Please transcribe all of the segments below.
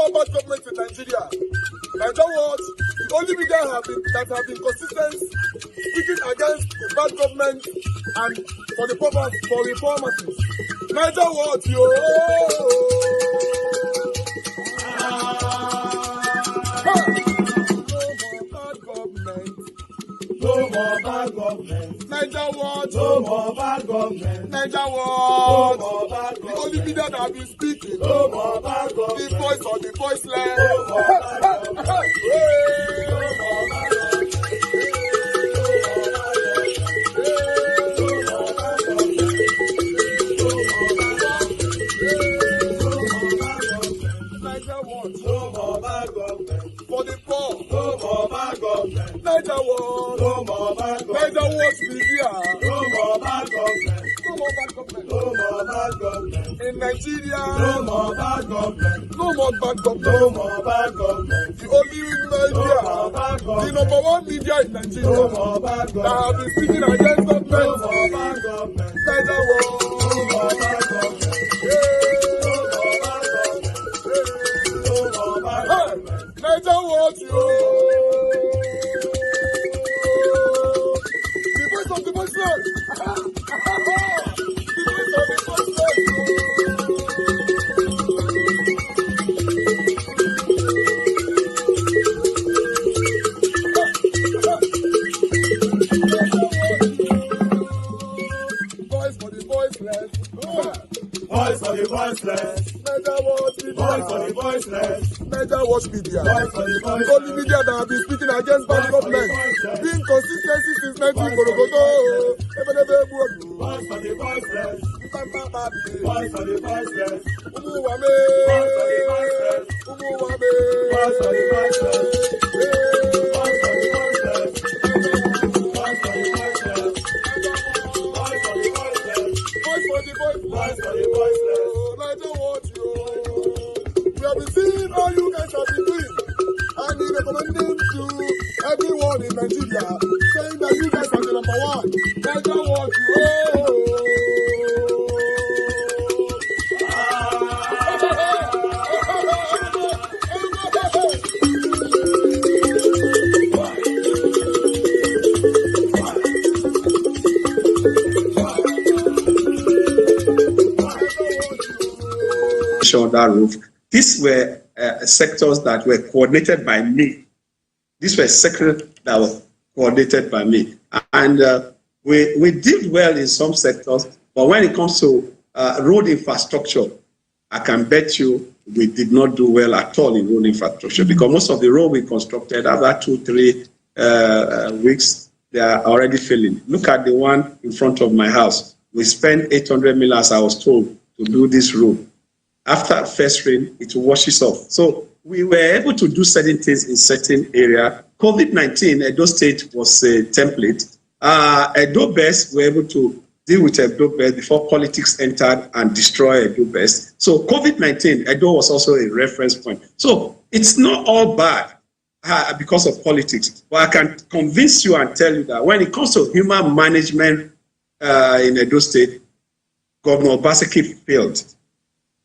more bad government in Nigeria. Nigeria Watch, the only media that have been consistent speaking against the bad government and for the purpose for reformers. Nigeria Watch, yo. No more bad government. Nigeria Watch. No more bad government. Nigeria Watch. No more bad government. The only media that have been speaking. No more bad government. The voice of the voiceless. No more bad government. No more bad for the poor. No more bad government. Nigeria Watch. No more bad government. Nigeria Watch media. No more bad government. No more bad government. No more bad government. In Nigeria. No more bad government. No more bad government. No more bad government. The only media. No more bad government. The number one media in Nigeria. No more bad government. That have been speaking against government. No more bad government. Nigeria Watch. No more bad government. Nigeria Watch, yo. The voice of the voiceless. The voice of the voiceless. Voice for the voiceless. Voice for the voiceless. Nigeria Watch media. Voice for the voiceless. Nigeria Watch media. The only media that have been speaking against bad government. Being consistency since 1944. Voice for the voiceless. Voice for the voiceless. Umuwame. Voice for the voiceless. Umuwame. Voice for the voiceless. Voice for the voiceless. Voice for the voiceless. Voice for the voiceless. Voice for the voiceless. Voice for the voiceless. Nigeria Watch, yo. We have been seeing all you guys have been doing, and we recommending to everyone in Nigeria, saying that you guys are the number one. Nigeria Watch, yo. On that roof. These were sectors that were coordinated by me. These were sectors that were coordinated by me. And we did well in some sectors, but when it comes to road infrastructure, I can bet you we did not do well at all in road infrastructure, because most of the road we constructed after 2-3 weeks, they are already failing. Look at the one in front of my house. We spent 800 million, as I was told, to do this road. After first rain, it washes off. So we were able to do certain things in certain area. COVID-19, Edo State was a template. Edo Best were able to deal with Edo Best before politics entered and destroyed Edo Best. So COVID-19, Edo was also a reference point. So it's not all bad because of politics. But I can convince you and tell you that when it comes to human management in Edo State, Governor Obaseki failed.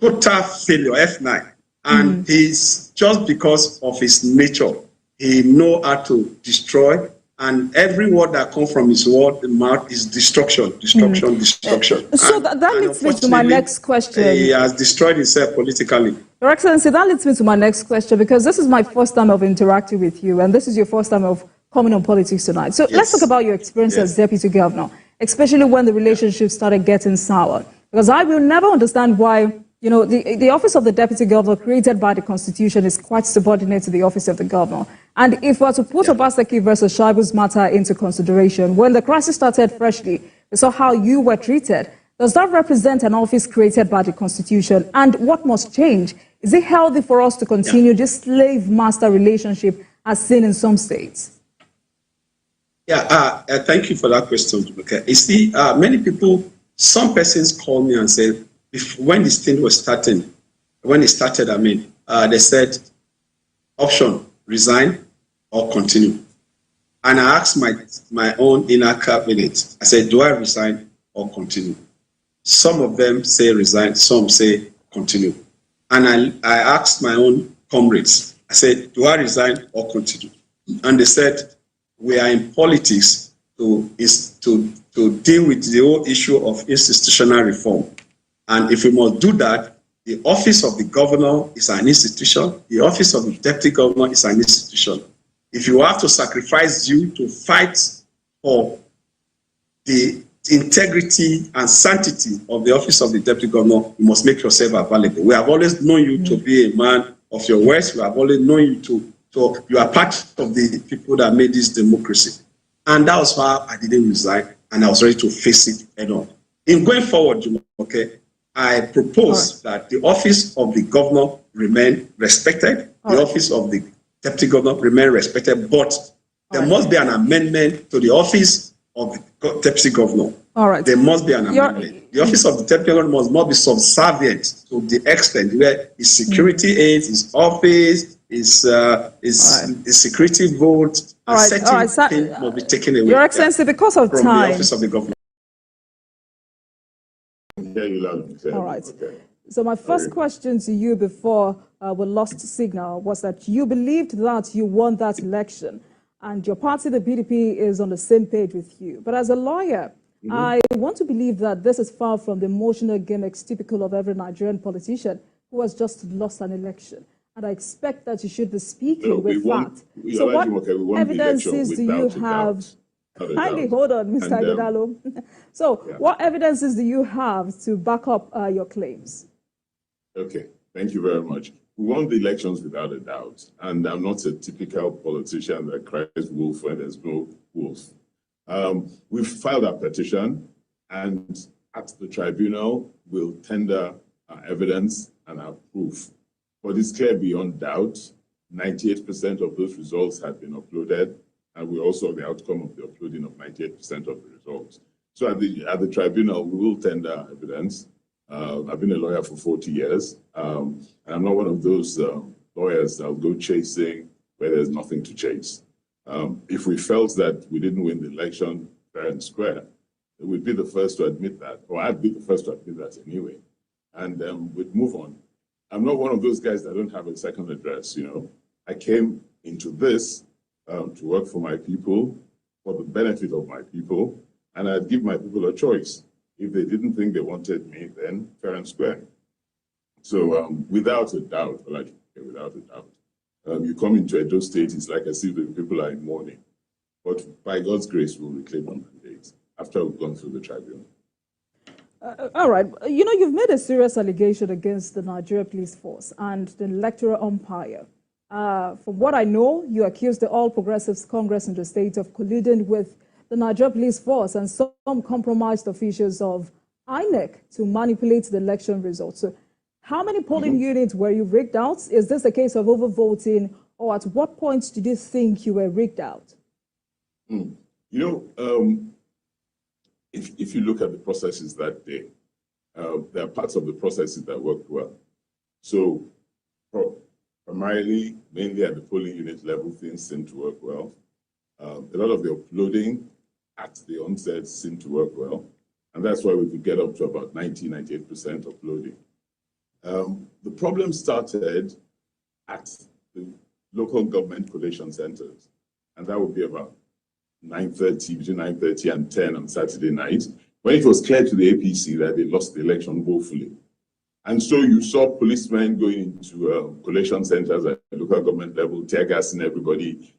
Total failure, F9. And he's just because of his nature. He know how to destroy, and every word that comes from his mouth is destruction, destruction, destruction. So that leads me to my next question. He has destroyed himself politically. Your Excellency, that leads me to my next question, because this is my first time of interacting with you, and this is your first time of coming on politics tonight. So let's talk about your experience as Deputy Governor, especially when the relationship started getting sour. Because I will never understand why, you know, the office of the Deputy Governor created by the Constitution is quite subordinate to the office of the Governor. And if we are to put Obaseki versus Shaibu's matter into consideration, when the crisis started freshly, we saw how you were treated. Does that represent an office created by the Constitution? And what must change? Is it healthy for us to continue this slave-master relationship as seen in some states? Thank you for that question. Okay. You see, many people, some persons call me and say, when this thing was starting, when it started, they said, option, resign or continue. And I asked my own inner cabinet, I said, do I resign or continue? Some of them say resign, some say continue. And I asked my own comrades. I said, do I resign or continue? And they said, we are in politics to deal with the whole issue of institutional reform. And if we must do that, the office of the governor is an institution. The office of the deputy governor is an institution. If you have to sacrifice you to fight for the integrity and sanctity of the office of the deputy governor, you must make yourself available. We have always known you to be a man of your words. We have always known you to you are part of the people that made this democracy. And that was why I didn't resign, and I was ready to face it head on. In going forward, okay, I propose that the office of the governor remain respected, the office of the deputy governor remain respected, but there must be an amendment to the office of the deputy governor. All right. There must be an amendment. The office of the deputy governor must not be subservient to the extent where his security aids, his office, his security vote, certain things must be taken away. Your Excellency, because of from time. the office of the governor. All right. Okay. So my first question to you before we lost signal was that you believed that you won that election and your party, the PDP, is on the same page with you. But as a lawyer, I want to believe that this is far from the emotional gimmicks typical of every Nigerian politician who has just lost an election. And I expect that you should be speaking with fact. So what evidences do you have? Kindly hold on, Mr. Ighodalo. So what evidences do you have to back up your claims? Okay, thank you very much. We won the elections without a doubt. And I'm not a typical politician that cries wolf when there's no wolf. We've filed our petition, and at the tribunal, we'll tender our evidence and our proof. But it's clear beyond doubt, 98% of those results have been uploaded, and we also have the outcome of the uploading of 98% of the results. So at the tribunal, we will tender our evidence. I've been a lawyer for 40 years, and I'm not one of those lawyers that will go chasing where there's nothing to chase. If we felt that we didn't win the election fair and square, we'd be the first to admit that, or I'd be the first to admit that anyway, and we'd move on. I'm not one of those guys that don't have a second address, you know. I came into this to work for my people, for the benefit of my people, and I'd give my people a choice. If they didn't think they wanted me, then fair and square. So without a doubt, without a doubt, you come into Edo State, it's like as if the people are in mourning. But by God's grace, we'll reclaim our mandate after we've gone through the tribunal. All right. You know, you've made a serious allegation against the Nigeria Police Force and the electoral umpire. From what I know, you accused the All Progressives Congress in the state of colluding with the Nigeria Police Force and some compromised officials of INEC to manipulate the election results. So how many polling units were you rigged out? Is this a case of overvoting, or at what point did you think you were rigged out? You know, if you look at the processes that day, there are parts of the processes that worked well. So primarily, mainly at the polling unit level, things seem to work well. A lot of the uploading at the onset seemed to work well. And that's why we could get up to about 98% uploading. The problem started at the local government collation centers. And that would be about 9:30, between 9:30 and 10 on Saturday night, when it was clear to the APC that they lost the election woefully. And so you saw policemen going into collation centers at the local government level, tear gassing everybody,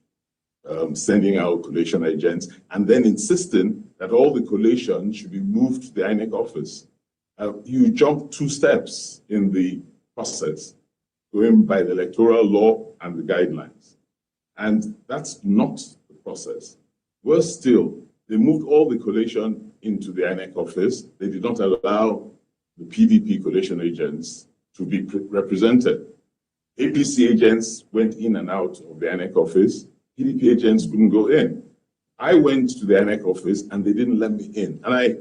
sending out collation agents, and then insisting that all the collation should be moved to the INEC office. You jump 2 steps in the process, going by the electoral law and the guidelines. And that's not the process. Worse still, they moved all the collation into the INEC office. They did not allow the PDP collation agents to be represented. APC agents went in and out of the INEC office. PDP agents couldn't go in. I went to the INEC office and they didn't let me in. And I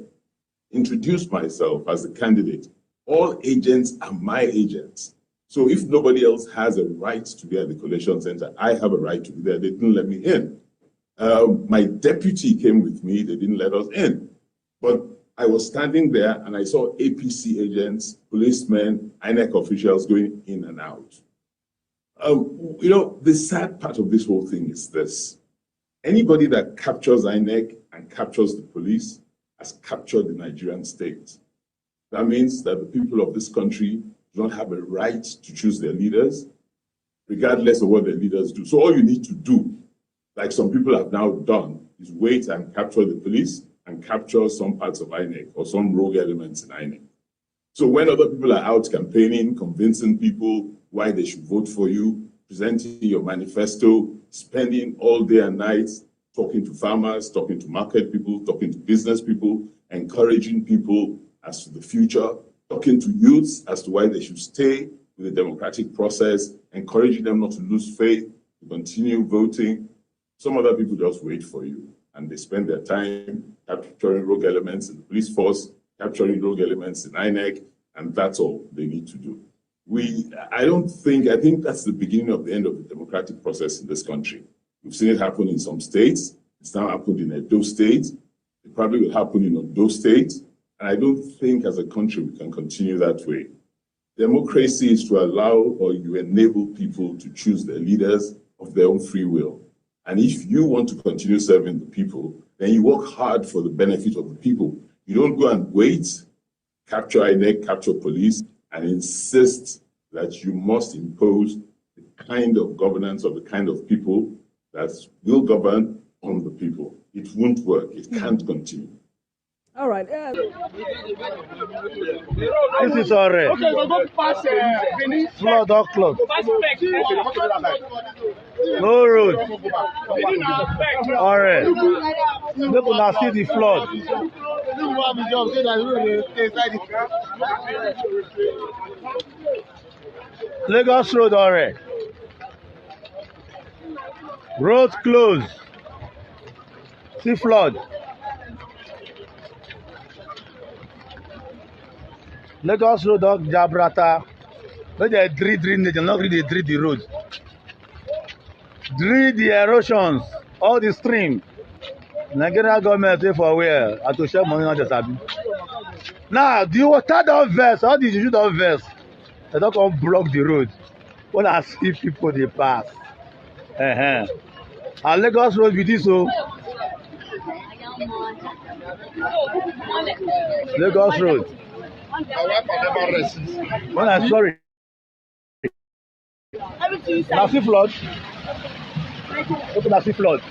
introduced myself as a candidate. All agents are my agents. So if nobody else has a right to be at the collation center, I have a right to be there. They didn't let me in. My deputy came with me. They didn't let us in. But I was standing there and I saw APC agents, policemen, INEC officials going in and out. The sad part of this whole thing is this. Anybody that captures INEC and captures the police has captured the Nigerian state. That means that the people of this country do not have a right to choose their leaders, regardless of what their leaders do. So all you need to do, like some people have now done, is wait and capture the police and capture some parts of INEC or some rogue elements in INEC. So when other people are out campaigning, convincing people why they should vote for you, presenting your manifesto, spending all day and night talking to farmers, talking to market people, talking to business people, encouraging people as to the future, talking to youths as to why they should stay with the democratic process, encouraging them not to lose faith, to continue voting. Some other people just wait for you, and they spend their time capturing rogue elements in the police force, capturing rogue elements in INEC, and that's all they need to do. I think that's the beginning of the end of the democratic process in this country. We've seen it happen in some states. It's now happened in Edo State. It probably will happen in Ondo State. And I don't think as a country we can continue that way. Democracy is to allow or you enable people to choose their leaders of their own free will. And if you want to continue serving the people, then you work hard for the benefit of the people. You don't go and wait, capture INEC, capture police, and insist that you must impose the kind of governance of the kind of people that will govern on the people. It won't work. It can't continue. All right. This is all right. Flood or clock. No road. All right. Look at see the flood. Lagos Road, all right. Road closed. See flood. Lagos Road, Jabrata. Where they drill, they not really drill the road. Drill the erosions, all the stream. Nigerian government pay for where? And to share money on the Sabi. Now, the water don't verse, all the juju don't verse. They don't come block the road. When I see people they pass. And Lagos Road with this so. Lagos Road. When I sorry. Now see flood. Open a see flood.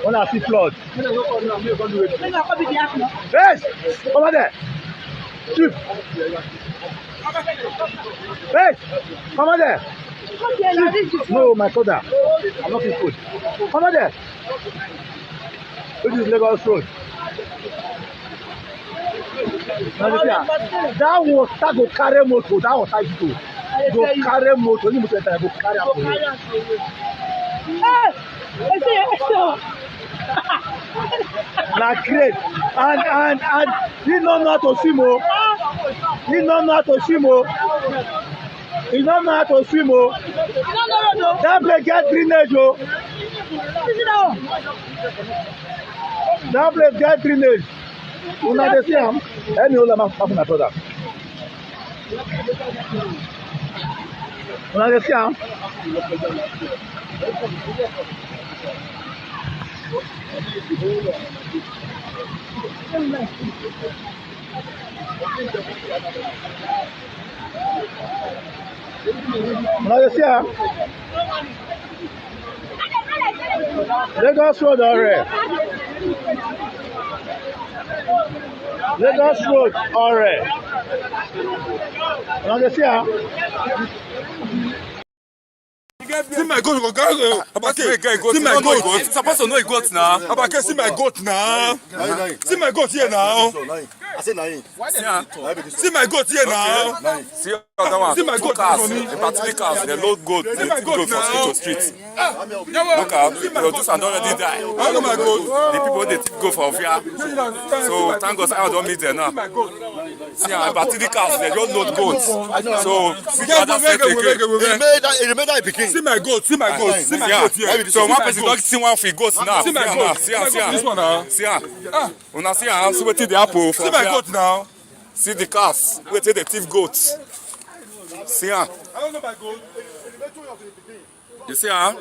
When I see flood. Yes! Over there! Shoot! Hey! Come on there! Shoot. No, my brother. I'm not in food. Come on there! This is Lagos Road. That was that go carry motor. That was how you go. Go carry motor. You must go carry up. Like great. And you don't know how to swim. You don't know how to swim. You don't know how to swim. That place get drainage. That place get drainage. Una dey see am? Any other man happen my brother. Una dey see am? Una dey see am? Lagos Road already. Lagos Road already. Una dey see am? See my goat, see my goat. Supposed to know a goat now. Abake, see my goat now. See my goat here now. See my goat here now. See other one. See my goat cars, the battery cars, the load goat, they go from street to street. Look out, the producer don't already die. I know my goat. The people they go for via. So thank God I don't meet them now. See our battery cars, they don't load goats. So see other set again. See my goat, see my goat, see my goat here. So one person don't see one for goats now. See my goat. See this one now. See una see how see wetin dey happen. See my goat now. See the cars, wetin the thief goats. See her? You see her?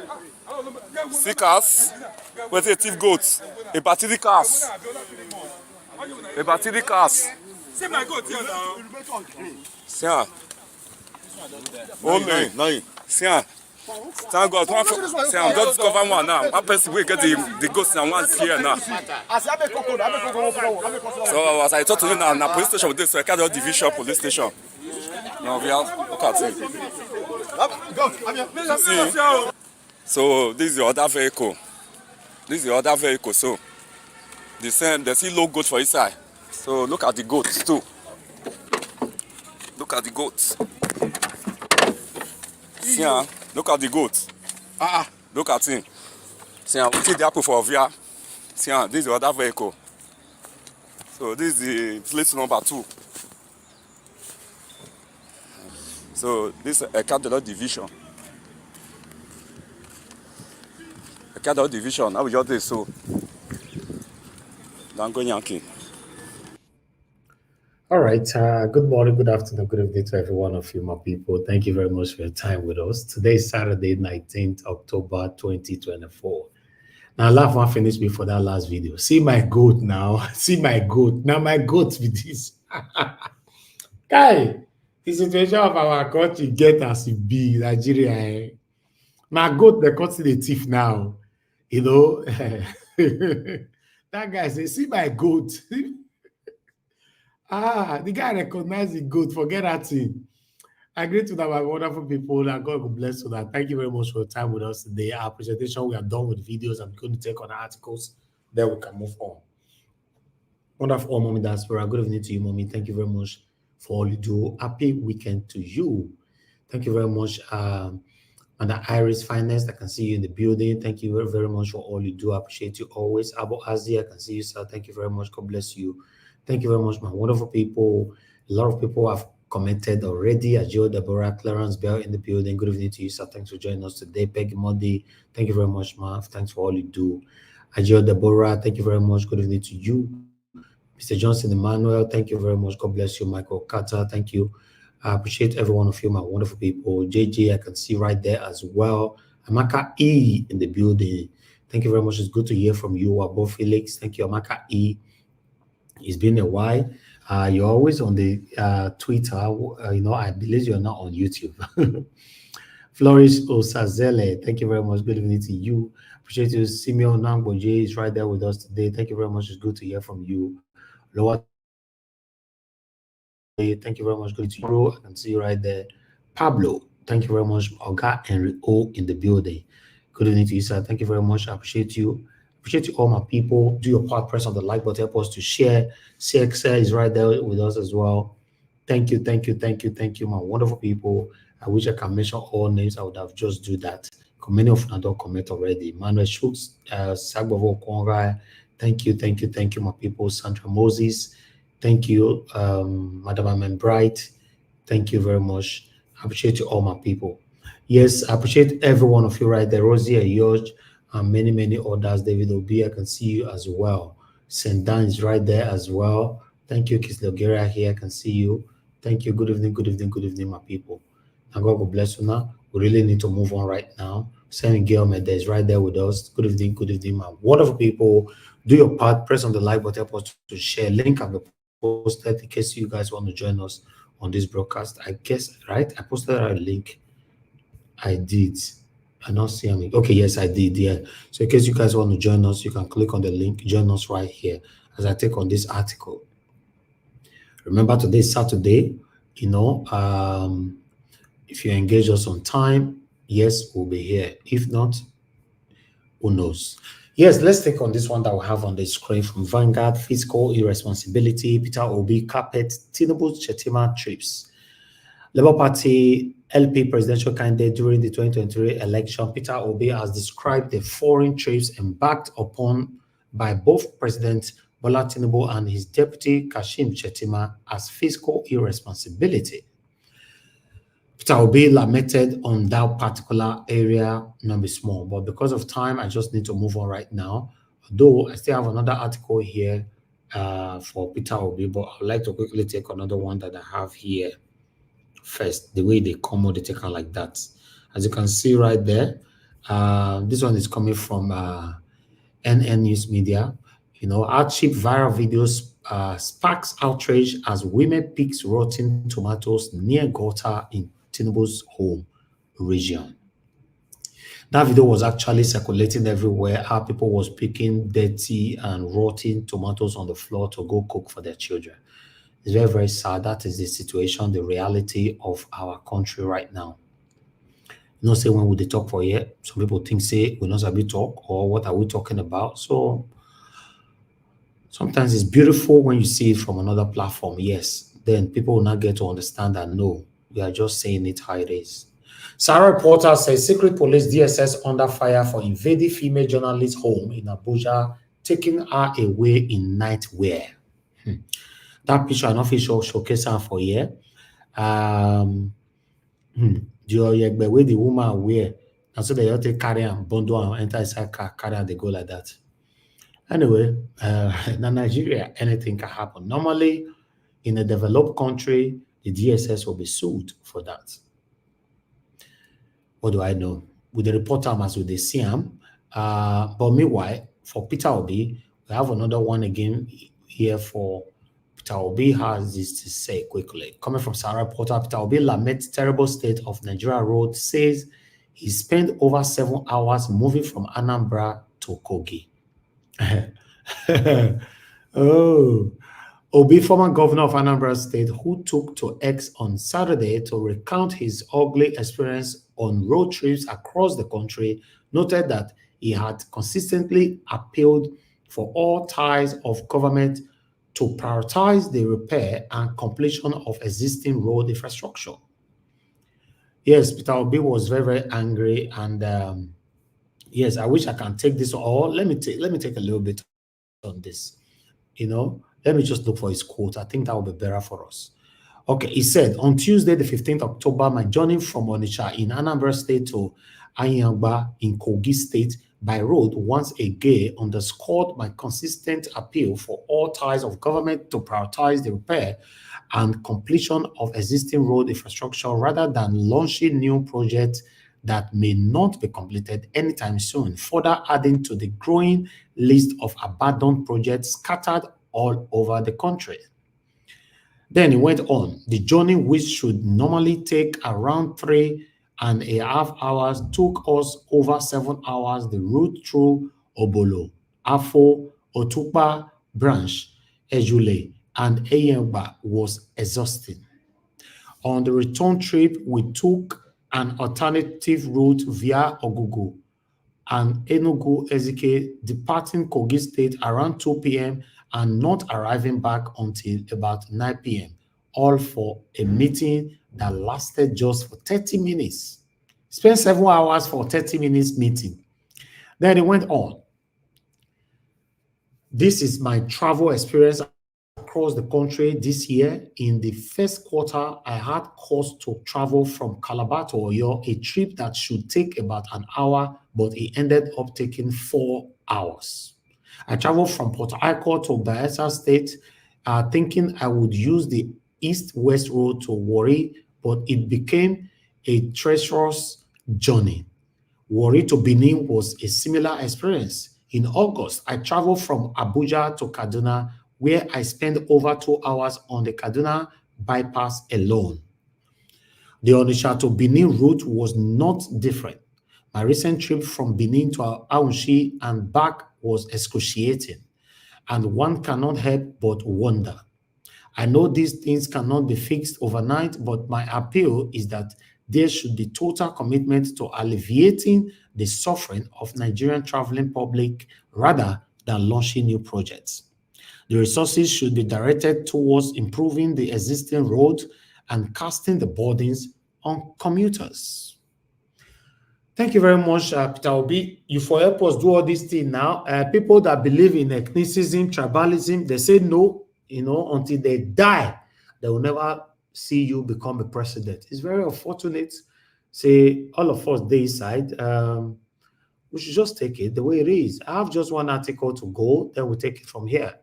See cars? Where's the thief goats? A battery cars. A battery cars. See my goat here now. See her? Only. See her? Thank God. See, I'm just discovering one now. One person will get the ghost and one's here now. So as I talk to you now, na police station with this Ekado Division police station. Now we are look at it. See? So this is the other vehicle. This is the other vehicle. So the same, they see low goat for inside. So look at the goats too. Look at the goats. See, look at the goat. Look at him. See, see the apple for Ovia. See, this is the other vehicle. So this is the plate number 2. So this is Ighodalo division. Ighodalo division. How we just this so. Dango Yankee. All right. Good morning, good afternoon, good evening to every one of you, my people. Thank you very much for your time with us. Today is Saturday, 19th October 2024. Now, laugh and finish before that last video. See my goat now. See my goat. Now, my goat with this. Guy, the situation of our country get as it be, Nigeria. Eh? Now, goat, they cut the thief now. You know, that guy says, see my goat. The guy recognized the goat. Forget that thing. I agree to that, my wonderful people. That God will bless you. That thank you very much for your time with us today. Our presentation, we are done with videos. I'm going to take on articles. Then we can move on. Wonderful, Mommy Diaspora. Good evening to you, Mommy. Thank you very much for all you do. Happy weekend to you. Thank you very much. And the Iris Finance, I can see you in the building. Thank you very, very much for all you do. I appreciate you always. Abu Azi, I can see you, sir. Thank you very much. God bless you. Thank you very much, my wonderful people. A lot of people have commented already. Ajio Deborah, Clarence Bell in the building. Good evening to you, sir. Thanks for joining us today. Peggy Modi, thank you very much, ma. Thanks for all you do. Ajio Deborah, thank you very much. Good evening to you. Mr. Johnson Emmanuel, thank you very much. God bless you. Michael Carter, thank you. I appreciate every one of you, my wonderful people. JJ, I can see right there as well. Amaka E in the building. Thank you very much. It's good to hear from you. Abo Felix, thank you. Amaka E. It's been a while. You're always on the Twitter. I believe you're not on YouTube. Flourish Osazele, thank you very much. Good evening to you. Appreciate you. Simeon Nangboje is right there with us today. Thank you very much. It's good to hear from you. Lower, thank you very much. Good to you. I can see you right there. Pablo, thank you very much. Oga Henry O in the building. Good evening to you, sir. Thank you very much. I appreciate you. Appreciate you all, my people. Do your part, press on the like button, help us to share. CXL is right there with us as well. Thank you, my wonderful people. I wish I can mention all names. I would have just do that. Many of them don't comment already. Manuel Schultz, Sagbavo Konrai. Thank you, my people. Sandra Moses, thank you, Madam Amen Bright. Thank you very much. I appreciate you all, my people. Yes, I appreciate every one of you right there. Rosie Ayoj, and many others. David Obi, I can see you as well. Sendan is right there as well. Thank you, Kislogera here. I can see you. Thank you. Good evening, my people. And God will bless you now. We really need to move on right now. Sending Gail Mede is right there with us. Good evening, my wonderful people. Do your part. Press on the like button. Help us to share. Link have been posted in case you guys want to join us on this broadcast. I guess, right? I posted a link. I did. I not see me. Okay, yes, I did. Yeah. So in case you guys want to join us, you can click on the link. Join us right here as I take on this article. Remember, today is Saturday. If you engage us on time, yes, we'll be here. If not, who knows? Yes, let's take on this one that we have on the screen from Vanguard. Fiscal irresponsibility. Peter Obi carpet Tinubu and Shettima trips. Labour Party LP presidential candidate during the 2023 election, Peter Obi, has described the foreign trips embarked upon by both President Bola Tinubu and his deputy Kashim Shettima as fiscal irresponsibility. Peter Obi lamented on that particular area, not small, but because of time, I just need to move on right now. Although I still have another article here for Peter Obi, but I'd like to quickly take another one that I have here first. The way they come out, they take on like that. As you can see right there, this one is coming from NN News Media. You know, hardship viral videos sparks outrage as women picks rotten tomatoes near gutter in Tinubu's home region. That video was actually circulating everywhere, how people was picking dirty and rotten tomatoes on the floor to go cook for their children. It's very, very sad. That is the situation, the reality of our country right now. You know, say when we talk for here, some people think, say, we're not supposed to talk, or what are we talking about? So sometimes it's beautiful when you see it from another platform, yes. Then people will not get to understand that, no, we are just saying it how it is. Sarah reporter says secret police DSS under fire for invading female journalist home in Abuja, taking her away in night wear. That picture an official showcase her for here. The way the woman wear, and so they have to carry and bundle and enter inside car, carry and they go like that. Anyway, in Nigeria, anything can happen. Normally, in a developed country, the DSS will be sued for that. What do I know? With the reporter, as with the CM. But meanwhile, for Peter Obi, we have another one again here for Peter Obi has this to say quickly. Coming from Sarah Reporter, Peter Obi laments terrible state of Nigeria road, says he spent over 7 hours moving from Anambra to Kogi. Oh, Obi, former governor of Anambra State, who took to X on Saturday to recount his ugly experience on road trips across the country, noted that he had consistently appealed for all ties of government to prioritize the repair and completion of existing road infrastructure. Yes, Peter Obi was very, very angry, and yes, I wish I can take this. Or let me take a little bit on this. You know, let me just look for his quote. I think that will be better for us. Okay, he said, on Tuesday, the 15th October, my journey from Onitsha in Anambra State to Anyangba in Kogi State by road once again underscored my consistent appeal for all ties of government to prioritize the repair and completion of existing road infrastructure rather than launching new projects that may not be completed anytime soon, further adding to the growing list of abandoned projects scattered all over the country. Then he went on, the journey, which should normally take around 3.5 hours, took us over 7 hours. The route through Obolo, Afo, Otukpa branch, Ejule, and Eyemba was exhausting. On the return trip, we took an alternative route via Ogugu and Enugu Ezike, departing Kogi State around 2 p.m. and not arriving back until about 9 p.m., all for a meeting that lasted just for 30 minutes. Spent 7 hours for 30 minutes meeting. Then he went on. This is my travel experience across the country this year. In the first quarter, I had cause to travel from Calabar to Oyo, a trip that should take about an hour, but it ended up taking 4 hours. I traveled from Port Harcourt to Bayelsa State, thinking I would use the east-west road to Warri, but it became a treacherous journey. Warri to Benin was a similar experience. In August, I traveled from Abuja to Kaduna, where I spent over 2 hours on the Kaduna bypass alone. The Onitsha to Benin route was not different. My recent trip from Benin to Aunshi and back was excruciating, and one cannot help but wonder. I know these things cannot be fixed overnight, but my appeal is that there should be total commitment to alleviating the suffering of Nigerian traveling public rather than launching new projects. The resources should be directed towards improving the existing road and casting the burdens on commuters. Thank you very much, Peter Obi. You for help us do all these things now. People that believe in ethnicism, tribalism, they say no, until they die, they will never see you become a president. It's very unfortunate. Say all of us day side, we should just take it the way it is. I have just one article to go, then we'll take it from here.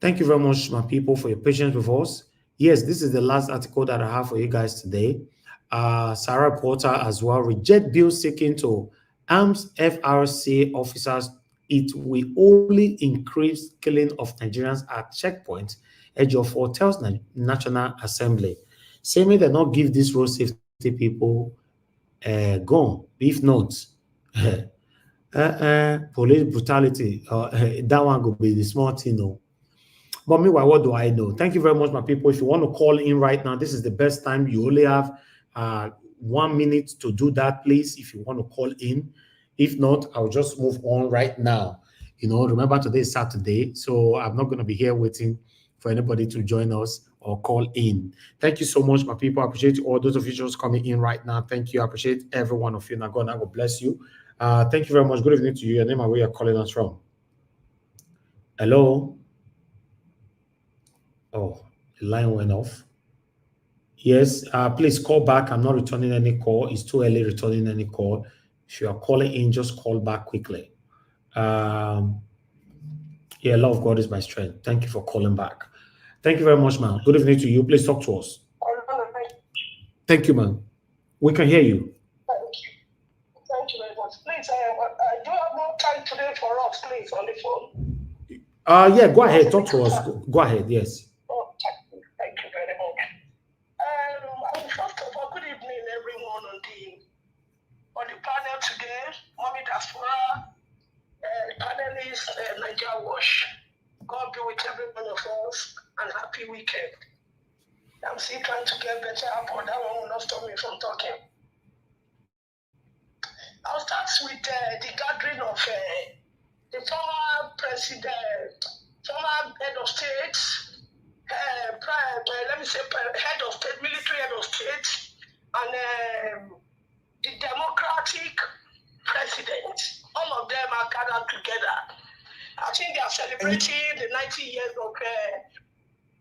Thank you very much, my people, for your patience with us. Yes, this is the last article that I have for you guys today. Sarah Porter as well. Reject bill seeking to arms FRSC officers. It will only increase killing of Nigerians at checkpoints. Ejiofor tells National Assembly. Saying they not give these road safety people gun. If not, police brutality. That one could be the small thing. No. But meanwhile, what do I know? Thank you very much, my people. If you want to call in right now, this is the best time. You only have 1 minute to do that, please, if you want to call in. If not, I'll just move on right now. You know, remember today is Saturday, so I'm not going to be here waiting for anybody to join us or call in. Thank you so much, my people. I appreciate all those officials coming in right now. Thank you. I appreciate every one of you. Now, God bless you. Thank you very much. Good evening to you. Your name and where you're calling us from. Hello. Oh, the line went off. Yes, please call back. I'm not returning any call. It's too early returning any call. If you are calling in, just call back quickly. Yeah, love of God is my strength. Thank you for calling back. Thank you very much, ma'am. Good evening to you. Please talk to us. Thank you, ma'am. We can hear you. Thank you. Thank you very much. Please, do you have more time today for us, please, on the phone? Yeah, go ahead. Talk to us. Go ahead, yes. Oh, thank you very much. First of all, good evening, everyone on the panel today. Mommy Diaspora, Panelists, Nigeria Wash. God be with every one of us and happy weekend. I'm still trying to get better, but that one will not stop me from talking. I'll start with the gathering of the former president, former head of state, let me say head of state, military head of state, and the democratic president. All of them are gathered together. I think they are celebrating the 90 years of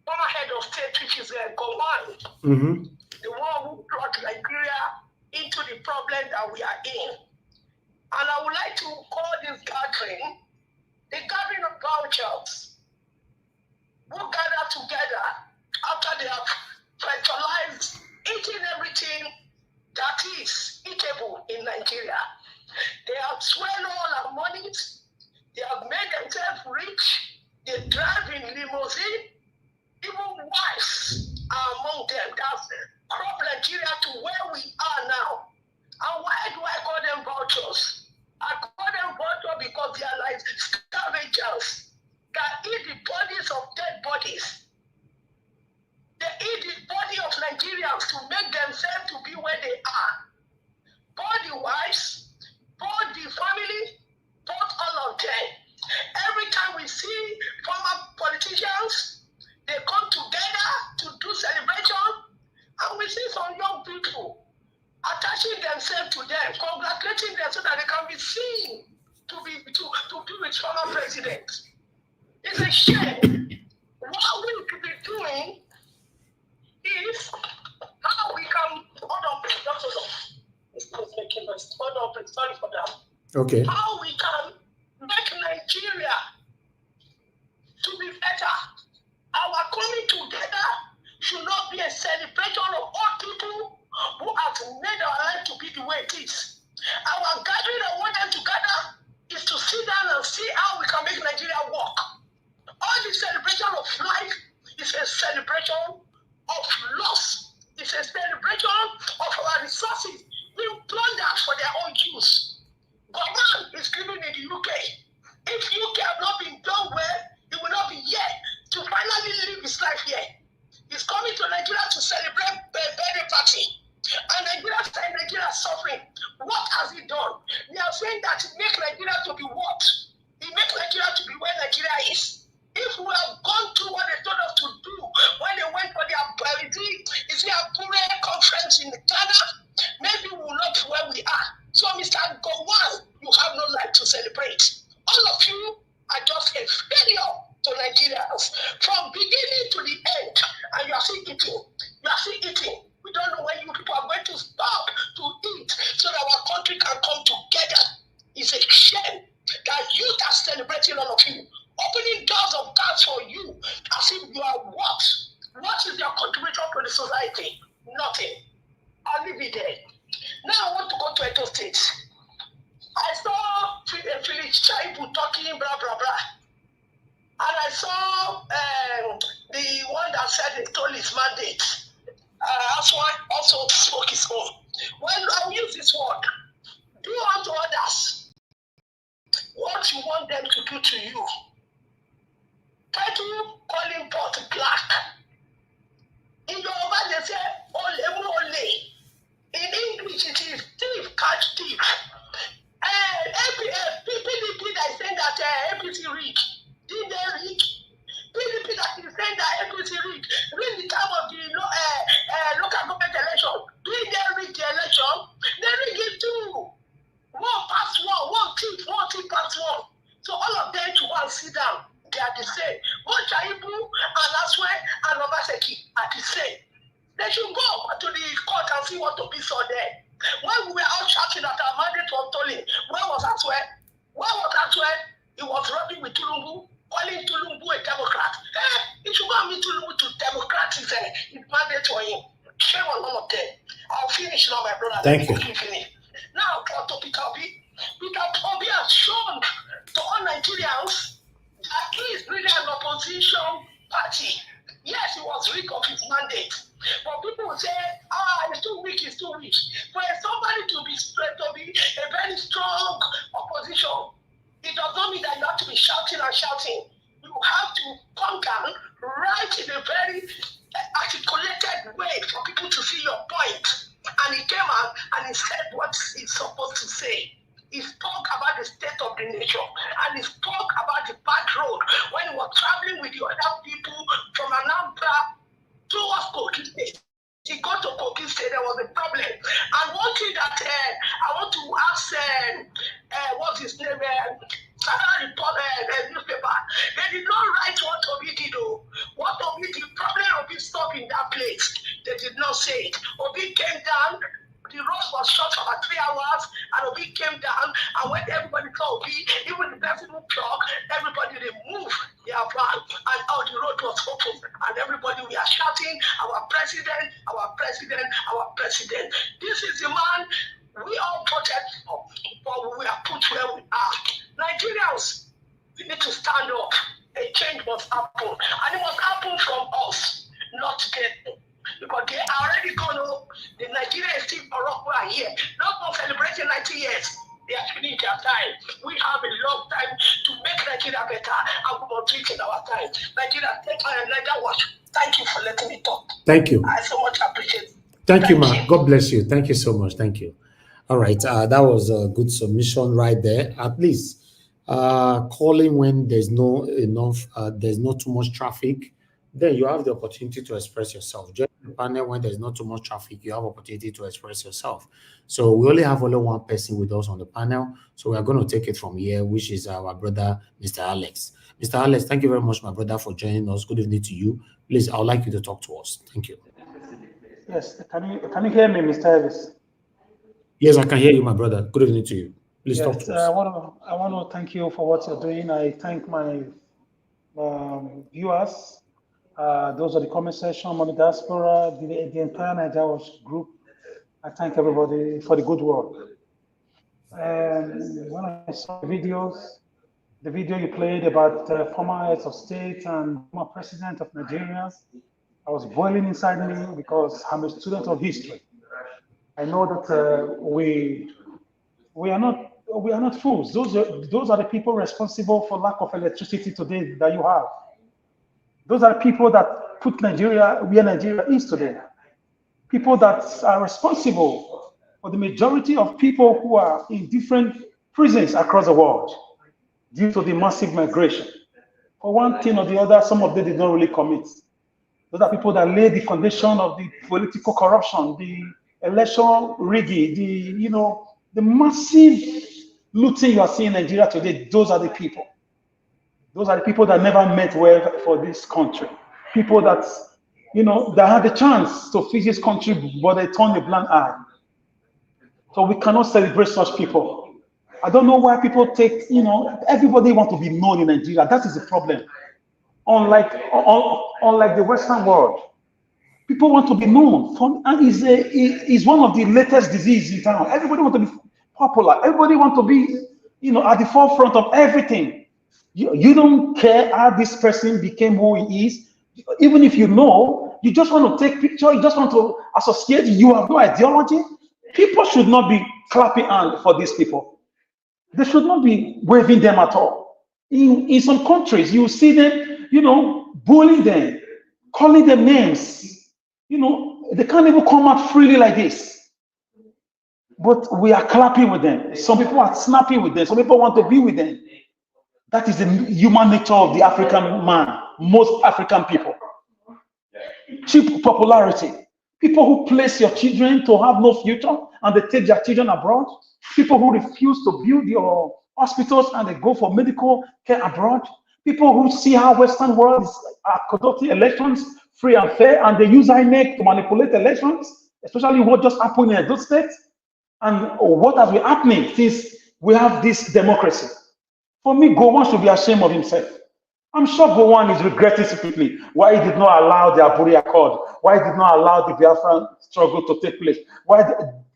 former head of state, which is Gowon, the one who brought Nigeria into the problem that we are in. And I would like to call this gathering the gathering of vouchers who gather together after they have fertilized eating everything that is eatable in Nigeria. They have swallowed all our monies. They have made themselves rich. They drive in limousine. Even wives are among them. That's crop Nigeria to where we are now. And why do I call them vultures? I call them vultures because they are like scavengers that eat the bodies of dead bodies. They eat the body of Nigerians to make themselves to be where they are. Both the wives, both the family, both all of them. Every time we see former politicians, they come together to do celebration, and we see some young people attaching themselves to them, congratulating them so that they can be seen to be with former president. It's a shame. What we could be doing is how we can it's not making noise. Hold on, sorry for that. Okay. How we can make Nigeria to be better. Our coming together should not be a celebration of all people who have made our life to be the way it is. Our gathering I want them to gather is to sit down and see how we can make Nigeria work. All the celebration of life is a celebration of loss. It's a celebration of our resources being plundered for their own use. Government is living in the UK. If UK have not been done well, it will not be here to finally live his life here. He's coming to Nigeria to celebrate birthday party. And Nigeria is suffering. What has he done? They are saying that he makes Nigeria to be what? He makes Nigeria to be where Nigeria is. If we have gone to what they told us to do when they went for their Apure conference in Ghana, maybe we will not be where we are. So, Mr. Gowon, you have no right to celebrate. All of you are just a failure to Nigerians from beginning to the end, and you are still eating. You are still eating. We don't know when you people are going to stop to eat so that our country can come together. It's a shame that youth are celebrating all of you, opening doors of cars for you as if you are what? What is your contribution leave it there. Now I want to go to Edo State. I saw Felix Shaibu talking blah blah blah. And I saw the one that said he stole his mandate. Asue also spoke his own. Well, I'll use this word. Do unto others what you want them to do to you. Try to call him pot black. In Yoruba, they say, ole mu ole. In English, it is thief, catch thief. PDP that is saying that APC rigged. Did they rig? PDP that is saying that APC rigged. During the time of the local government election, did they rig the election? They rig it too. One pass one team pass one. So all of them to one sit down. They are the same. Both Shaibu and Asue and Obaseki are the same. They should go to the court and see what to be saw there. When we were out shouting that our mandate was stolen, where was Asue? Where was Asue? He was rubbing with Tinubu, calling Tinubu a Democrat. He should go and meet Tinubu to Democrat his mandate for him. Shame on all of them. I'll finish now, my brother. Thank you. Finish. Now, to Peter Obi. Peter Obi has shown to all Nigerians that he is really an opposition party. Yes, he was weak of his mandate. But people will say, it's too weak, it's too weak. For somebody to be a very strong opposition, it does not mean that you have to be shouting and shouting. You have to come down, right in a very articulated way for people to see your point. And he came out and he said what he's supposed to say. He spoke about the state of the nation and he spoke about the bad road when he was traveling with the other people from Anambra towards Kogi State. He got to Kogi State, there was a problem. And one thing that I want to ask, what's his name? Report newspaper. They did not write what Obi did. What Obi did, problem Obi stopped in that place. They did not say it. Obi came down. The road was short for about 3 hours, and Obi came down, and when everybody saw Obi, even the person who plugged, everybody they moved their van, and all the road was open, and everybody we are shouting, our president, our president, our president. This is the man we all voted for, but we are put where we are. Nigerians, we need to stand up. A change must happen, and it must happen from us, not them. Because they are already gone home. The Nigerians still Morocco are here. Not for celebrating 90 years. They are finished their time. We have a long time to make Nigeria better, and we must do it in our time. Nigeria, take another watch. Thank you for letting me talk. Thank you. I so much appreciate it. Thank you, ma. God bless you. Thank you so much. Thank you. All right. That was a good submission right there. At least calling when there's not too much traffic, then you have the opportunity to express yourself. Join the panel when there's not too much traffic, you have opportunity to express yourself. So we only have only one person with us on the panel. So we are going to take it from here, which is our brother, Mr. Alex. Mr. Alex, thank you very much, my brother, for joining us. Good evening to you. Please, I would like you to talk to us. Thank you. Yes, can you hear me, Mr. Elvis? Yes, I can hear you, my brother. Good evening to you. Please talk to us. I want to thank you for what you're doing. I thank my viewers. Those are the comment section, Money Diaspora, the entire Nigeria group. I thank everybody for the good work. And when I saw the video you played about former heads of state and former president of Nigeria, I was boiling inside me because I'm a student of history. I know that we are not fools. Those are the people responsible for lack of electricity today that you have. Those are people that put Nigeria where Nigeria is today. People that are responsible for the majority of people who are in different prisons across the world due to the massive migration. For one thing or the other, some of them did not really commit. Those are people that laid the foundation of the political corruption, the election rigging, the massive looting you are seeing in Nigeria today. Those are the people. Those are the people that never meant well for this country. People that, that had the chance to fix this country, but they turned a blind eye. So we cannot celebrate such people. I don't know why people take, everybody wants to be known in Nigeria. That is the problem. Unlike the Western world, People want to be known. And is one of the latest diseases in town. Everybody wants to be popular. Everybody wants to be, at the forefront of everything. You don't care how this person became who he is. Even if you know, you just want to take picture. You just want to associate. You have no ideology. People should not be clapping hands for these people. They should not be waving them at all. In some countries, you see them, bullying them, calling them names. They can't even come out freely like this. But we are clapping with them. Some people are snapping with them. Some people want to be with them. That is the human nature of the African man. Most African people. Cheap popularity. People who place your children to have no future and they take their children abroad. People who refuse to build your hospitals and they go for medical care abroad. People who see how Western world is conducting elections free and fair, and they use INEC to manipulate elections, especially what just happened in Edo State, and what has been happening since we have this democracy. For me, Gowon should be ashamed of himself. I'm sure Gowon is regretting secretly why he did not allow the Aburi Accord, why he did not allow the Biafran struggle to take place, why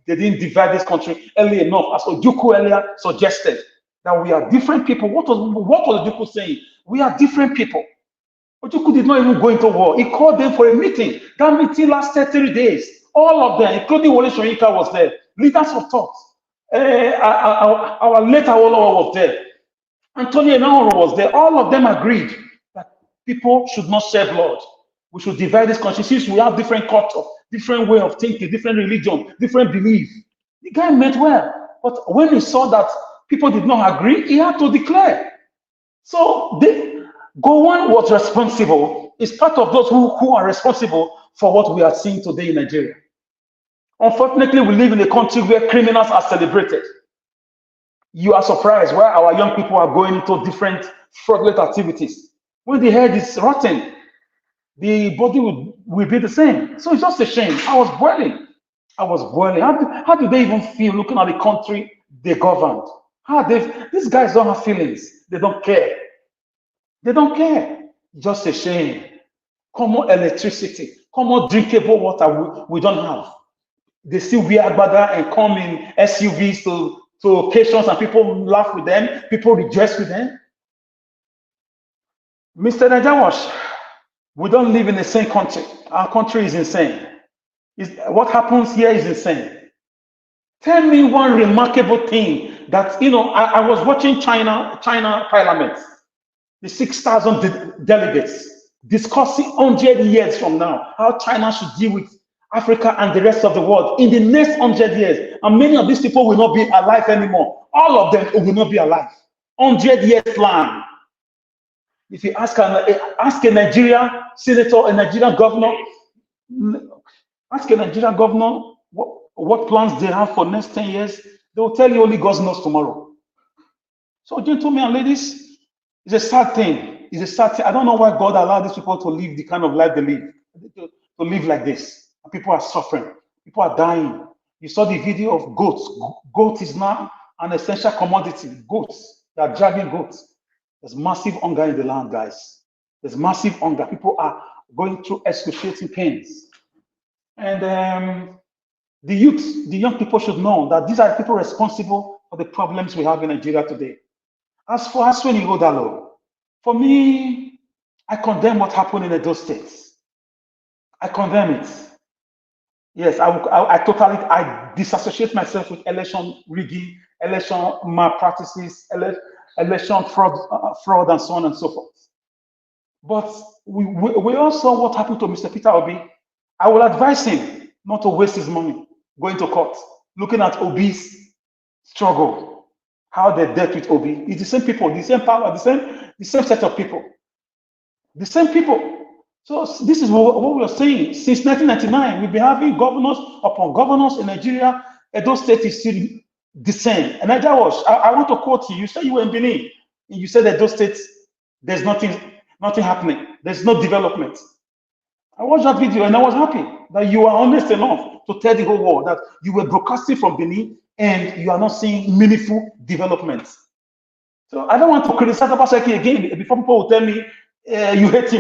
they didn't divide this country early enough, as Ojukwu earlier suggested, that we are different people. What was Ojukwu saying? We are different people. Ojukwu did not even go into war. He called them for a meeting. That meeting lasted 3 days. All of them, including Wole Soyinka, was there. Leaders of thought. Our late Awolowo was there. Antonio Enahoro was there. All of them agreed that people should not share blood. We should divide this country since we have different culture, different way of thinking, different religion, different belief. The guy meant well. But when he saw that people did not agree, he had to declare. So Gowon was responsible, is part of those who are responsible for what we are seeing today in Nigeria. Unfortunately, we live in a country where criminals are celebrated. You are surprised why our young people are going into different fraudulent activities. When the head is rotten, the body will be the same. So it's just a shame. I was boiling. How do they even feel looking at the country they governed? These guys don't have feelings. They don't care. They don't care. Just a shame. Common electricity, common drinkable water we don't have. They still wear agbada and come in SUVs to occasions and people laugh with them, people rejoice with them. Mr. Najawash, we don't live in the same country. Our country is insane. What happens here is insane. Tell me one remarkable thing that, I was watching China Parliament. The 6,000 delegates discussing 100 years from now how China should deal with Africa and the rest of the world in the next 100 years. And many of these people will not be alive anymore. All of them will not be alive. 100-year plan. If you ask a Nigerian senator, a Nigerian governor, what plans they have for next 10 years, they will tell you only God knows tomorrow. So, gentlemen and ladies, it's a sad thing. It's a sad thing. I don't know why God allowed these people to live the kind of life they live, to live like this. And people are suffering. People are dying. You saw the video of goats. Goat is now an essential commodity. Goats. They are dragging goats. There's massive hunger in the land, guys. There's massive hunger. People are going through excruciating pains. And the youth, the young people should know that these are people responsible for the problems we have in Nigeria today. As for Asue and Ighodalo, for me, I condemn what happened in Edo State. I condemn it. Yes, I totally disassociate myself with election rigging, election malpractices, election fraud, and so on and so forth. But we all saw what happened to Mr. Peter Obi. I will advise him not to waste his money going to court, looking at Obi's struggle, how they dealt with Obi. It's the same people, the same power, the same set of people, the same people. So this is what we are saying. Since 1999, we've been having governors upon governors in Nigeria. Edo State is still the same. And I want to quote you. You said you were in Benin, and you said Edo State, there's nothing happening. There's no development. I watched that video and I was happy that you are honest enough to tell the whole world that you were broadcasting from Benin and you are not seeing meaningful development. So I don't want to criticize Obaseki again before people will tell me, you hate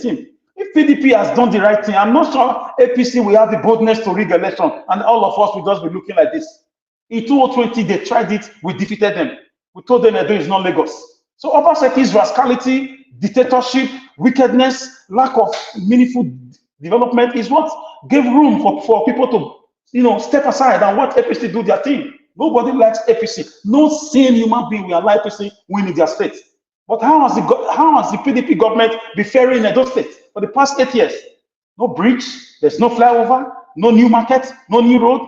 him. If PDP has done the right thing, I'm not sure APC will have the boldness to rig election, and all of us will just be looking like this. In 2020, they tried it, we defeated them. We told them Edo is not Lagos. So Obaseki's rascality, dictatorship, wickedness, lack of meaningful development is what gave room for people to step aside and watch APC do their thing. Nobody likes APC. No sane human being will allow APC win in their state. But how has the PDP government been faring in Edo State for the past 8 years? No bridge, there's no flyover, no new market, no new road,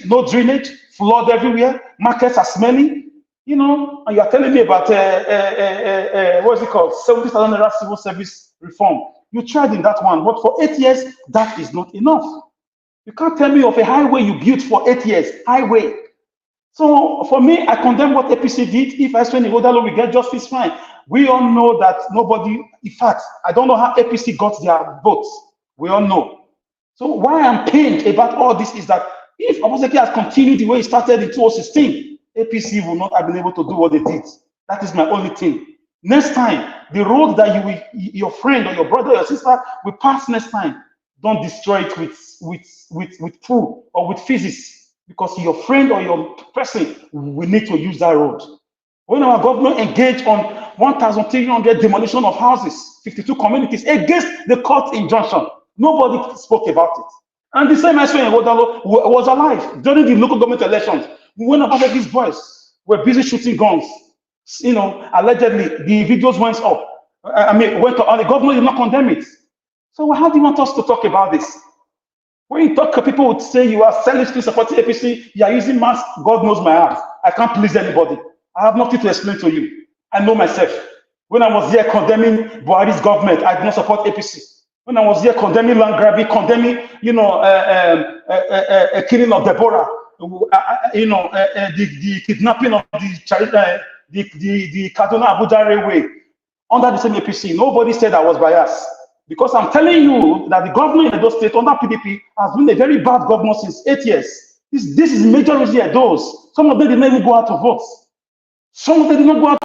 no drainage, flood everywhere, markets are smelly. And you are telling me about what is it called? 70,000 naira civil service reform. You tried in that one, but for 8 years, that is not enough. You can't tell me of a highway you built for 8 years, highway. So for me, I condemn what APC did. If Asue and Ighodalo will get justice, fine. We all know that nobody, in fact, I don't know how APC got their votes. We all know. So why I'm pained about all this is that if Obaseki has continued the way he started in 2016, APC will not have been able to do what they did. That is my only thing. Next time, the road that your friend or your brother or your sister will pass next time, don't destroy it with food or with physics, because your friend or your person will need to use that road. When our government engaged on 1,300 demolition of houses, 52 communities against the court injunction, nobody spoke about it. And the same Asue and Ighodalo was alive during the local government elections. When Obaseki's boys were busy shooting guns, allegedly the videos went up. Went up, and the government did not condemn it. So how do you want us to talk about this? When you talk, people would say you are selfishly supporting APC, you are using mask. God knows my heart. I can't please anybody. I have nothing to explain to you. I know myself. When I was here condemning Buhari's government, I did not support APC. When I was here condemning land grabbing, condemning, killing of Deborah, the kidnapping of the Kaduna Abuja Railway under the same APC, nobody said I was biased. Because I'm telling you that the government in Edo State under PDP has been a very bad government since 8 years. This is majority of those. Some of them did not even go out to vote. Some of them did not go out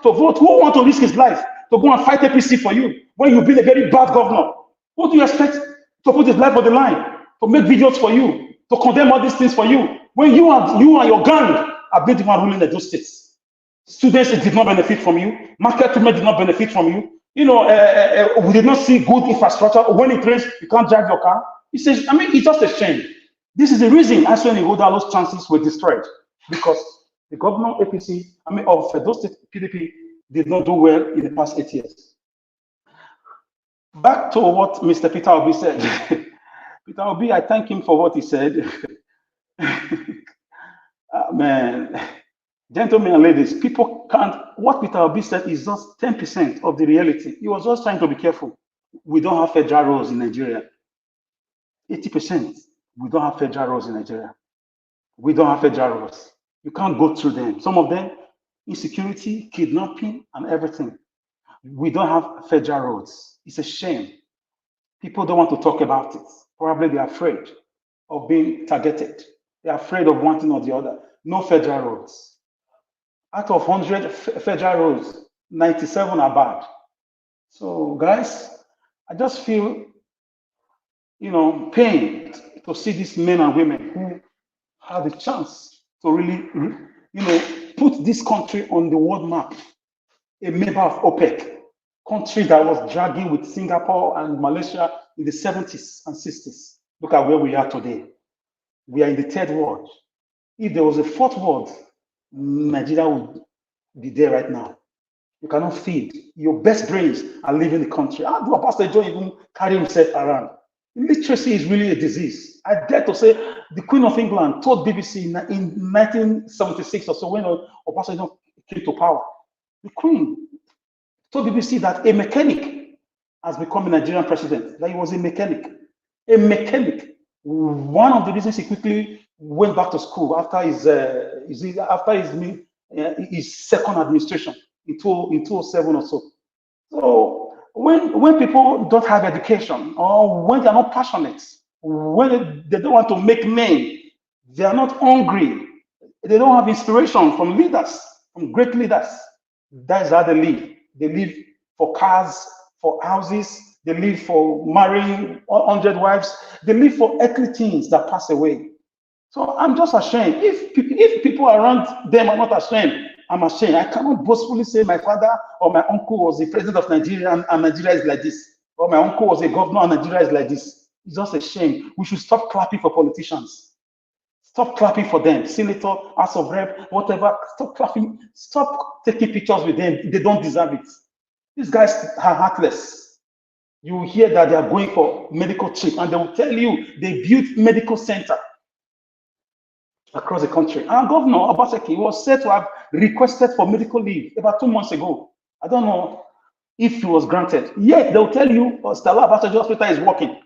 to vote. Who want to risk his life to go and fight APC for you when you've been a very bad governor? What do you expect to put his life on the line, to make videos for you, to condemn all these things for you, when you and your gang have been the one ruling Edo State? Students did not benefit from you. Market women did not benefit from you. We did not see good infrastructure. When it rains, you can't drive your car. It's just a shame. This is the reason Asue and Ighodalo's chances were destroyed, because the governor APC, of Edo State PDP did not do well in the past 8 years. Back to what Mr. Peter Obi said. Peter Obi, I thank him for what he said. Man. Gentlemen and ladies, people can't, what Peter Obi said is just 10% of the reality. He was just trying to be careful. We don't have federal roads in Nigeria. 80%, we don't have federal roads in Nigeria. We don't have federal roads. You can't go through them. Some of them, insecurity, kidnapping, and everything. We don't have federal roads. It's a shame. People don't want to talk about it. Probably they're afraid of being targeted. They're afraid of one thing or the other. No federal roads. Out of 100 federal roads, 97 are bad. So guys, I just feel, pained to see these men and women who have the chance to really, put this country on the world map. A member of OPEC, country that was dragging with Singapore and Malaysia in the 70s and 60s. Look at where we are today. We are in the third world. If there was a fourth world, Nigeria would be there right now. You cannot feed. Your best brains are leaving the country. How do a pastor John even carry himself around? Literacy is really a disease. I dare to say the Queen of England told BBC in 1976 or so, when Pastor John came to power. The Queen told BBC that a mechanic has become a Nigerian president, that he was a mechanic. A mechanic. One of the reasons he quickly went back to school after his second administration in 2007 or so. So when people don't have education, or when they're not passionate, when they don't want to make name, they are not hungry, they don't have inspiration from leaders, from great leaders, that's how they live. They live for cars, for houses, They live for marrying 100 wives. They live for earthly things that pass away. So I'm just ashamed. If people around them are not ashamed, I'm ashamed. I cannot boastfully say my father or my uncle was the president of Nigeria and Nigeria is like this, or my uncle was a governor and Nigeria is like this. It's just a shame. We should stop clapping for politicians. Stop clapping for them. Senator, House of Rep, whatever. Stop clapping. Stop taking pictures with them. They don't deserve it. These guys are heartless. You will hear that they are going for medical trip, and they will tell you they built medical center across the country. And Governor Obaseki was said to have requested for medical leave about 2 months ago. I don't know if he was granted. Yet they'll tell you Stella Abachaji Hospital is working.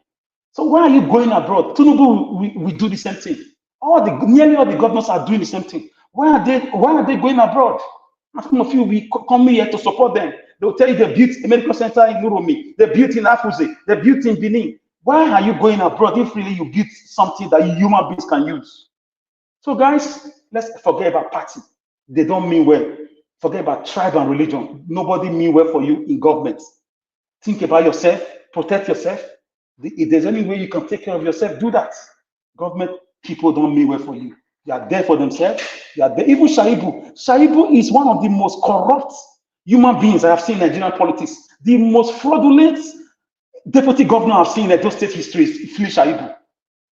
So why are you going abroad? Tinubu we do the same thing. Nearly all the governors are doing the same thing. Why are they going abroad? Some of you we come here to support them. They'll tell you they built a medical center in Uromi, they built in Asue, they built in Benin. Why are you going abroad if really you built something that human beings can use? So guys, let's forget about party. They don't mean well. Forget about tribe and religion. Nobody mean well for you in government. Think about yourself, protect yourself. If there's any way you can take care of yourself, do that. Government people don't mean well for you. They are there for themselves. They are there. Even Shaibu. Shaibu is one of the most corrupt human beings I have seen in Nigerian politics. The most fraudulent deputy governor I've seen in Edo State history is Shaibu.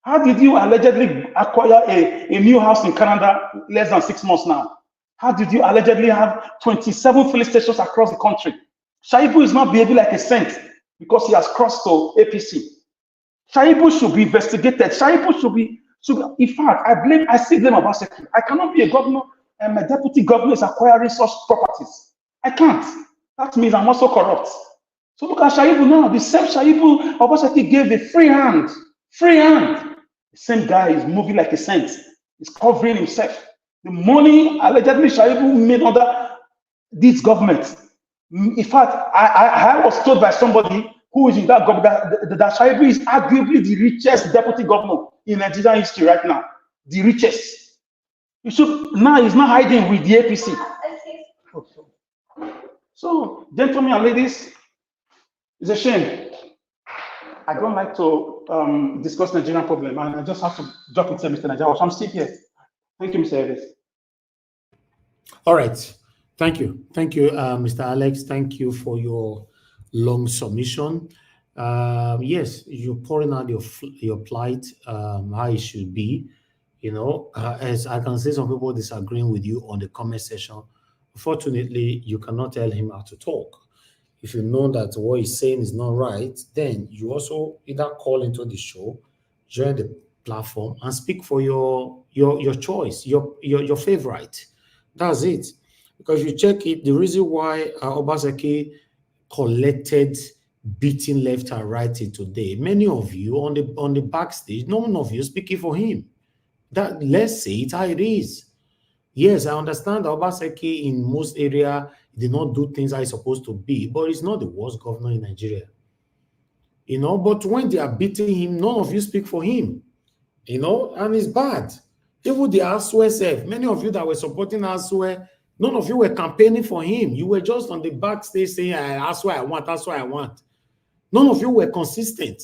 How did you allegedly acquire a new house in Canada less than 6 months now? How did you allegedly have 27 filling stations across the country? Shaibu is not behaving like a saint because he has crossed to APC. Shaibu should be investigated. Shaibu should be, in fact, I see them about security. I cannot be a governor and my deputy governor is acquiring such properties. I can't. That means I'm also corrupt. So look at Shaibu now. The same Shaibu Obaseki gave a free hand. Free hand. The same guy is moving like a saint. He's covering himself. The money allegedly Shaibu made under this government. In fact, I was told by somebody who is in that government that Shaibu is arguably the richest deputy governor in Nigerian history right now. The richest. Now he's not hiding with the APC. So, gentlemen and ladies, it's a shame. I don't like to discuss Nigerian problem, and I just have to drop it to Mr. Nigeria. So I'm still here. Thank you, Mr. Ellis. All right. Thank you. Thank you, Mr. Alex. Thank you for your long submission. Yes, you're pouring out your plight, how it should be. You know, as I can see some people disagreeing with you on the comment section. Unfortunately, you cannot tell him how to talk. If you know that what he's saying is not right, then you also either call into the show, join the platform, and speak for your choice, your favorite. That's it. Because you check it, the reason why Obaseki collected beating left and right today, many of you on the backstage, none of you speaking for him. That let's say it how it is. Yes, I understand that Obaseki in most areas did not do things how it's supposed to be, but he's not the worst governor in Nigeria. You know, but when they are beating him, none of you speak for him. You know, and it's bad. Even the Asue self, many of you that were supporting Asue, none of you were campaigning for him. You were just on the backstage saying, Asue I want, Asue I want. None of you were consistent.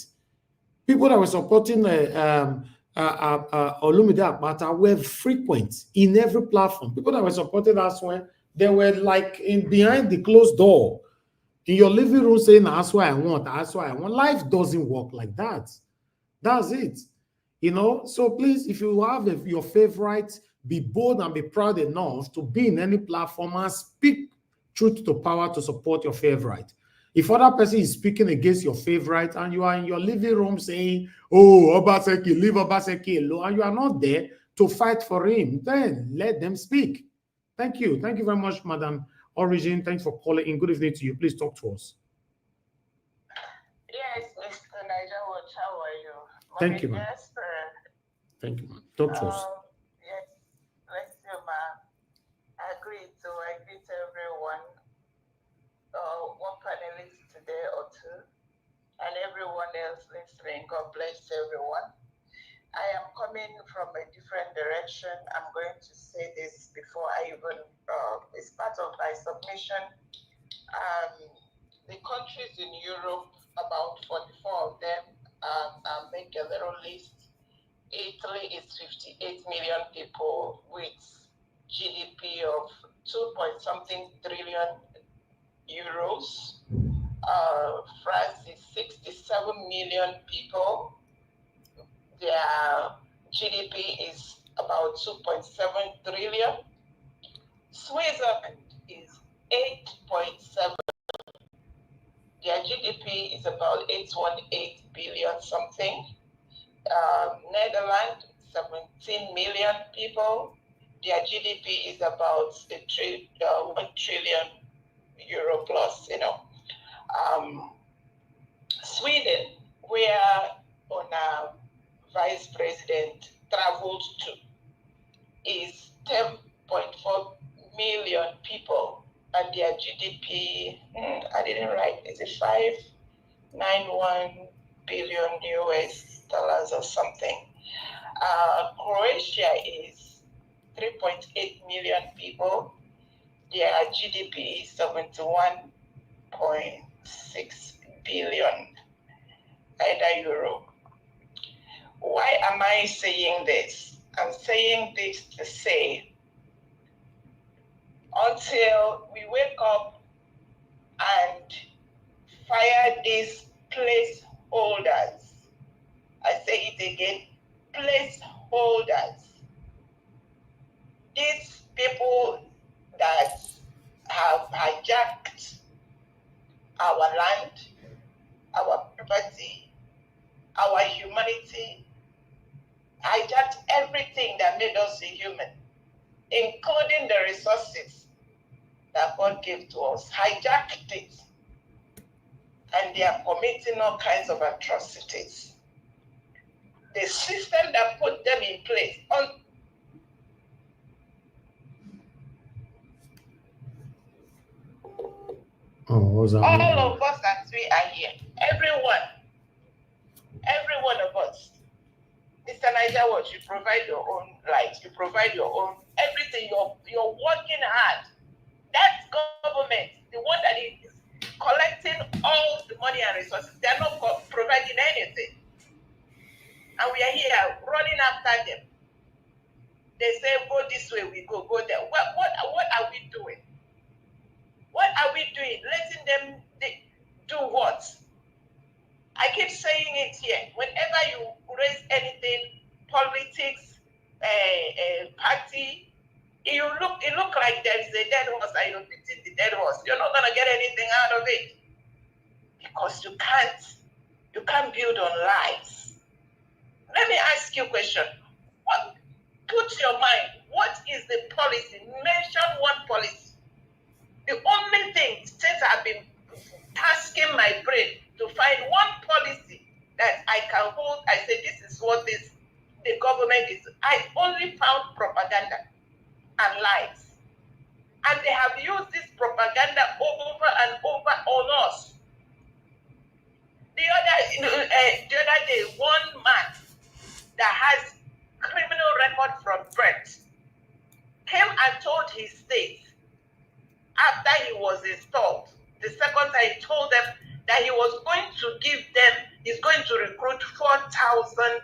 People that were supporting Olumide Akpata were frequent in every platform. People that were supporting Asue, they were like behind the closed door in your living room saying, Asue I want, Asue I want. Life doesn't work like that. That's it. You know, so please, if you have your favorite, be bold and be proud enough to be in any platform and speak truth to power to support your favorite. If other person is speaking against your favorite and you are in your living room saying, oh, Obaseki, leave Obaseki alone, and you are not there to fight for him, then let them speak. Thank you. Thank you very much, Madam Origin. Thanks for calling in. Good evening to you. Please talk to us. Yes, Mr. Niger Watch, how are you? Thank you, ma'am. Thank you, ma'am. Talk to us. Yes, let's see, ma'am. I agree to everyone. One panelist today or two, and everyone else listening. God bless everyone. I am coming from a different direction. I'm going to say this before I even, it's part of my submission. The countries in Europe about 44 of them. I'll make a little list. Italy is 58 million people with GDP of 2-point-something trillion euros. France is 67 million people. Their GDP is about 2.7 trillion. Switzerland is 8.7. Their GDP is about 818 billion something. Netherlands, 17 million people. Their GDP is about 1 trillion euro plus, Sweden, where our vice president traveled to, is 10.4 million people, and their GDP, I didn't write, is it 591 billion US dollars or something. Croatia is 3.8 million people. Their GDP is 71.6 billion euro. Why am I saying this? I'm saying this to say, until we wake up and fire these placeholders, I say it again, placeholders, these people that have hijacked our land, our property, our humanity, hijacked everything that made us a human, including the resources that God gave to us, hijacked it, and they are committing all kinds of atrocities. The system that put them in place, all of us as we are here, every one of us. Mr. Niger, what you provide your own light, you provide your own everything. You're working hard. That government, the one that is collecting all the money and resources, they're not providing anything. And we are here running after them. They say, go this way, we go there. What are we doing? What are we doing? Letting them do what? I keep saying it here. Whenever you raise anything, politics, party, it look like there is a dead horse and you're beating the dead horse. You're not gonna get anything out of it. Because you can't build on lies. Let me ask you a question. Put your mind, what is the policy? Mention one policy. The only thing, since I've been tasking my brain to find one policy that I can hold, I say this is what the government is. I only found propaganda and lies. And they have used this propaganda over and over on us. The other day, one man that has criminal record from birth came and told his state after he was installed. The second time he told them that he was going to give them, he's going to recruit 4,000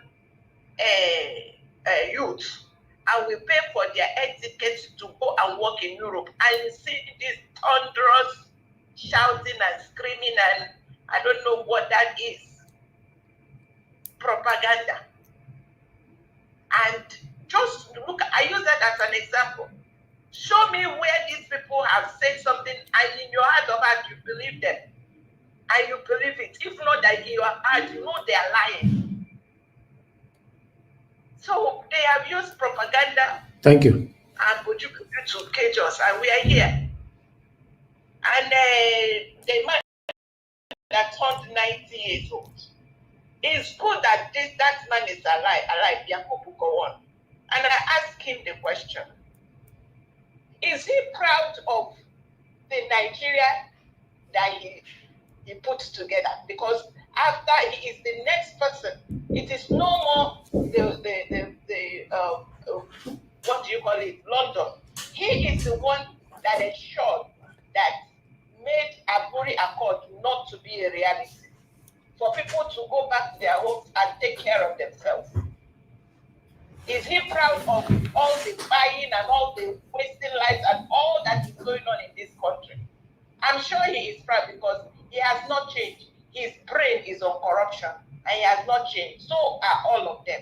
youths and we pay for their air tickets to go and work in Europe. And you see this thunderous shouting and screaming, and I don't know what that is. Propaganda. And just look, I use that as an example. Show me where these people have said something and in your heart of heart you believe them. And you believe it. If not that in your heart, you know they are lying. So they have used propaganda. Thank you. And to cage us, and we are here. And the man that turned 90 years old. It's good that that man is alive, Yakubu Gowon. And I asked him the question, is he proud of the Nigeria that he put together? Because after he is the next person, it is no more what do you call it, London. He is the one that ensured that made Aburi Accord not to be a reality. for people to go back to their homes and take care of themselves? Is he proud of all the buying and all the wasting lives and all that is going on in this country? I'm sure he is proud because he has not changed. His brain is on corruption and he has not changed. So are all of them.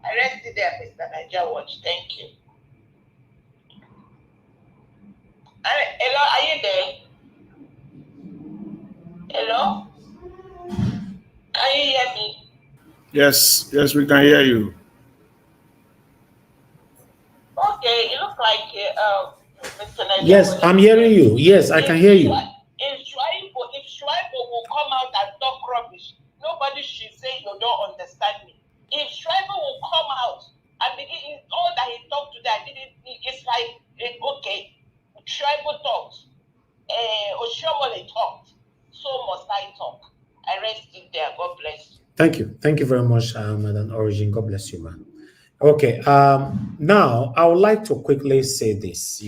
I rest it there, Mr. Niger Watch. Thank you. Hello, are you there? Hello? Can you hear me? Yes, we can hear you. Okay, it looks like Mr. Niger. Yes, I'm hearing you. Yes, I can hear you. If Shaibu will come out and talk rubbish, nobody should say you don't understand me. If Shaibu will come out and begin all that he talked today, it's like, okay, Shaibu talked, Oshiomole talked, so must I talk. I rest it there. God bless you. Thank you. Thank you very much, Madam Origin. God bless you, man. Okay, now I would like to quickly say this,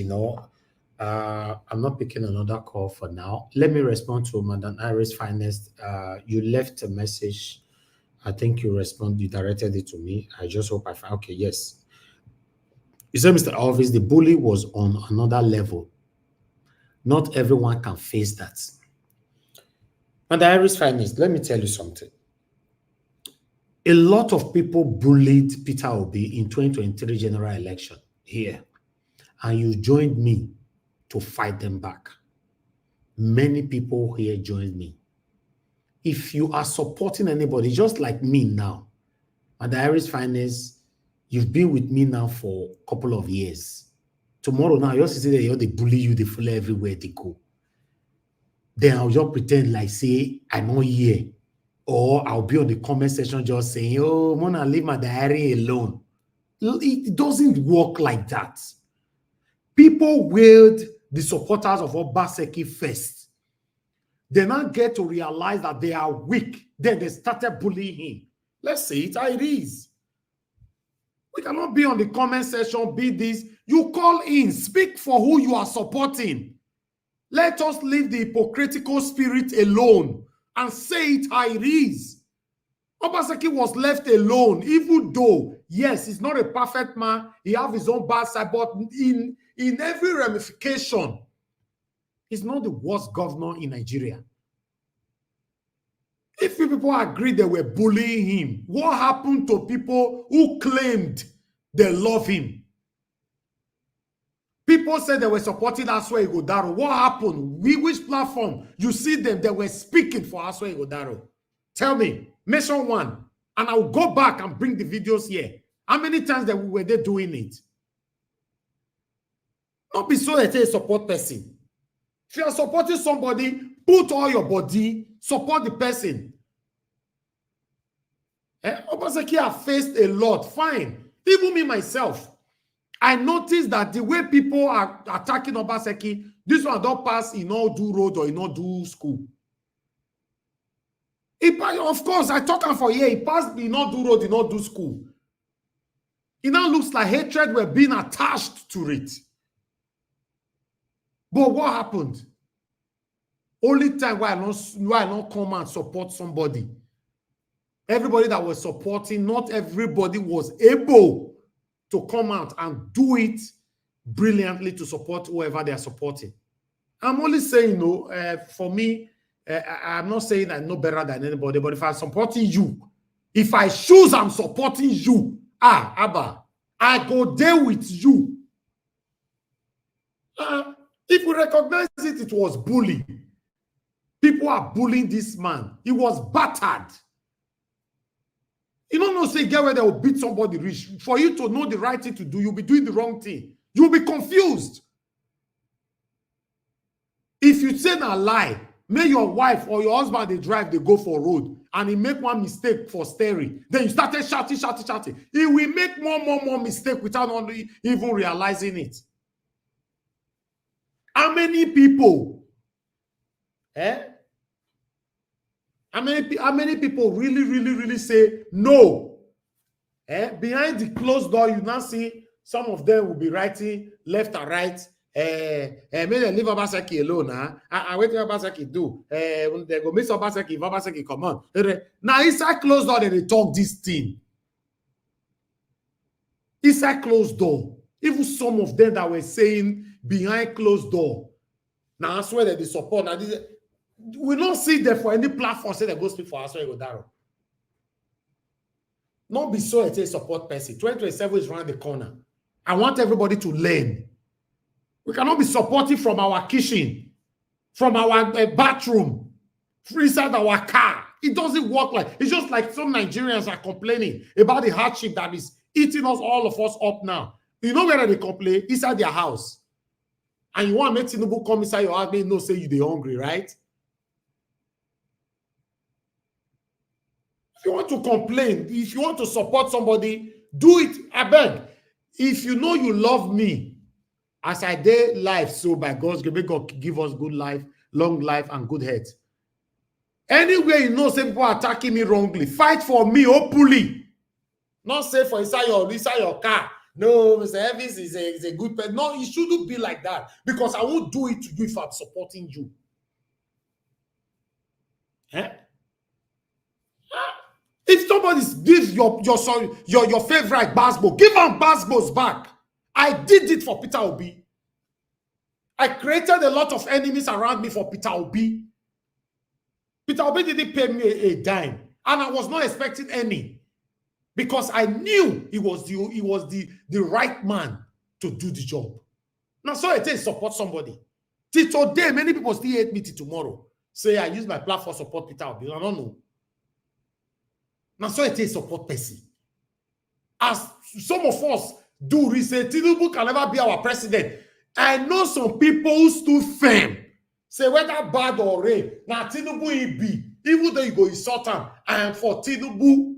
I'm not picking another call for now. Let me respond to Madam Iris Finest. You left a message. I think you directed it to me. I just hope I found, okay, yes. You said, Mr. Alvis, the bully was on another level. Not everyone can face that. Madam Iris Finest, let me tell you something. A lot of people bullied Peter Obi in 2023 general election here, and you joined me to fight them back. Many people here joined me. If you are supporting anybody, just like me now, and the Irish Finance, you've been with me now for a couple of years. Tomorrow now, you also say that they bully you, they follow everywhere they go. Then I'll just pretend like, say, I'm not here. Or I'll be on the comment section just saying, oh, I'm gonna leave my diary alone. It doesn't work like that. People willed the supporters of Obaseki first. They now get to realize that they are weak. Then they started bullying him. Let's say it how it is. We cannot be on the comment section, be this. You call in, speak for who you are supporting. Let us leave the hypocritical spirit alone and say it how it is. Obaseki was left alone, even though, yes, he's not a perfect man. He has his own bad side, but in every ramification, he's not the worst governor in Nigeria. If people agree they were bullying him, what happened to people who claimed they love him? People said they were supporting Asue Ighodalo. What happened? Which platform? You see them, they were speaking for Asue Ighodalo. Tell me, mention one, and I'll go back and bring the videos here. How many times were they doing it? Don't be so that a support person. If you are supporting somebody, put all your body, support the person. Obaseki have faced a lot, fine. Even me myself, I noticed that the way people are attacking Obaseki, this one don't pass, do road or do school. Of course, I talk for here, he passed, do road, do school. It now looks like hatred were being attached to it. But what happened? Only time why I don't come and support somebody. Everybody that was supporting, not everybody was able to come out and do it brilliantly to support whoever they are supporting. I'm only saying, for me, I'm not saying I'm no better than anybody, but if I'm supporting you, if I choose I'm supporting you, Abba, I go there with you. If we recognize it was bullying. People are bullying this man. He was battered. You don't know, say, get where they will beat somebody rich. For you to know the right thing to do, you'll be doing the wrong thing. You'll be confused. If you say a lie, may your wife or your husband, they drive, they go for road, and he make one mistake for steering. Then you started shouting. He will make more mistake without even realizing it. How many people? How many people really say no? Behind the closed door, you now see some of them will be writing left and right. May they leave Obaseki alone. I wait till Obaseki do. They go miss Obaseki if Obaseki come on. Now inside closed door, they talk this thing. Inside closed door. Even some of them that were saying behind closed door. Now I swear that they support. Now this, we don't see them for any platform say they go speak for Asue Ighodalo. Not be so a support person. 2027 is around the corner. I want everybody to learn. We cannot be supporting from our kitchen, from our bathroom, inside our car. It doesn't work like, it's just like some Nigerians are complaining about the hardship that is eating us, all of us up now. You know where they complain? Inside their house. And you want to make Tinubu come inside your house, they know say you're hungry, right? If you want to complain, if you want to support somebody, do it. I beg. If you know you love me, as I did life, so by God's grace, may God give us good life, long life, and good health. Anywhere you know some people are attacking me wrongly, fight for me openly. Not say for inside your car. No, Mr. Evans is a good person. No, it shouldn't be like that. Because I won't do it to you if I'm supporting you. Eh? If somebody gives your favorite basketball, give them basketballs back. I did it for Peter Obi. I created a lot of enemies around me for Peter Obi. Peter Obi didn't pay me a dime, and I was not expecting any, because I knew he was the right man to do the job. Now, so I say support somebody. Till today, many people still hate me till tomorrow. Say I use my platform to support Peter Obi. I don't know. Now, so I say support person. As some of us do research, Tinubu can never be our president. I know some people who stood firm. Say whether bad or rain, now Tinubu he be. Even though you go insult him, I am for Tinubu.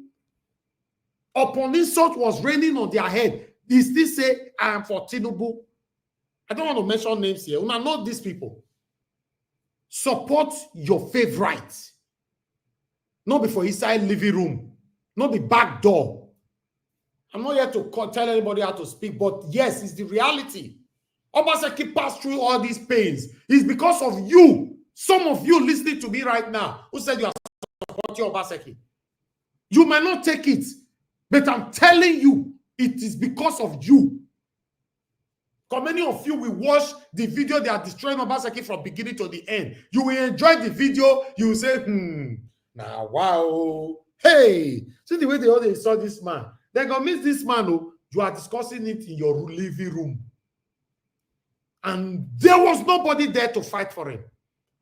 Upon insult was raining on their head, they still say, I am for Tinubu. I don't want to mention names here. Una know these people. Support your favorite. Not before inside living room. Not the back door. I'm not here to tell anybody how to speak, but yes, it's the reality. Obaseki passed through all these pains. It's because of you. Some of you listening to me right now who said you are supporting Obaseki. You might not take it, but I'm telling you, it is because of you. Because many of you will watch the video they are destroying Obaseki from beginning to the end. You will enjoy the video. You will say, now wow. Hey, see the way they always saw this man. They're going to miss this man. Oh, you are discussing it in your living room. And there was nobody there to fight for him.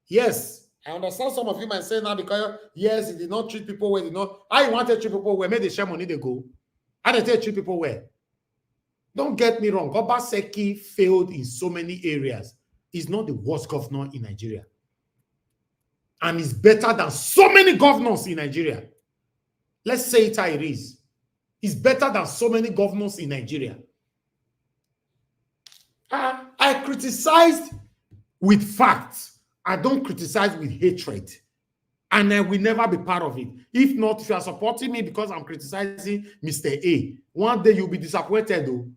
Yes, I understand some of you might say now because, yes, he did not treat people well. I wanted to treat people well. Made the share money they go. I didn't treat people well. Don't get me wrong. Obaseki failed in so many areas. He's not the worst governor in Nigeria. And he's better than so many governors in Nigeria. Let's say it how it is. He's better than so many governors in Nigeria. I criticized with facts. I don't criticize with hatred. And I will never be part of it. If not, if you are supporting me because I'm criticizing Mr. A, one day you'll be disappointed though.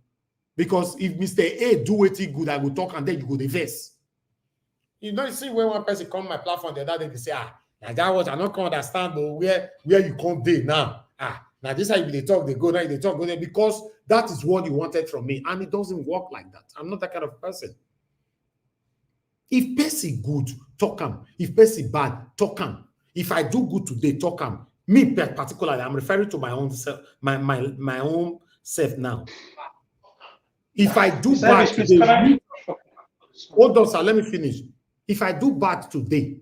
Because if Mr. A do it good, I will talk and then you go the verse. You know, you see when one person come on my platform the other day, they say, that was I not can understand though, where you come there now. Now this how they talk, they go there, they talk, go there, because that is what you wanted from me. And it doesn't work like that. I'm not that kind of person. If person good, talk him. If person bad, talk him. If I do good today, talk him. Me particularly, I'm referring to my own self, my own self now. If I do bad today, hold on, sir, let me finish. If I do bad today,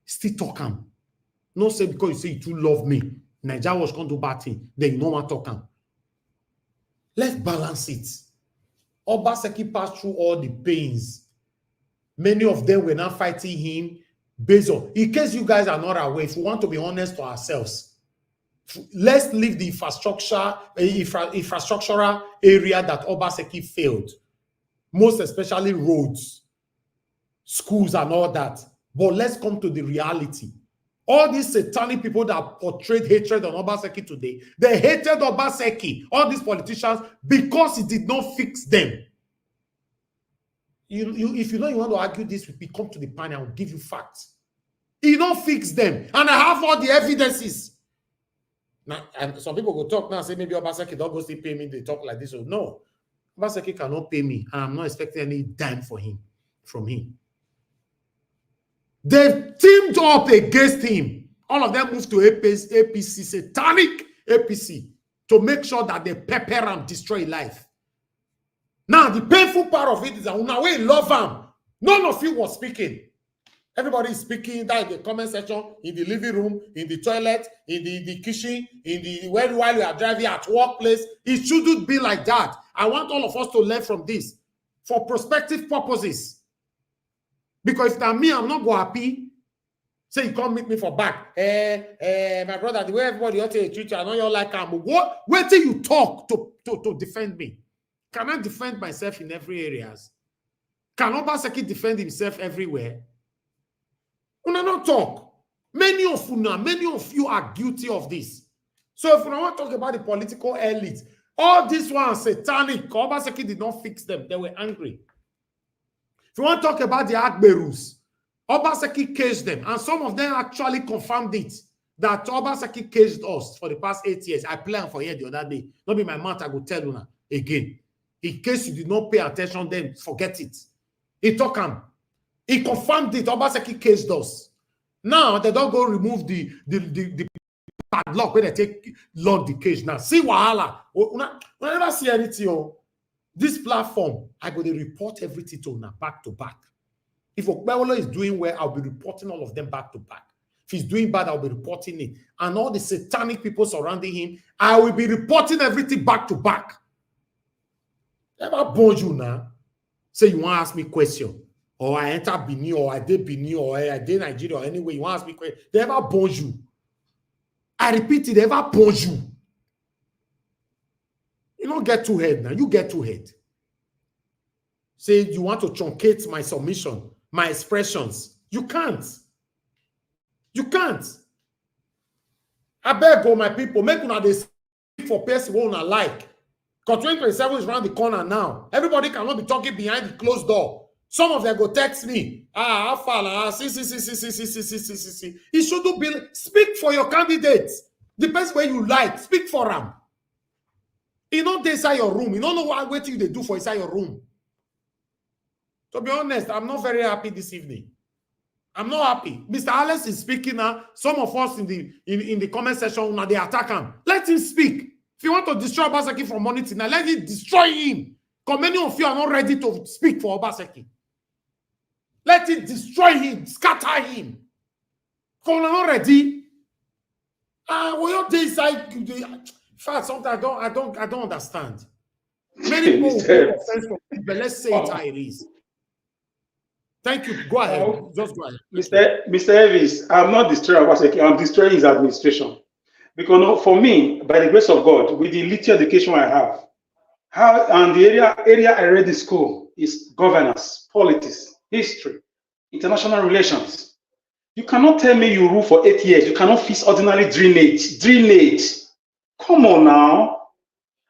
still talk him. No say because you say you too love me. Nigeria was going to do bad thing, then you know what talk him. Let's balance it. Obaseki passed through all the pains. Many of them were not fighting him based on, in case you guys are not aware, if we want to be honest to ourselves, let's leave the infrastructural area that Obaseki failed, most especially roads, schools and all that. But let's come to the reality. All these satanic people that portrayed hatred on Obaseki today, they hated Obaseki, all these politicians, because he did not fix them. if you know you want to argue this with me, come to the panel. I'll give you facts. He don't fix them, and I have all the evidences. Now, and some people go talk now, say maybe Obaseki don't go still pay me. They talk like this. So no, Obaseki cannot pay me, and I'm not expecting any dime from him. They've teamed up against him. All of them moved to APC, satanic APC, to make sure that they pepper and destroy life. Now, the painful part of it is that now we love him. None of you was speaking. Everybody is speaking that in the comment section, in the living room, in the toilet, in the kitchen, while we are driving at workplace. It shouldn't be like that. I want all of us to learn from this for prospective purposes. Because if not me, I'm not going happy. Say you come meet me for back. My brother, the way everybody ought to treat you, I know you like him. Wait till you talk to defend me. Can I defend myself in every areas? Can Obaseki defend himself everywhere? Una not talk. Many of you are guilty of this. So if we want to talk about the political elite, all these ones satanic. Obaseki did not fix them. They were angry. If you want to talk about the Agberus, Obaseki caged them, and some of them actually confirmed it that Obaseki caged us for the past 8 years. I planned for here the other day. Not be my mouth, I will tell you now again. In case you did not pay attention, then forget it. He took him. He confirmed it. Obaseki caged us. Now they don't go remove the padlock when they take lock the cage. Now see wahala. Whenever see anything, this platform, I go to report everything to now back to back. If Okpebholo is doing well, I'll be reporting all of them back to back. If he's doing bad, I'll be reporting it. And all the satanic people surrounding him, I will be reporting everything back to back. Ever bond you now? Say you want to ask me a question, or I enter Benin, or I did Benin, or I did Nigeria, or anyway, you want to ask me a question. They ever bond you? I repeat it, they ever bond you? You don't get too head now. You get too head. Say you want to truncate my submission, my expressions. You can't. You can't. I beg all my people, make una dey speak for person who una like. Because 2027 is around the corner now. Everybody cannot be talking behind the closed door. Some of them go text me. How far? See. It shouldn't be. Speak for your candidates. The best way you like. Speak for them. You don't inside your room. You don't know what you they do for inside your room. To be honest, I'm not very happy this evening. I'm not happy. Mr. Alex is speaking now. Some of us in the comment section, now they attack him. Let him speak. If you want to destroy Obaseki from morning till night, let him destroy him. Because many of you are not ready to speak for Obaseki. Let it destroy him, scatter him. Because we're not ready. We are inside. In fact, sometimes I don't understand. Many people will take offense from it, but let's say it how it is. Thank you. Go ahead. Just go ahead. Mr. Elvis, I'm not destroying Obaseki. I'm destroying his administration. Because for me, by the grace of God, with the little education I have, and the area I read in school is governance, politics, history, international relations. You cannot tell me you rule for 8 years. You cannot fix ordinary drainage. Come on now.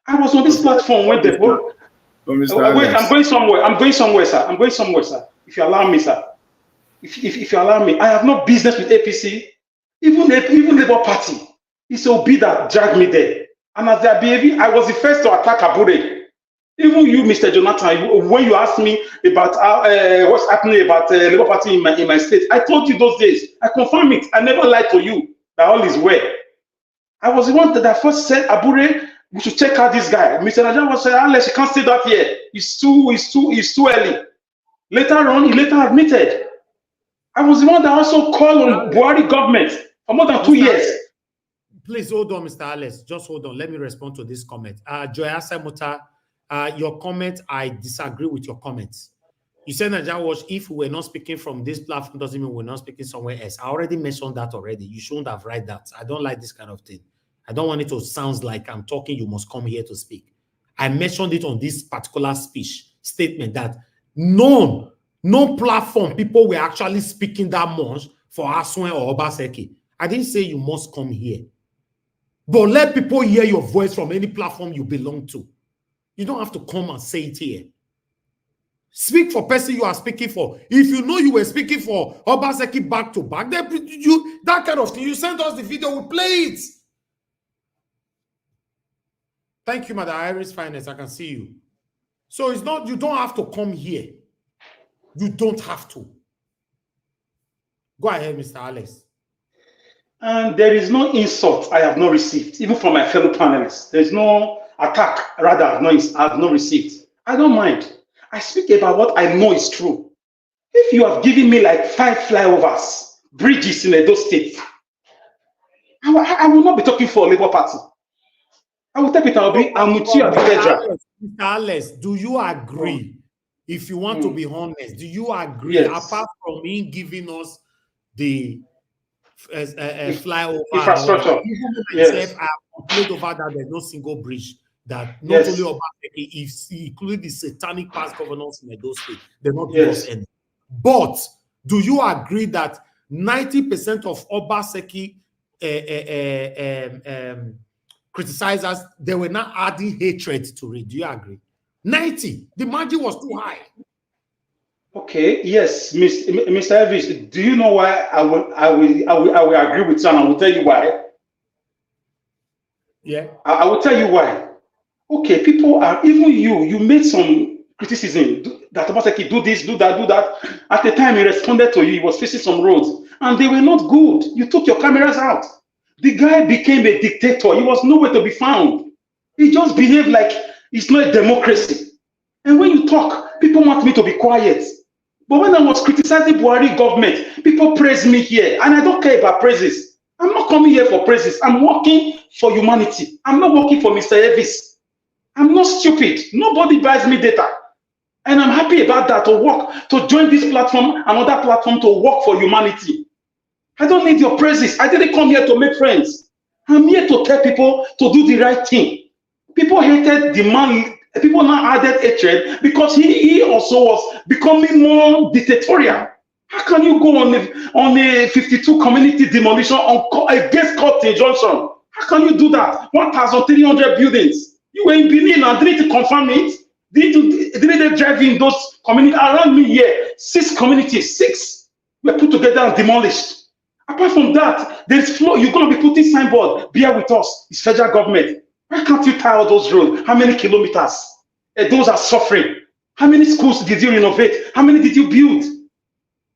I was on this platform when they were. Wait, I'm going somewhere, sir. If you allow me, sir. If you allow me, I have no business with APC, even Labour Party. It's Obi that dragged me there. And as they are behaving, I was the first to attack Abure. Even you, Mr. Jonathan, when you asked me about what's happening about Labour Party in my state, I told you those days. I confirm it. I never lied to you that all is well. I was the one that first said, Abure, we should check out this guy. Mr. Najan was saying, unless you can't stay that here. It's too early. Later on, he later admitted. I was the one that also called on Buhari government for more than 2 years. Please hold on, Mr. Alex. Just hold on. Let me respond to this comment. Joya Semuta, your comment, I disagree with your comments. You said Naija Watch, if we were not speaking from this platform, doesn't mean we're not speaking somewhere else. I already mentioned that already. You shouldn't have written that. I don't like this kind of thing. I don't want it to sound like I'm talking, you must come here to speak. I mentioned it on this particular statement that no platform, people were actually speaking that much for Asue or Obaseki. I didn't say you must come here. But let people hear your voice from any platform you belong to. You don't have to come and say it here. Speak for person you are speaking for. If you know you were speaking for Obaseki back to back, then you that kind of thing. You send us the video, we play it. Thank you, Madam Iris Finance. I can see you. So it's not, you don't have to come here. You don't have to. Go ahead, Mr. Alex. And there is no insult I have not received, even from my fellow panelists. There's no attack, rather, I have not received. I don't mind. I speak about what I know is true. If you have given me like 5 flyovers, bridges in Edo State, I will not be talking for Labour Party. I will take it, I'm with you at the federal. Mr. Alex, do you agree? If you want to be honest, do you agree? Yes. Apart from me giving us the flyover infrastructure, yes. I have complained over that there's no single bridge that not only Obaseki, if include the satanic past governors in Edo State, they're not give us any. But do you agree that 90% of Obaseki criticizers, they were not adding hatred to it? Do you agree? 90. The margin was too high. Okay. Yes, Mr. Elvis. Do you know why I will agree with you, and I will tell you why. Yeah. I will tell you why. Okay, people are, even you made some criticism that Obaseki do this, do that, do that. At the time he responded to you, he was facing some roads, and they were not good. You took your cameras out. The guy became a dictator. He was nowhere to be found. He just behaved like it's not a democracy. And when you talk, people want me to be quiet. But when I was criticizing Buhari government, people praise me here, and I don't care about praises. I'm not coming here for praises. I'm working for humanity. I'm not working for Mr. Elvis. I'm not stupid. Nobody buys me data. And I'm happy about that, to work, to join this platform, another platform, to work for humanity. I don't need your praises. I didn't come here to make friends. I'm here to tell people to do the right thing. People hated the man. People now added hatred because he also was becoming more dictatorial. How can you go on a 52 community demolition against court injunction? How can you do that? 1,300 buildings. You were in Benin and didn't confirm it. Didn't they drive in those communities around me here? 6 communities, 6 were put together and demolished. Apart from that, there's flow. You're going to be putting signboard. Bear with us. It's federal government. Why can't you tie all those roads? How many kilometers? Those are suffering. How many schools did you renovate? How many did you build?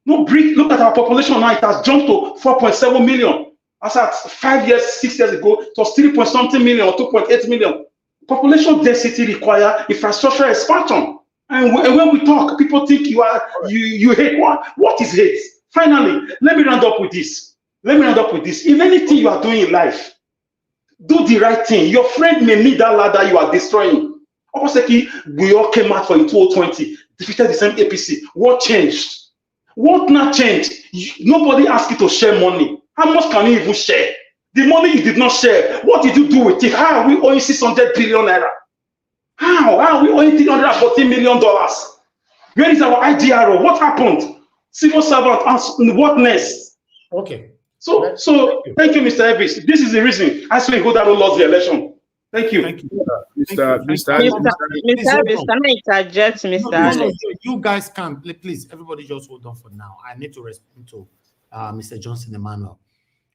No brick. Look at our population now. It has jumped to 4.7 million. As at 5 years, 6 years ago, it was 3.something million or 2.8 million. Population density require infrastructure expansion. And when we talk, people think you hate. What is hate? Finally, let me round up with this. In anything you are doing in life, do the right thing. Your friend may need that ladder you are destroying. Obaseki, we all came out for in 2020, defeated the same APC. What changed? What not changed? Nobody asked you to share money. How much can you even share? The money you did not share, what did you do with it? How are we owing 600 billion naira? How are we owing $314 million? Where is our IGRO? What happened? Civil servant, what next? Okay. So thank you, Mr. Elvis. This is the reason Asue Ighodalo lost the election. Thank you. Thank you. Mr. Elvis, can I interject, Mr. Alex? You guys can, please, everybody just hold on for now. I need to respond to Mr. Johnson Emmanuel.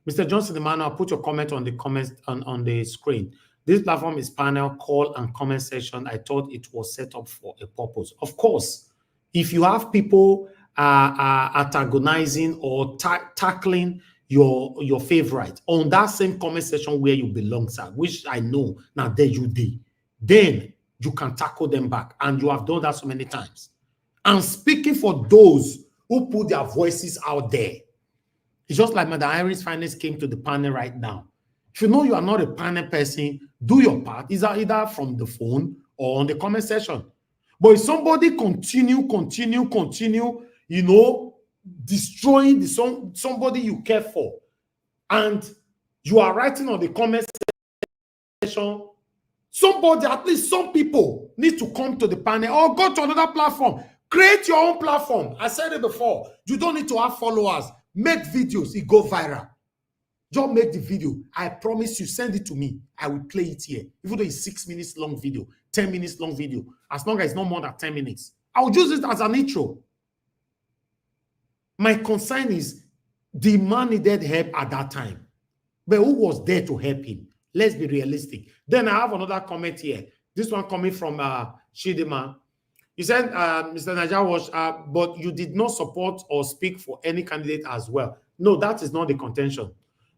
Mr. Johnson Emmanuel, put your comment on the comments on the screen. This platform is panel, call, and comment section. I thought it was set up for a purpose. Of course, if you have people antagonizing or tackling your favorite on that same comment section where you belong, sir, which I know now there you did, then you can tackle them back. And you have done that so many times. I'm speaking for those who put their voices out there. It's just like Madam Iris Finance came to the panel right now. If you know you are not a panel person, do your part. Is either from the phone or on the comment section. But if somebody continue, you know, destroying somebody you care for, and you are writing on the comment section, somebody, at least some people, need to come to the panel or go to another platform. Create your own platform. I said it before. You don't need to have followers. Make videos, it go viral. Just make the video. I promise you, send it to me. I will play it here. Even though it's 6 minutes long video, 10 minutes long video, as long as it's not more than 10 minutes, I'll use it as an intro. My concern is the man needed help at that time. But who was there to help him? Let's be realistic. Then I have another comment here. This one coming from Shettima. He said, Mr. Naija, but you did not support or speak for any candidate as well. No, that is not the contention.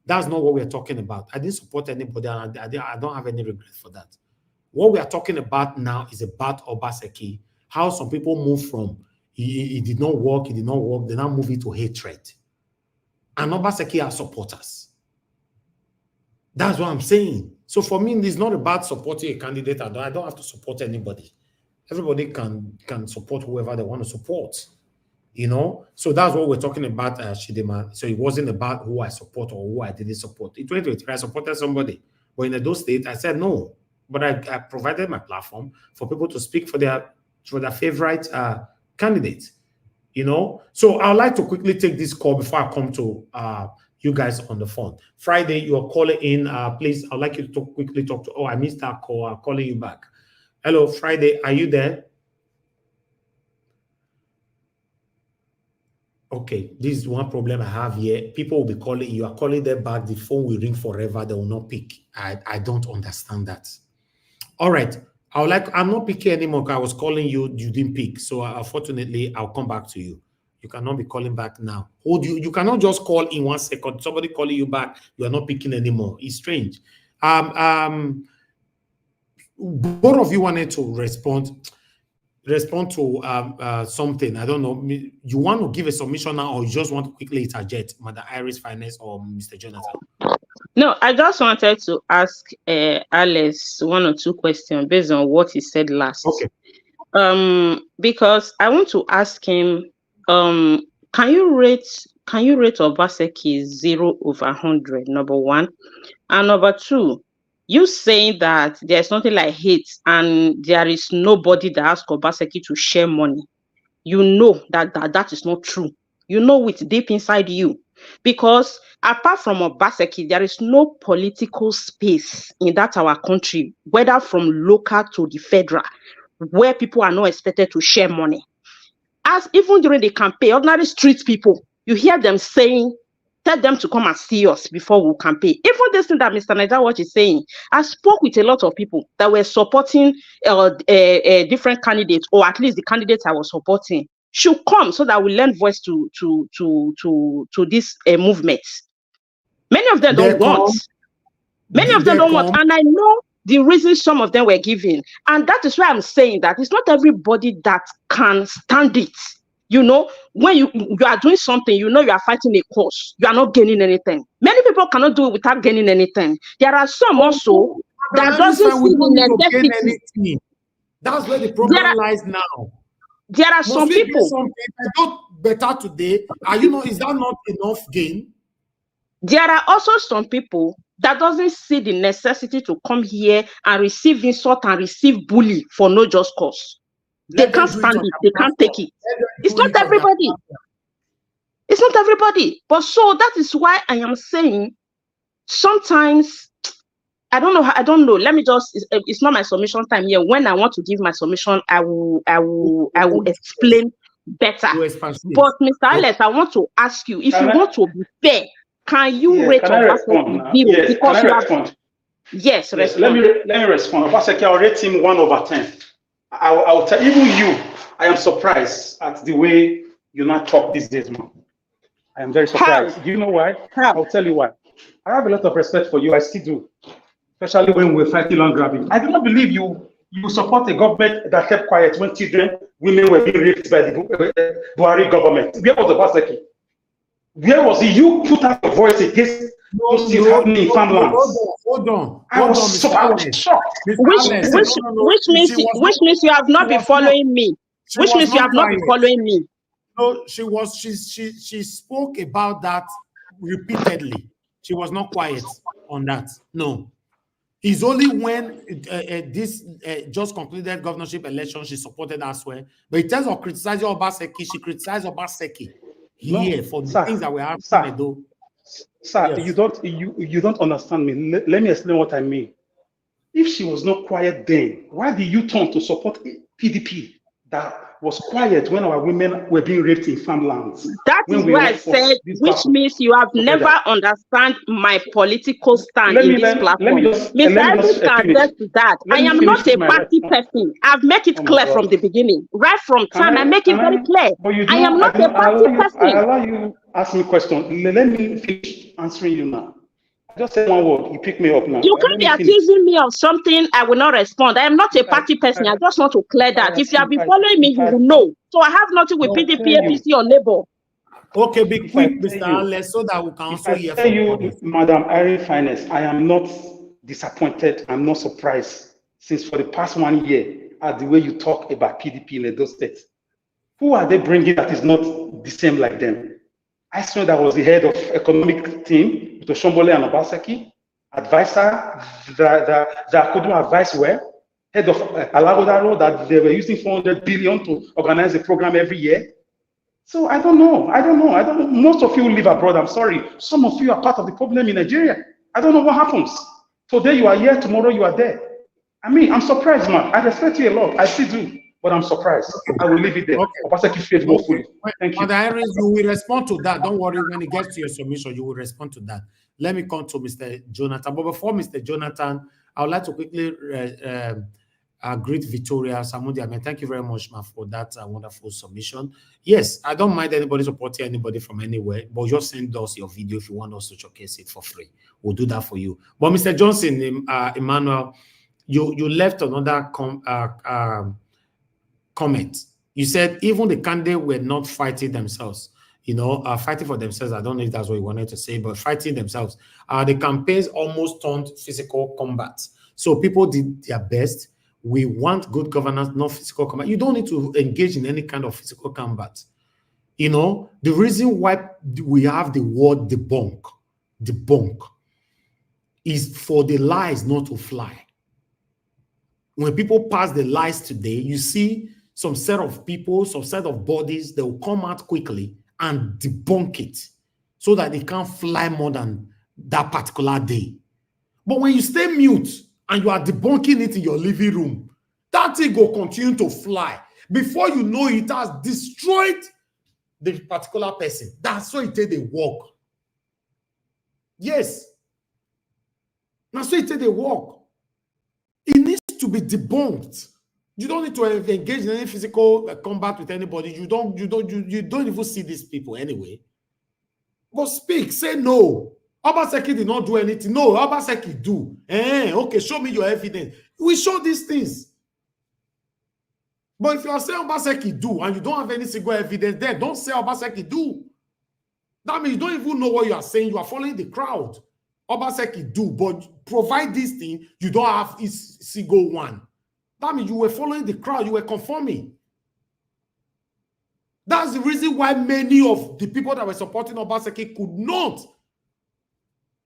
That's not what we're talking about. I didn't support anybody, and I don't have any regret for that. What we are talking about now is about Obaseki, how some people move from he did not work, they now move it to hatred. And Obaseki are supporters. That's what I'm saying. So for me, it's not about supporting a candidate. I don't have to support anybody. Everybody can support whoever they want to support. You know? So that's what we're talking about, Shettima. So it wasn't about who I support or who I didn't support. In 2023, I supported somebody. But in Edo State, I said no. But I provided my platform for people to speak for their favorite candidates. You know? So I'd like to quickly take this call before I come to you guys on the phone. Friday, you are calling in. Please, I'd like you to quickly talk to. Oh, I missed that call. I'm calling you back. Hello, Friday. Are you there? Okay, this is one problem I have here. People will be calling. You are calling them back. The phone will ring forever. They will not pick. I don't understand that. All right. I'm not picking anymore. I was calling you. You didn't pick. So unfortunately, I'll come back to you. You cannot be calling back now. You cannot just call in 1 second. Somebody calling you back. You are not picking anymore. It's strange. Both of you wanted to respond to something. I don't know. You want to give a submission now, or you just want to quickly interject, Madam Iris Finance or Mr. Jonathan? No, I just wanted to ask Alex 1 or 2 questions based on what he said last. Okay. Because I want to ask him, can you rate Obaseki 0 over 100? Number 1, and number 2. You saying that there's nothing like hate and there is nobody that asks Obaseki to share money. You know that is not true. You know it deep inside you. Because apart from Obaseki, there is no political space in that our country, whether from local to the federal, where people are not expected to share money. As even during the campaign, ordinary street people, you hear them saying, tell them to come and see us before we campaign. Even this thing that Mr. Naija is saying, I spoke with a lot of people that were supporting different candidates, or at least the candidates I was supporting should come so that we lend voice to this movement. Many of them don't want. Many of them don't want, and I know the reasons some of them were given, and that is why I'm saying that it's not everybody that can stand it. You know, when you are doing something, you know you are fighting a cause, you are not gaining anything. Many people cannot do it without gaining anything. There are some also that doesn't see the necessity. That's where the problem lies now. There are some people. I got better today. Is that not enough gain? There are also some people that doesn't see the necessity to come here and receive insult and receive bully for no just cause. They can't stand it. They can't take it. It's not everybody. It's not everybody. But so that is why I am saying sometimes I don't know. Let me just. It's not my submission time here. When I want to give my submission, I will explain better. But Mr. Alex, I want to ask you, if you want to be fair, can you rate Obaseki 0? Because you have. Yes, respond. Let me respond. Obaseki, I'll rate him 1 over 10. I'll tell even you, I am surprised at the way you not talk these days, man. I am very surprised. How? Do you know why? How? I'll tell you why. I have a lot of respect for you. I still do. Especially when we're fighting land grabbing. I do not believe you support a government that kept quiet when women were being raped by the Buhari government. Where was Obaseki? Where was he? You put out your voice against those things happening in farmlands. Hold on. I was shocked. Which means you have not been following me. Which means you have not been following me. No, she spoke about that repeatedly. She was not quiet on that. No. It's only when this just concluded governorship election she supported Asue. But in terms of criticizing Obaseki, she criticized Obaseki here for the things that were happening. Sir, yes. you don't understand me. Let me explain what I mean. If she was not quiet then, why did you turn to support PDP that was quiet when our women were being raped in farmlands. That is why I said, which means you have never understand my political stand in this platform. Mr. Evans can attest to that. I am not a party person. I've made it clear from the beginning. Right from time, I make it very clear. I am not a party person. I allow you ask me a question. Let me finish answering you now. Just say one word. You pick me up now. You can't be accusing me of something I will not respond. I am not a party person. I just want to clear that. If you have been following me, you will know. So I have nothing with PDP, APC, or Labour. Okay, be quick, Mr. Panelist, so that we can also hear from you, Madam Irene Finance. I am not disappointed. I'm not surprised. Since for the past 1 year, at the way you talk about PDP in Edo State, who are they bringing that is not the same like them? Asue, that was the head of economic team, Edo State and Obaseki, advisor that couldn't advise well, head of Ighodalo, that they were using 400 billion to organize a program every year. So I don't know. Most of you live abroad. I'm sorry. Some of you are part of the problem in Nigeria. I don't know what happens. Today you are here, tomorrow you are there. I mean, I'm surprised, man. I respect you a lot. I still do. But I'm surprised. I will leave it there. Obaseki faith more fully. Thank you. You will respond to that. Don't worry. When it gets to your submission, you will respond to that. Let me come to Mr. Jonathan. But before Mr. Jonathan, I would like to quickly greet Victoria Samudi. I mean, thank you very much, ma, for that wonderful submission. Yes, I don't mind anybody supporting anybody from anywhere, but just send us your video if you want us to showcase it for free. We'll do that for you. But Mr. Johnson, Emmanuel, you left another comment. You said even the candidates were not fighting themselves, fighting for themselves. I don't know if that's what you wanted to say, but fighting themselves. The campaigns almost turned physical combat. So people did their best. We want good governance, not physical combat. You don't need to engage in any kind of physical combat. The reason why we have the word debunk is for the lies not to fly. When people pass the lies today, you see some set of people, some set of bodies, they will come out quickly and debunk it so that they can't fly more than that particular day. But when you stay mute and you are debunking it in your living room, that thing will continue to fly. Before you know it has destroyed the particular person. That's why it did the work. Yes. That's why it did the work. It needs to be debunked. You don't need to engage in any physical combat with anybody. You don't even see these people anyway. But speak, say no. Obaseki did not do anything. No, Obaseki do. Okay, show me your evidence. We show these things. But if you are saying Obaseki do and you don't have any single evidence, then don't say Obaseki do. That means you don't even know what you are saying. You are following the crowd. Obaseki do, but provide this thing, you don't have a single one. That means you were following the crowd. You were conforming. That's the reason why many of the people that were supporting Obaseki could not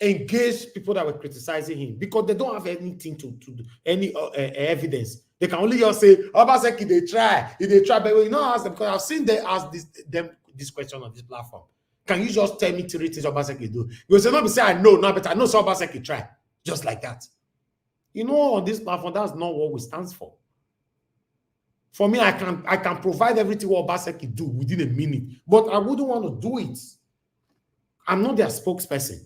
engage people that were criticizing him because they don't have anything to do, any evidence. They can only just say, Obaseki, they try, but we not ask them because I've seen them ask this question on this platform. Can you just tell me 3 things Obaseki do? You say, not be say I know, no, but I know so Obaseki try. Just like that. On this platform, that's not what we stand for. For me, I can provide everything what Obaseki do within a minute, but I wouldn't want to do it. I'm not their spokesperson.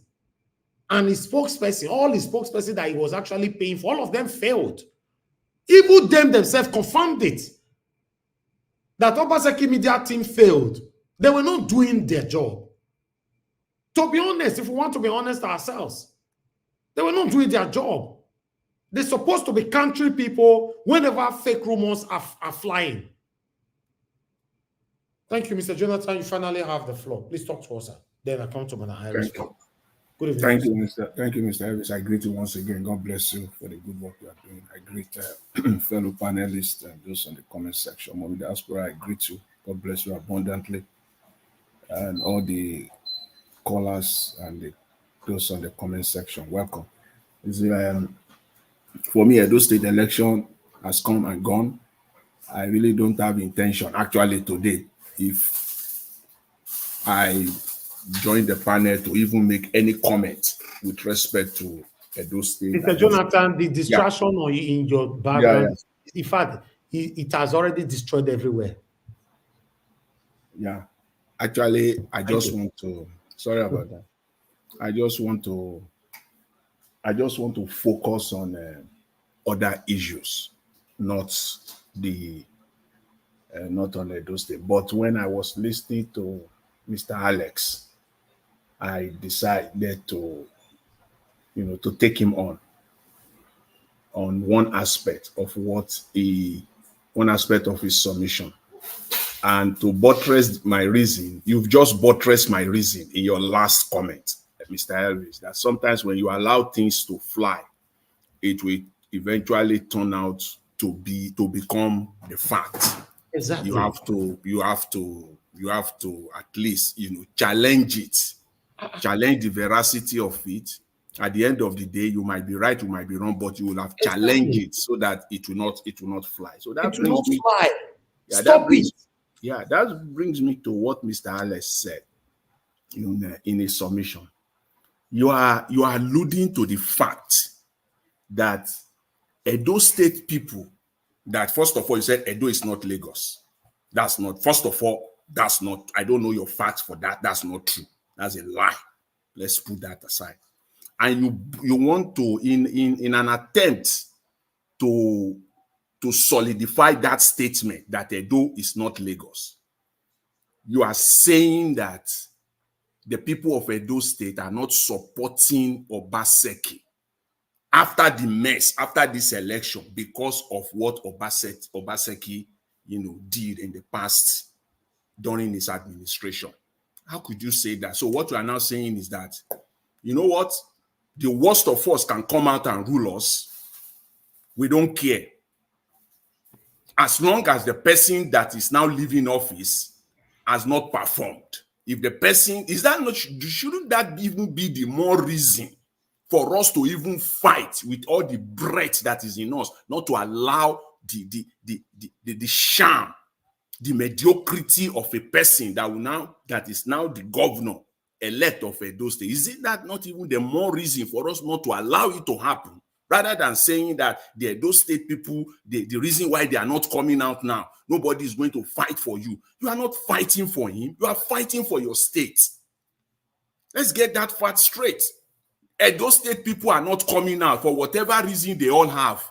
And his spokesperson, all his spokesperson that he was actually paying for, all of them failed. Even them themselves confirmed it. That Obaseki media team failed. They were not doing their job. To be honest, if we want to be honest ourselves, they were not doing their job. They're supposed to be country people whenever fake rumors are flying. Thank you, Mr. Jonathan. You finally have the floor. Please talk to us. Then I come to Madam Harris. Good evening. Thank you, Mr. Harris. I greet you once again. God bless you for the good work you are doing. I greet fellow panelists and those on the comment section. Mommy Diaspora, I greet you. God bless you abundantly. And all the callers and those on the comment section, welcome. For me, Edo State election has come and gone. I really don't have intention, actually today, if I join the panel to even make any comment with respect to Edo State. Mr. Jonathan, the distraction in your background, in fact, it has already destroyed everywhere. Yeah. Actually, I just want to, sorry about that. I just want to focus on other issues, not on Edo State. But when I was listening to Mr. Alex, I decided to take him on one aspect of one aspect of his submission. And to buttress my reason, you've just buttressed my reason in your last comment, Mr. Elvis, that sometimes when you allow things to fly, it will eventually turn out to become the fact. Exactly. You have to at least challenge it, challenge the veracity of it. At the end of the day, you might be right, you might be wrong, but you will have challenged it so that it will not fly. So that brings me. Yeah, that brings me to what Mr. Alex said in his submission. You are alluding to the fact that Edo State people, that first of all, you said Edo is not Lagos. That's not, first of all, that's not, I don't know your facts for that. That's not true. That's a lie. Let's put that aside. And you want to, in an attempt to solidify that statement that Edo is not Lagos, you are saying that the people of Edo State are not supporting Obaseki after the mess, after this election, because of what Obaseki, did in the past during his administration. How could you say that? So what you are now saying is that, you know what? The worst of us can come out and rule us. We don't care. As long as the person that is now leaving office has not performed. If the person, shouldn't that even be the more reason for us to even fight with all the breath that is in us, not to allow the sham, the mediocrity of a person that is now the governor elect of Edo State? Is it that not even the more reason for us not to allow it to happen, rather than saying that the Edo State people, the reason why they are not coming out now, nobody is going to fight for you. You are not fighting for him. You are fighting for your state. Let's get that fact straight. Edo State people are not coming out for whatever reason they all have.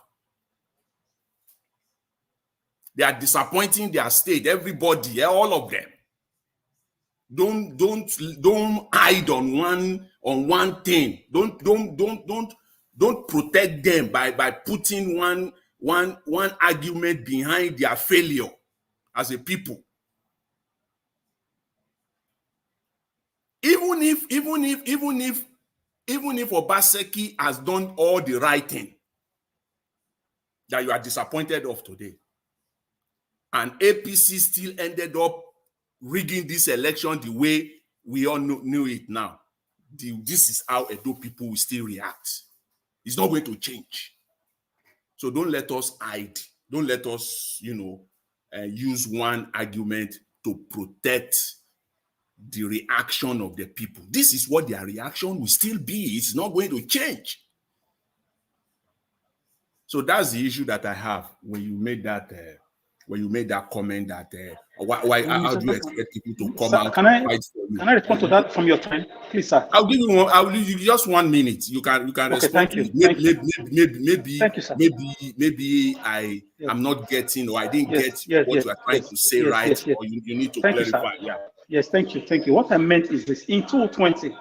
They are disappointing their state, everybody, all of them. Don't hide on one thing. Don't protect them by putting one argument behind their failure as a people. Even if Obaseki has done all the right thing that you are disappointed of today, and APC still ended up rigging this election the way we all knew it now, this is how Edo people will still react. It's not going to change. So don't let us hide. Don't let us, use one argument to protect the reaction of the people. This is what their reaction will still be. It's not going to change. So that's the issue that I have when you made that comment that how do you expect people to come out and fight for you? Can I respond to that from your time, please, sir? I'll give you just 1 minute. You can okay, respond. Thank you. Thank you, sir. Maybe I'm not getting, or I didn't get what you are trying to say right, or you need to clarify. Yes, thank you. What I meant is this: in 2020,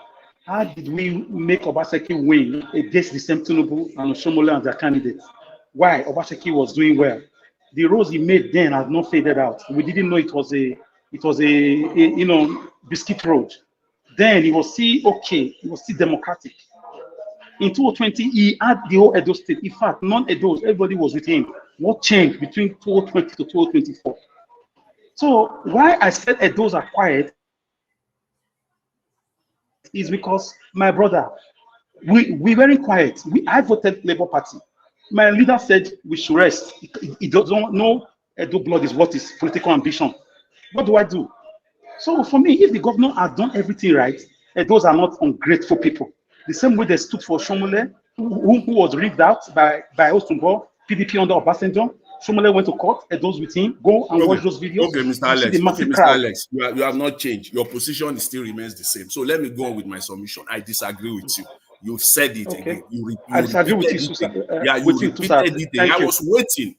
how did we make Obaseki win against the same Tinubu and Oshiomhole as their candidates? Why? Obaseki was doing well. The roles he made then had not faded out. We didn't know it was a biscuit road. Then he was still okay. He was still democratic. In 2020, he had the whole Edo State. In fact, non-Edos, everybody was with him. What changed between 2020 to 2024? So why I said Edos are quiet is because, my brother, we weren't quiet. I voted Labour Party. My leader said we should rest. He doesn't know Edo blood is what is political ambition. What do I do? So for me, if the governor has done everything right, those are not ungrateful people. The same way they stood for Oshiomhole, who was rigged out by Osunbo, PDP under Obasanjo. Somale went to court, and those with him. Go and watch those videos. Okay, Mr. Alex. Okay, Mr. Alex, you have not changed. Your position still remains the same. So let me go on with my submission. I disagree with you. You said it again. I disagree with you, Susan. Yeah, you repeated it again. I was waiting.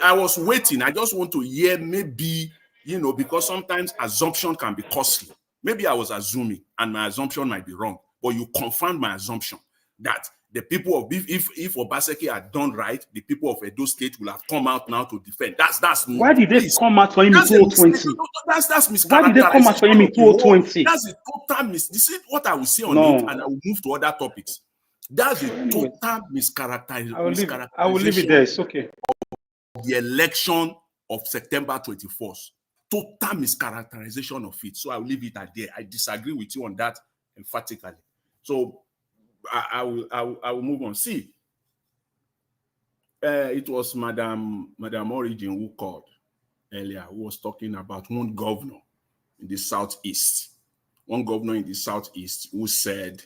I was waiting. I just want to hear maybe, because sometimes assumption can be costly. Maybe I was assuming, and my assumption might be wrong. But you confirmed my assumption that the people of if Obaseki had done right, the people of Edo State will have come out now to defend. That's why did they come out for him in 2020? That's mischaracterization. Why did they come out for him in 2020? That's a total This is what I will say on it, and I will move to other topics. That's a total mischaracterization. I will leave it there. It's okay. The election of September 24th. Total mischaracterization of it. So I will leave it at there. I disagree with you on that emphatically. So I will move on. See, it was Madam Origin who called earlier, who was talking about one governor in the Southeast. One governor in the Southeast who said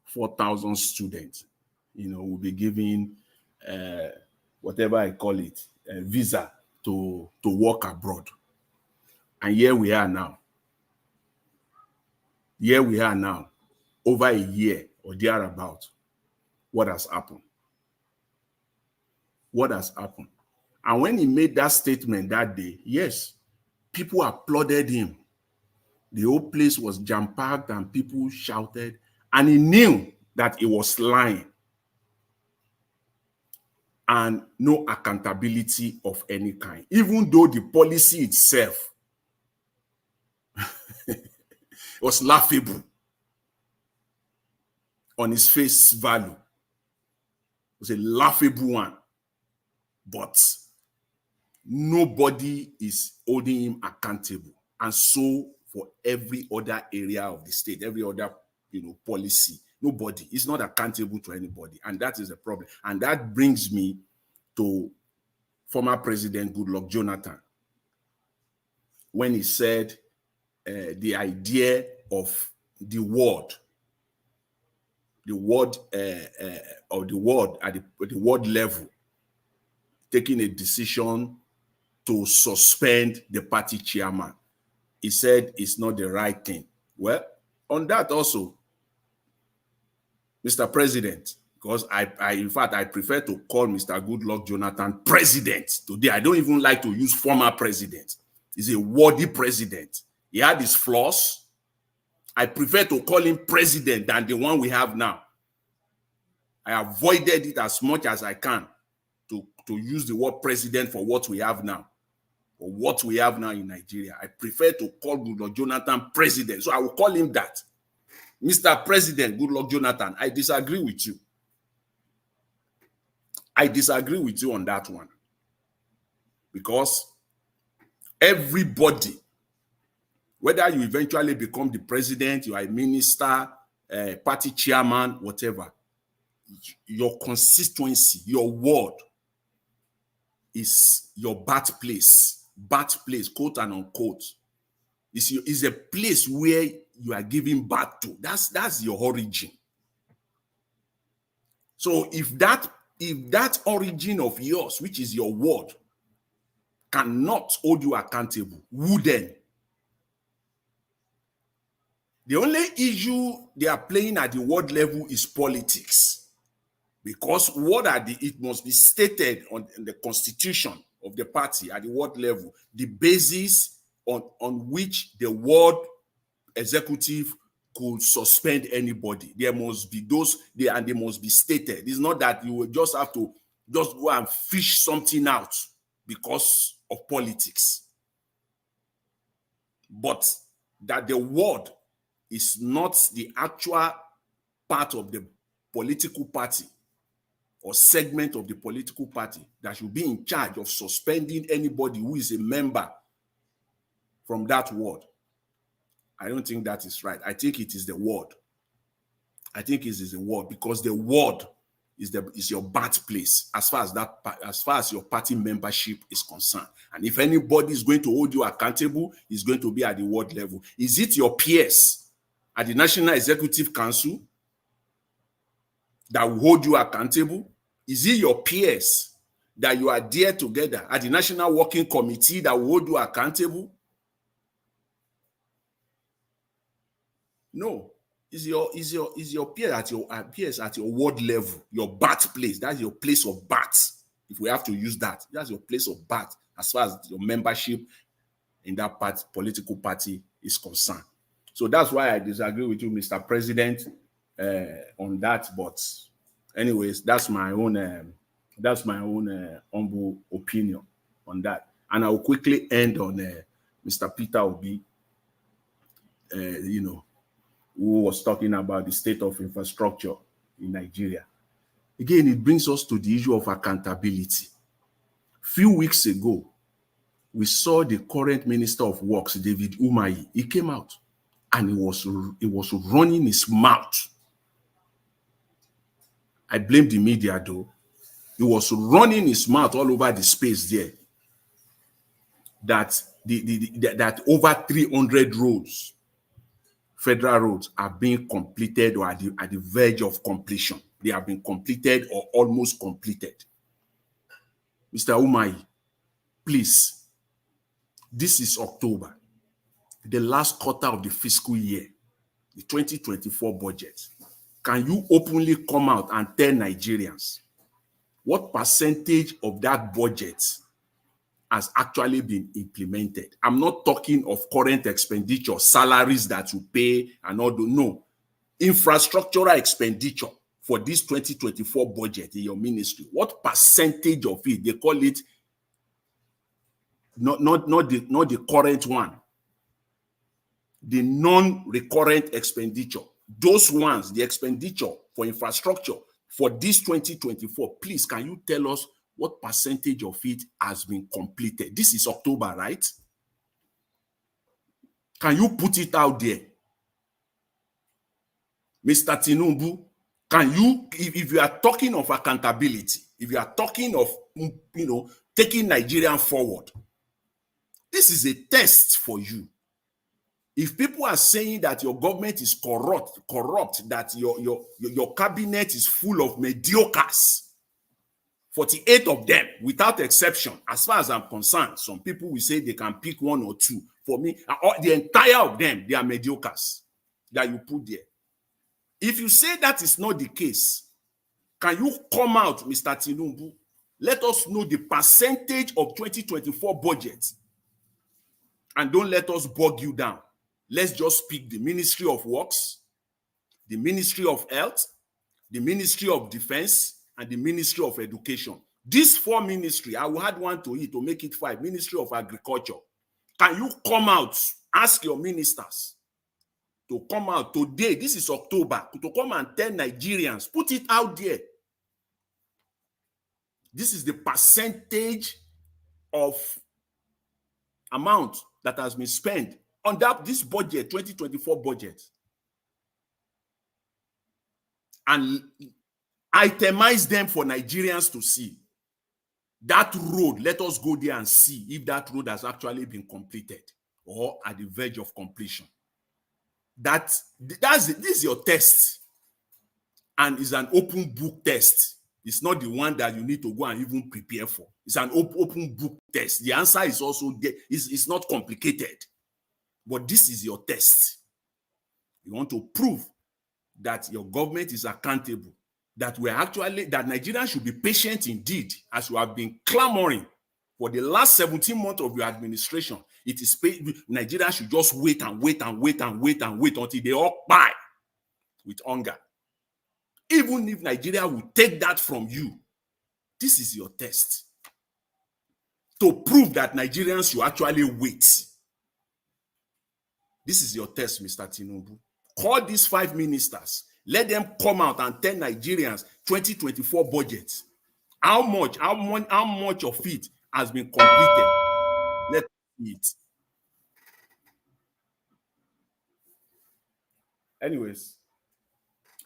4,000 students, will be given whatever I call it, a visa to work abroad. And here we are now. Over a year or thereabout. What has happened? What has happened? And when he made that statement that day, yes, people applauded him. The whole place was jam-packed and people shouted. And he knew that he was lying. And no accountability of any kind. Even though the policy itself was laughable on its face value. It was a laughable one. But nobody is holding him accountable. And so for every other area of the state, every other policy, nobody is not accountable to anybody. And that is the problem. And that brings me to former President Goodluck Jonathan, when he said the idea of the word at the ward level, taking a decision to suspend the party chairman. He said it's not the right thing. Well, on that also, Mr. President, because in fact, I prefer to call Mr. Goodluck Jonathan president today. I don't even like to use former president. He's a worthy president. He had his flaws. I prefer to call him president than the one we have now. I avoided it as much as I can to use the word president for what we have now, or what we have now in Nigeria. I prefer to call Goodluck Jonathan president. So I will call him that. Mr. President Goodluck Jonathan, I disagree with you. I disagree with you on that one. Because everybody, whether you eventually become the president, you are a minister, party chairman, whatever, your constituency, your ward is your birthplace, quote and unquote. Is a place where you are giving birth to. That's your origin. So if that origin of yours, which is your ward, cannot hold you accountable, who then? The only issue they are playing at the ward level is politics. Because it must be stated in the constitution of the party at the ward level, the basis on which the ward executive could suspend anybody. There must be and they must be stated. It's not that you will just have to just go and fish something out because of politics. But that the ward is not the actual part of the political party or segment of the political party that should be in charge of suspending anybody who is a member from that ward. I don't think that is right. I think it is the ward. I think it is the ward, because the ward is your birthplace as far as your party membership is concerned. And if anybody is going to hold you accountable, it's going to be at the ward level. Is it your peers at the National Executive Council that will hold you accountable? Is it your peers that you are there together at the National Working Committee that will hold you accountable? No. Is your peers at your ward level, your birthplace. That's your place of birth. If we have to use that, that's your place of birth as far as your membership in that political party is concerned. So that's why I disagree with you, Mr. President, on that. But anyways, that's my own humble opinion on that. And I will quickly end on Mr. Peter Obi, who was talking about the state of infrastructure in Nigeria. Again, it brings us to the issue of accountability. Few weeks ago, we saw the current Minister of Works, David Umahi. He came out and he was running his mouth. I blame the media though. He was running his mouth all over the space there that that over 300 roads, federal roads, are being completed or at the verge of completion. They have been completed or almost completed. Mr. Umahi, please, this is October, the last quarter of the fiscal year, the 2024 budget. Can you openly come out and tell Nigerians what percentage of that budget has actually been implemented? I'm not talking of current expenditure, salaries that you pay and all. No, infrastructural expenditure for this 2024 budget in your ministry. What percentage of it? They call it not the current one, the non-recurrent expenditure. Those ones, the expenditure for infrastructure for this 2024, please, can you tell us what percentage of it has been completed? This is October, right? Can you put it out there? Mr. Tinubu, can you, if you are talking of accountability, if you are talking of, taking Nigerian forward, this is a test for you. If people are saying that your government is corrupt, that your cabinet is full of mediocres, 48 of them, without exception, as far as I'm concerned, some people will say they can pick one or two. For me, the entire of them, they are mediocres that you put there. If you say that is not the case, can you come out, Mr. Tinubu? Let us know the percentage of 2024 budget. And don't let us bog you down. Let's just pick the Ministry of Works, the Ministry of Health, the Ministry of Defense, and the Ministry of Education. These four ministries, I will add one to it to make it 5. Ministry of Agriculture. Can you come out, ask your ministers to come out today, this is October, to come and tell Nigerians, put it out there. This is the percentage of amount that has been spent on this budget, 2024 budget. And itemize them for Nigerians to see. That road, let us go there and see if that road has actually been completed or at the verge of completion. This is your test. And it's an open book test. It's not the one that you need to go and even prepare for. It's an open book test. The answer is also there. It's not complicated. But this is your test. You want to prove that your government is accountable, that Nigerians should be patient indeed, as you have been clamoring for the last 17 months of your administration. It is Nigerians should just wait and wait and wait and wait and wait until they all die with hunger. Even if Nigeria will take that from you, this is your test to prove that Nigerians should actually wait. This is your test, Mr. Tinubu. Call these 5 ministers. Let them come out and tell Nigerians 2024 budget. How much of it has been completed? Let's see it. Anyways,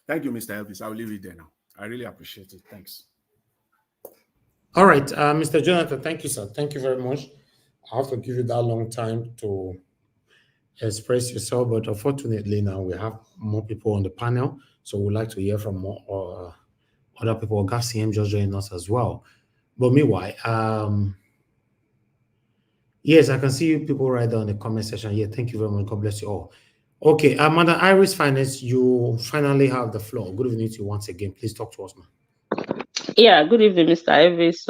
thank you, Mr. Elvis. I'll leave it there now. I really appreciate it. Thanks. All right, Mr. Jonathan, thank you, sir. Thank you very much. I have to give you that long time to express yourself, but unfortunately now we have more people on the panel, so we'd like to hear from more other people. GACM just joined us as well. But meanwhile, yes, I can see people right there in the comment section. Yeah, thank you very much. God bless you all. Okay, Madam Iris Finance, you finally have the floor. Good evening to you once again. Please talk to us, ma'am. Yeah, good evening, Mr. Iris.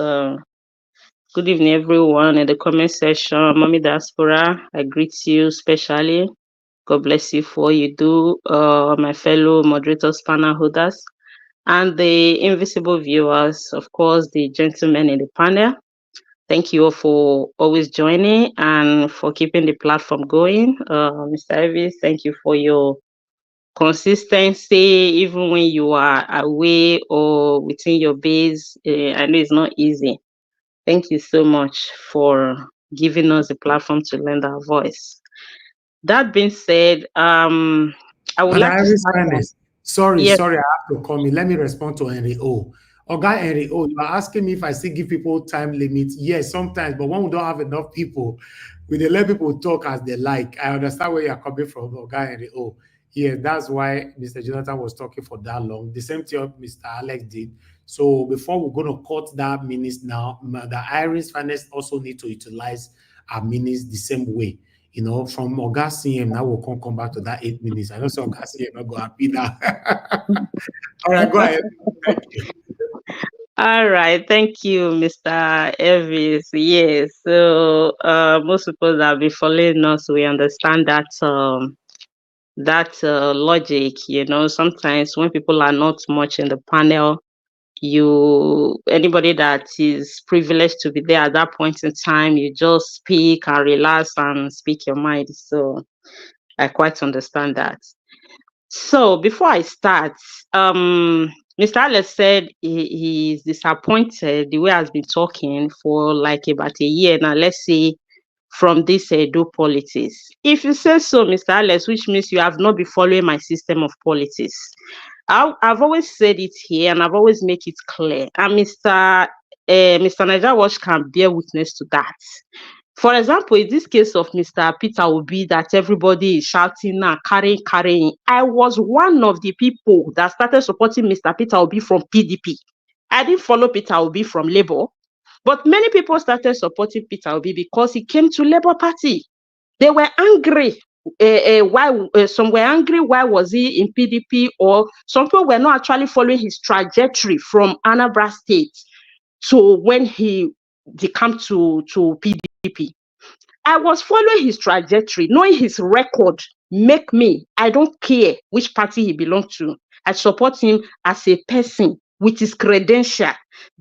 Good evening, everyone in the comment section. Mommy Diaspora, I greet you specially. God bless you for all you do, my fellow moderators, panel holders, and the invisible viewers, of course, the gentlemen in the panel. Thank you all for always joining and for keeping the platform going. Mr. Iris, thank you for your consistency, even when you are away or within your base. I know it's not easy. Thank you so much for giving us a platform to lend our voice. That being said, I would like to start. Sorry, I have to come in. Let me respond to Henry O. Oga Henry O, you are asking me if I still give people time limit. Yes, sometimes, but when we don't have enough people, we dey let people talk as they like. I understand where you are coming from, Oga Henry O. Yeah, that's why Mr. Jonathan was talking for that long. The same thing Mr. Alex did. So before we're going to cut that minutes now, the Iris Finance also need to utilize our minutes the same way. You know, from Oga CM, now we'll come back to that 8 minutes. I know some Oga CM not go happy now. All right, go ahead. Thank you. All right, thank you, Mr. Elvis. Yes, so most people that have been following us, we understand that logic. You know, sometimes when people are not much in the panel, anybody that is privileged to be there at that point in time, you just speak and relax and speak your mind. So I quite understand that. So before I start, Mr. Alex said he's disappointed the way I've been talking for like about a year now, let's say, from this Edo politics. If you say so, Mr. Alex, which means you have not been following my system of politics. I've always said it here and I've always make it clear. And Mr. Niger Watch can bear witness to that. For example, in this case of Mr. Peter Obi that everybody is shouting now, carrying, I was one of the people that started supporting Mr. Peter Obi from PDP. I didn't follow Peter Obi from Labour, but many people started supporting Peter Obi because he came to Labour Party. They were angry. Some were angry why was he in PDP, or some people were not actually following his trajectory from Anambra State to when he came to PDP. I was following his trajectory, knowing his record. I don't care which party he belonged to. I support him as a person with his credential.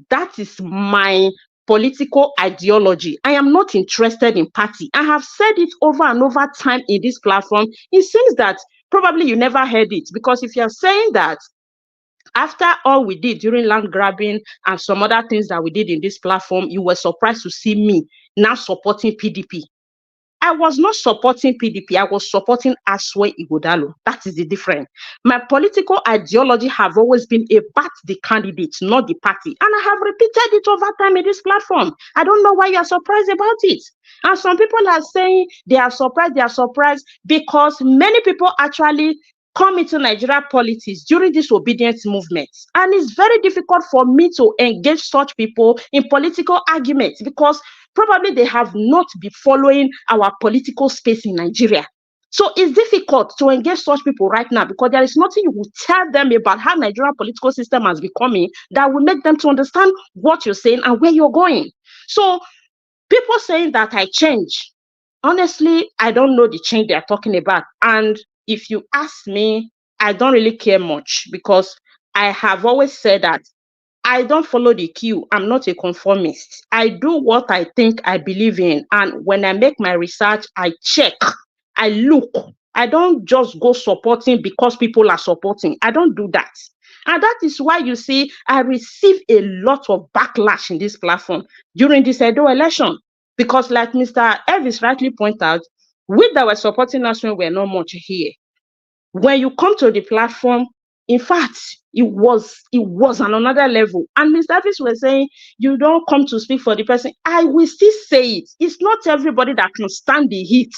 That is my political ideology. I am not interested in party. I have said it over and over time in this platform. It seems that probably you never heard it, because if you're saying that after all we did during land grabbing and some other things that we did in this platform, you were surprised to see me now supporting PDP. I was not supporting PDP. I was supporting Asue Ighodalo. That is the difference. My political ideology have always been about the candidate, not the party. And I have repeated it over time in this platform. I don't know why you are surprised about it. And some people are saying they are surprised because many people actually come into Nigeria politics during this obedience movement. And it's very difficult for me to engage such people in political arguments because probably they have not been following our political space in Nigeria. So it's difficult to engage such people right now because there is nothing you will tell them about how Nigerian political system has becoming that will make them to understand what you're saying and where you're going. So people saying that I change, honestly, I don't know the change they're talking about. And if you ask me, I don't really care much because I have always said that I don't follow the queue. I'm not a conformist. I do what I think I believe in. And when I make my research, I check, I look. I don't just go supporting because people are supporting. I don't do that. And that is why you see, I receive a lot of backlash in this platform during this Edo election. Because like Mr. Elvis rightly pointed out, we that were supporting Asue were not much here. When you come to the platform, in fact, it was on another level. And Mr. Elvis was saying, you don't come to speak for the person. I will still say it. It's not everybody that can stand the heat.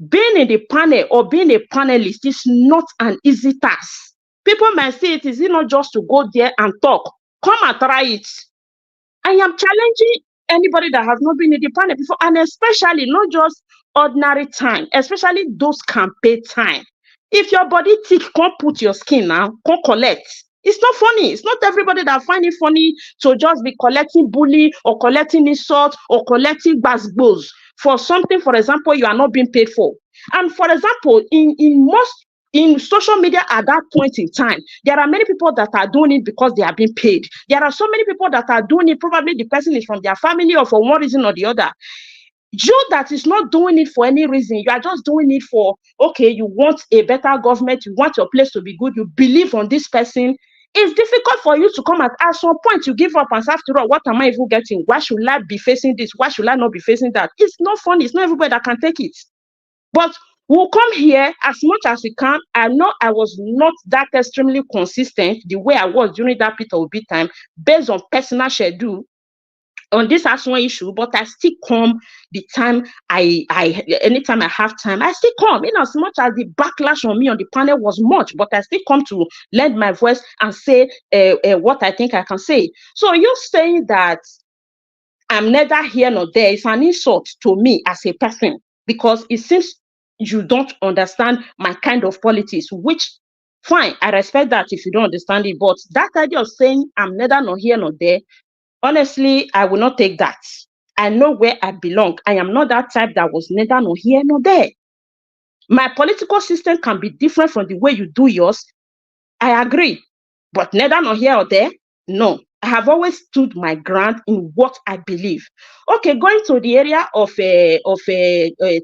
Being in the panel or being a panelist is not an easy task. People might say it is not just to go there and talk. Come and try it. I am challenging anybody that has not been in the panel before, and especially not just ordinary time, especially those campaign time. If your body tick, can't put your skin now, can't collect. It's not funny. It's not everybody that find it funny to just be collecting bully or collecting insult or collecting basbos for something, for example, you are not being paid for. And for example, in social media at that point in time, there are many people that are doing it because they are being paid. There are so many people that are doing it, probably the person is from their family or for one reason or the other. You that is not doing it for any reason, you are just doing it for, okay, you want a better government, you want your place to be good, you believe on this person. It's difficult for you to come at some point you give up and say, after all, what am I even getting? Why should I be facing this? Why should I not be facing that? It's not funny. It's not everybody that can take it. But we'll come here as much as we can. I know I was not that extremely consistent the way I was during that Peter Obi time, based on personal schedule on this Asue issue, but I still come the time anytime I have time, I still come. In as much as the backlash on me on the panel was much, but I still come to lend my voice and say what I think I can say. So you saying that I'm neither here nor there is an insult to me as a person, because it seems you don't understand my kind of politics, which fine, I respect that if you don't understand it, but that idea of saying I'm neither nor here nor there, honestly, I will not take that. I know where I belong. I am not that type that was neither nor here nor there. My political system can be different from the way you do yours. I agree, but neither nor here or there, no. I have always stood my ground in what I believe. Okay, going to the area of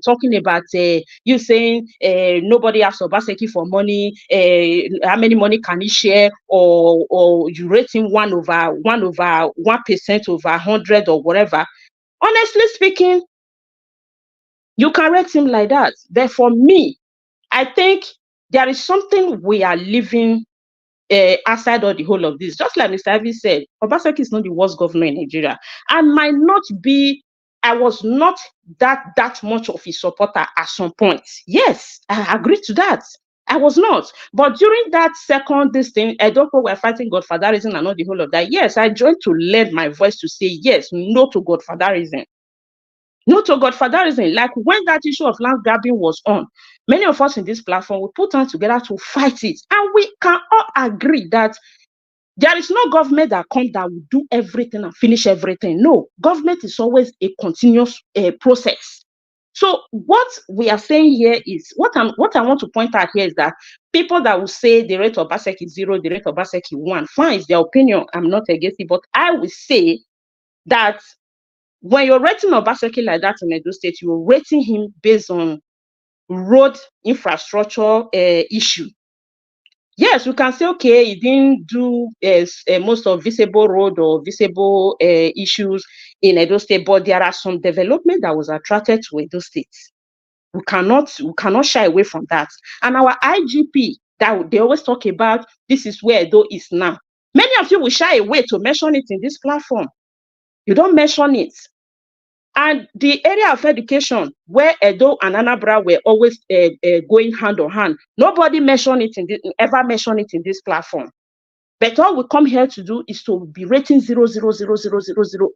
talking about you saying nobody asks Obaseki for money, how many money can he share, or you rate him 1 over 1% over 100 or whatever. Honestly speaking, you can rate him like that. But for me, I think there is something we are living outside of the whole of this. Just like Mr. Ivy said, Obaseki is not the worst governor in Nigeria. I was not that much of his supporter at some point. Yes, I agree to that. I was not. But during that second, this thing, I don't know, we're fighting godfatherism and not the whole of that. Yes, I joined to lend my voice to say yes, no to godfatherism. No to godfatherism. Like when that issue of land grabbing was on, many of us in this platform, we put hands together to fight it. And we can all agree that there is no government that comes that will do everything and finish everything. No, government is always a continuous process. So what we are saying here is, what I want to point out here is that people that will say the rate of Obaseki is 0, the rate of Obaseki 1, fine, it's their opinion. I'm not against it, but I will say that when you're rating Obaseki like that in Edo State, you're rating him based on road infrastructure issue. Yes, we can say, okay, he didn't do most of visible road or visible issues in Edo State, but there are some development that was attracted to Edo State. We cannot shy away from that. And our IGP, that they always talk about, this is where Edo is now. Many of you will shy away to mention it in this platform. You don't mention it. And the area of education, where Edo and Anambra were always going hand in hand, nobody ever mentioned it in this platform. But all we come here to do is to be rating 0, 0, 0, 0, 0, 0.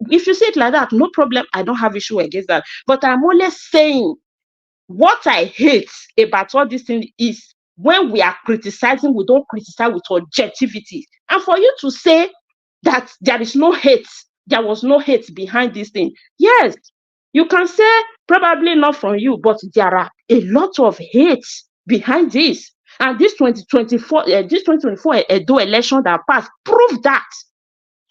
If you say it like that, no problem. I don't have issue against that. But I'm only saying what I hate about all this thing is when we are criticizing, we don't criticize with objectivity. And for you to say that there is no hate, there was no hate behind this thing. Yes, you can say probably not from you, but there are a lot of hate behind this. And this 2024 Edo election that passed proved that.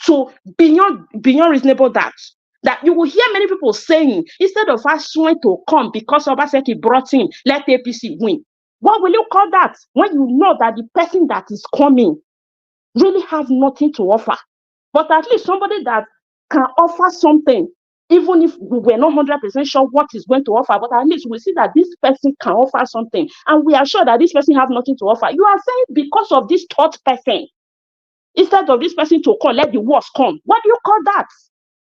So beyond reasonable doubt, that you will hear many people saying, instead of Asue to come because Obaseki brought in, let APC win. What will you call that when you know that the person that is coming really has nothing to offer? But at least somebody that can offer something, even if we're not 100% sure what he's going to offer, but at least we see that this person can offer something, and we are sure that this person has nothing to offer. You are saying because of this third person, instead of this person to call, let the worst come. What do you call that?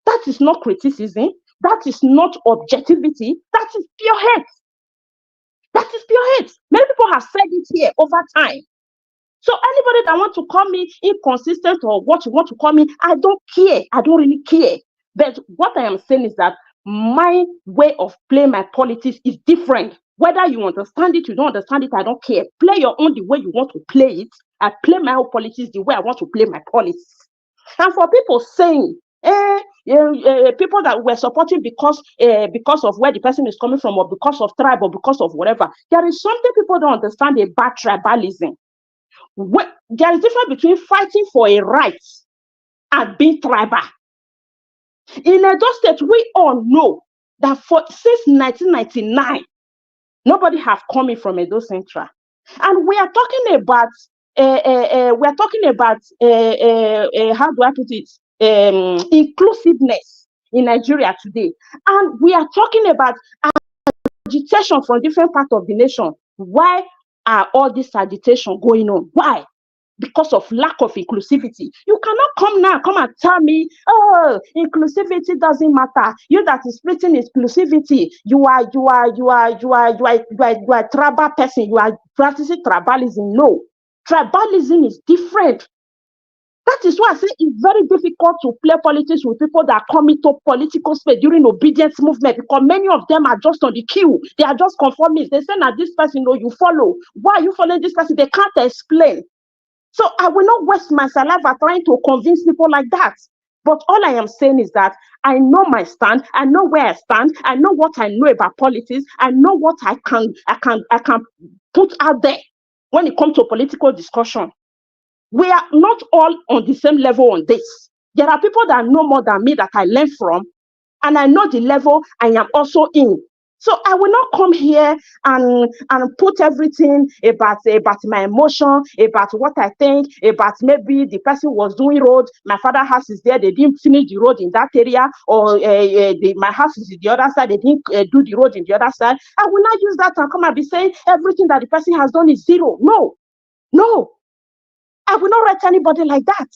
That is not criticism. That is not objectivity. That is pure hate. That is pure hate. Many people have said it here over time. So anybody that want to call me inconsistent or what you want to call me, I don't care. I don't really care. But what I am saying is that my way of playing my politics is different. Whether you understand it, you don't understand it, I don't care. Play your own the way you want to play it. I play my own politics the way I want to play my politics. And for people saying, people that were supporting because of where the person is coming from, or because of tribe, or because of whatever, there is something people don't understand about tribalism. There is a difference between fighting for a right and being tribal. In Edo State, we all know that since 1999, nobody have come in from Edo Central, and we are talking about how do I put it, inclusiveness in Nigeria today, and we are talking about agitation from different parts of the nation. Why are all this agitation going on? Why? Because of lack of inclusivity. You cannot come and tell me, oh, inclusivity doesn't matter. You that is splitting inclusivity, you are a tribal person. You are practicing tribalism. No, tribalism is different. That is why I say it's very difficult to play politics with people that come into political space during obedience movement, because many of them are just on the queue. They are just conformists. They say, now this person, no, you follow. Why are you following this person? They can't explain. So I will not waste my saliva trying to convince people like that. But all I am saying is that I know my stand. I know where I stand. I know what I know about politics. I know what I can put out there when it comes to political discussion. We are not all on the same level on this. There are people that know more than me that I learn from, and I know the level I am also in. So I will not come here and put everything about my emotion, about what I think, about maybe the person was doing road, my father's house is there, they didn't finish the road in that area, or my house is in the other side, they didn't do the road in the other side. I will not use that and come and be saying everything that the person has done is zero. No, no. I will not write anybody like that.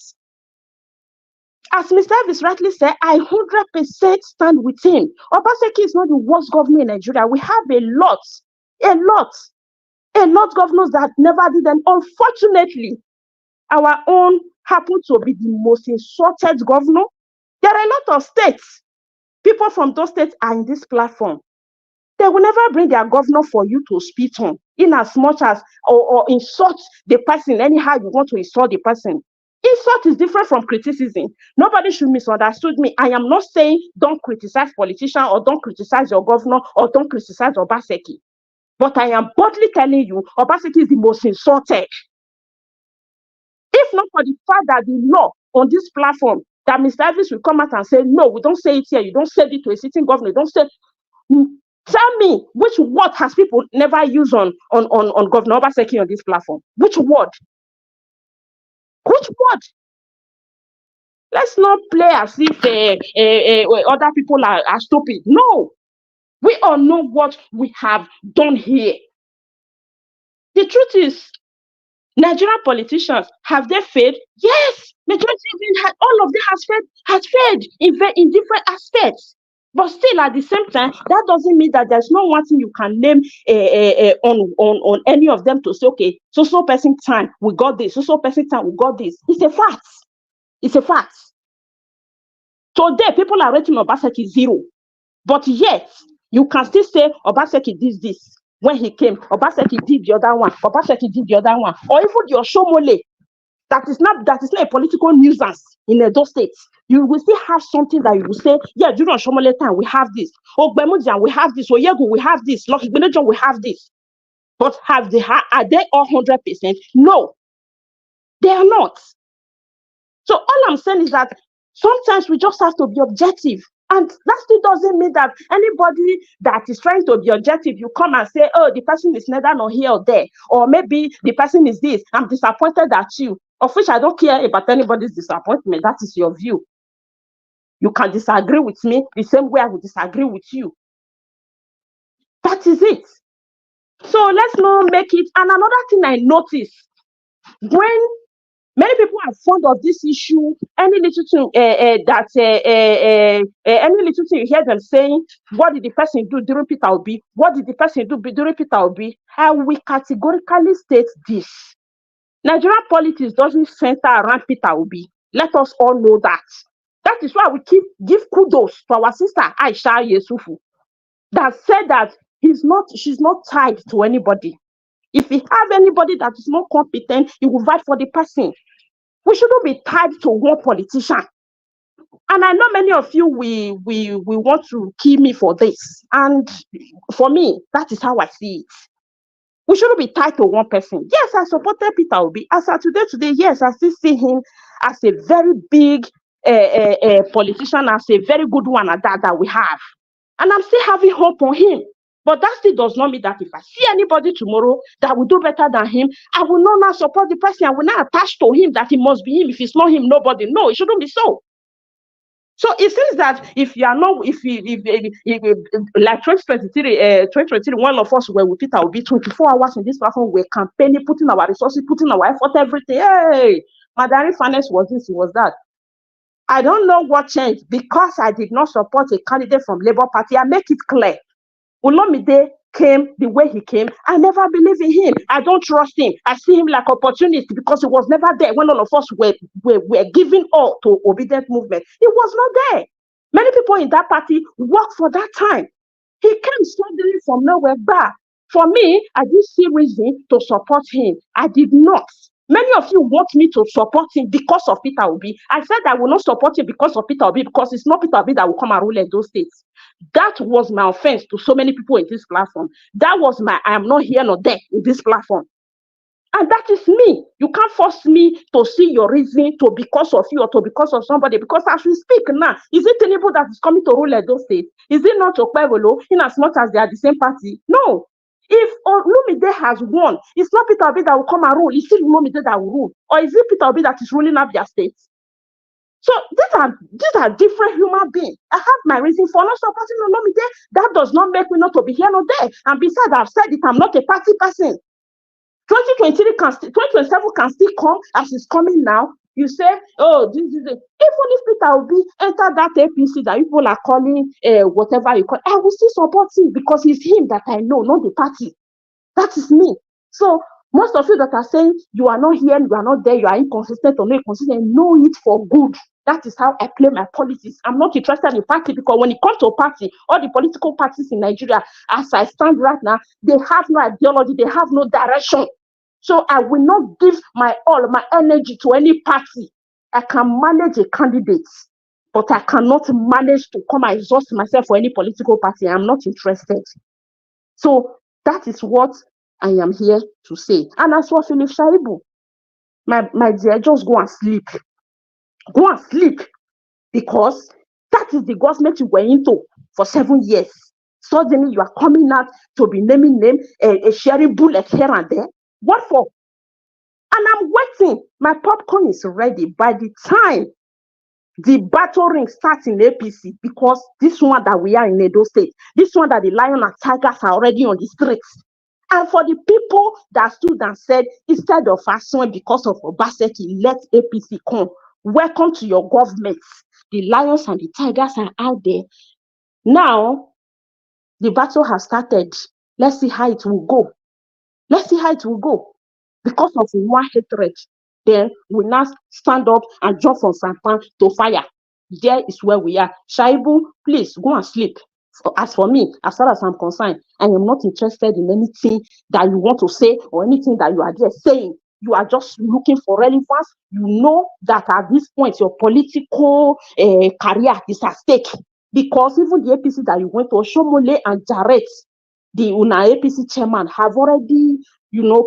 As Mr. Elvis rightly said, I 100% stand with him. Obaseki is not the worst governor in Nigeria. We have a lot governors that never did, and unfortunately, our own happened to be the most insulted governor. There are a lot of states. People from those states are in this platform. They will never bring their governor for you to spit on, in as much as or insult the person anyhow you want to insult the person. Insult is different from criticism. Nobody should misunderstand me. I am not saying don't criticize politicians or don't criticize your governor or don't criticize Obaseki. But I am boldly telling you, Obaseki is the most insulted. If not for the fact that the law on this platform, that Mr. Elvis will come out and say, no, we don't say it here. You don't say it to a sitting governor. You don't say. Tell me which word has people never used on Governor Obaseki on this platform? Which word? Which word? Let's not play as if other people are stupid. No, we all know what we have done here. The truth is, Nigerian politicians, have they failed? Yes, majority of them, all of them has failed in different aspects. But still, at the same time, that doesn't mean that there's no one thing you can name on any of them to say, okay, so person time we got this, so person time we got this. It's a fact. It's a fact. Today, people are rating Obaseki 0, but yet you can still say Obaseki did this when he came. Obaseki did the other one. Obaseki did the other one, or even your Shomole. That is not a political nuisance in Edo State. You will still have something that you will say, yeah, during Shomole time, we have this. Oh, Bemudian, we have this. Oyegu, we have this. Lucky Benejon, we have this. But are they all 100%? No, they are not. So all I'm saying is that sometimes we just have to be objective. And that still doesn't mean that anybody that is trying to be objective, you come and say, oh, the person is neither nor here or there. Or maybe the person is this. I'm disappointed at you. Of which I don't care about anybody's disappointment. That is your view. You can disagree with me the same way I would disagree with you. That is it. So let's not make it. And another thing I noticed, when many people are fond of this issue, any little thing any little thing you hear them saying, what did the person do during Peter Obi? What did the person do during Peter Obi? I will categorically state this. Nigerian politics doesn't center around Peter Obi. Let us all know that. That is why we give kudos to our sister Aisha Yesufu that said that she's not tied to anybody. If we have anybody that is more competent, he will fight for the person. We shouldn't be tied to one politician. And I know many of you we want to kill me for this. And for me, that is how I see it. We shouldn't be tied to one person. Yes, I supported Peter Obi. As of today, yes, I still see him as a very big politician, as a very good one at that we have. And I'm still having hope on him. But that still does not mean that if I see anybody tomorrow that will do better than him, I will not now support the person. I will not attach to him that it must be him. If it's not him, nobody. No, it shouldn't be so. So it seems that if you are not, if like 2023, one of us were with Peter Obi 24 hours in this platform, we're campaigning, putting our resources, putting our effort, everything. Hey, my direct finance was this, was that. I don't know what changed because I did not support a candidate from Labour Party. I make it clear. Olomide came the way he came. I never believe in him. I don't trust him. I see him like opportunist because he was never there when all of us were giving all to obedient movement. He was not there. Many people in that party worked for that time. He came suddenly from nowhere back. For me, I didn't see reason to support him. I did not. Many of you want me to support him because of Peter Obi. I said I will not support him because of Peter Obi because it's not Peter Obi that will come and rule Edo State. That was my offense to so many people in this platform. That was my I am not here nor there in this platform. And that is me. You can't force me to see your reason to because of you or to because of somebody. Because as we speak now, is it Tinubu that is coming to rule Edo State? Is it not Okpebholo in as much as they are the same party? No. If Olumide has won, it's not Peter Obi that will come and rule. It's still Olumide that will rule. Or is it Peter Obi that is ruling Abia State? So these are different human beings. I have my reason for not supporting Olumide. That does not make me not to be here nor there. And besides, I've said it, I'm not a party person. 2027 can still come as it's coming now. You say, oh, this is it. Even if Peter Obi enter that APC that people are calling whatever you call, I will still support him because it's him that I know, not the party. That is me. So most of you that are saying you are not here, you are not there, you are inconsistent or not inconsistent, know it for good. That is how I play my politics. I'm not interested in party because when it comes to party, all the political parties in Nigeria, as I stand right now, they have no ideology, they have no direction. So I will not give my all, my energy to any party. I can manage a candidate, but I cannot manage to come and exhaust myself for any political party. I'm not interested. So that is what I am here to say. And as for Philip Shaibu, my dear, just go and sleep. Go and sleep. Because that is the government you were into for 7 years. Suddenly you are coming out to be naming name, sharing bullet here and there. What for? And I'm waiting. My popcorn is ready by the time the battle ring starts in APC, because this one that we are in Edo State, this one that the lion and tigers are already on the streets. And for the people that stood and said, instead of Asue because of Obaseki, let APC come. Welcome to your government. The lions and the tigers are out there. Now, the battle has started. Let's see how it will go. Let's see how it will go. Because of one hatred, then we now stand up and jump from sampan to fire. There is where we are. Shaibu, please go and sleep. As for me, as far as I'm concerned, I am not interested in anything that you want to say or anything that you are there saying. You are just looking for relevance. You know that at this point, your political career is at stake. Because even the APC that you went to, Shomole and Jarrett, the Una APC chairman, have already,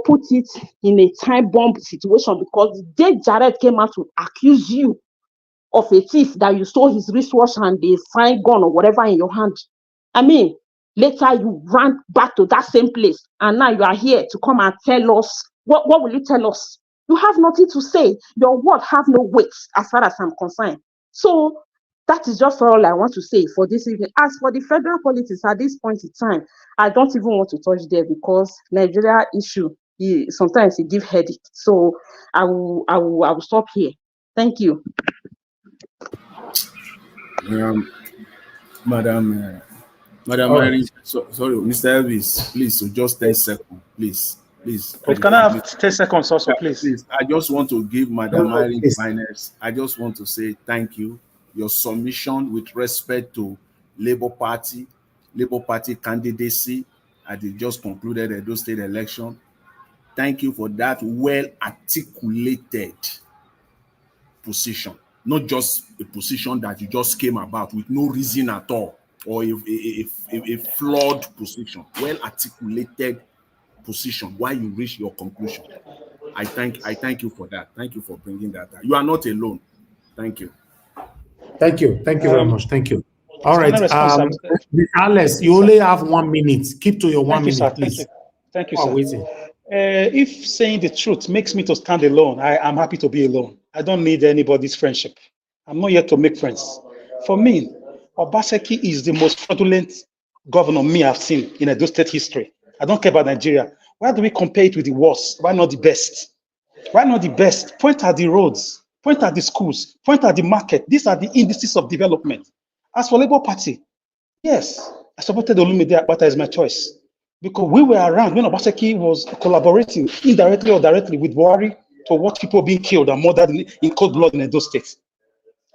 put it in a time bomb situation, because the day Jarrett came out to accuse you of a thief, that you stole his wristwatch and the fine gun or whatever in your hand. I mean, later you ran back to that same place, and now you are here to come and tell us. What will you tell us? You have nothing to say. Your word have no weight as far as I'm concerned. So that is just all I want to say for this evening. As for the federal politics at this point in time, I don't even want to touch there, because Nigeria issue, sometimes it gives headache. So I will stop here. Thank you. Madam, sorry, Mr. Elvis, please, so just 10 seconds, please. Please. But can I have 10 seconds also, please? Please, I just want to give Madam No, Irene please. Finance. I just want to say thank you. Your submission with respect to Labour Party candidacy at the just concluded Edo State election. Thank you for that well articulated position, not just a position that you just came about with no reason at all, or a flawed position. Well articulated position why you reach your conclusion. I thank you for that. Thank you for bringing that out. You are not alone. Thank you. Thank you very much. Thank you. All right, Mr. Alex, you only have 1 minute. Keep to your 1 minute, please. Thank you, Oh, sir. waiting. If saying the truth makes me to stand alone, I'm happy to be alone. I don't need anybody's friendship. I'm not here to make friends. For me, Obaseki is the most fraudulent governor I've seen in Edo State history. I don't care about Nigeria. Why do we compare it with the worst? Why not the best? Why not the best? Point at the roads, point at the schools, point at the market. These are the indices of development. As for Labour Party, yes, I supported Olumide Akpata as my choice, because we were around when Obaseki was collaborating indirectly or directly with Buhari to watch people being killed and murdered in cold blood in Edo State.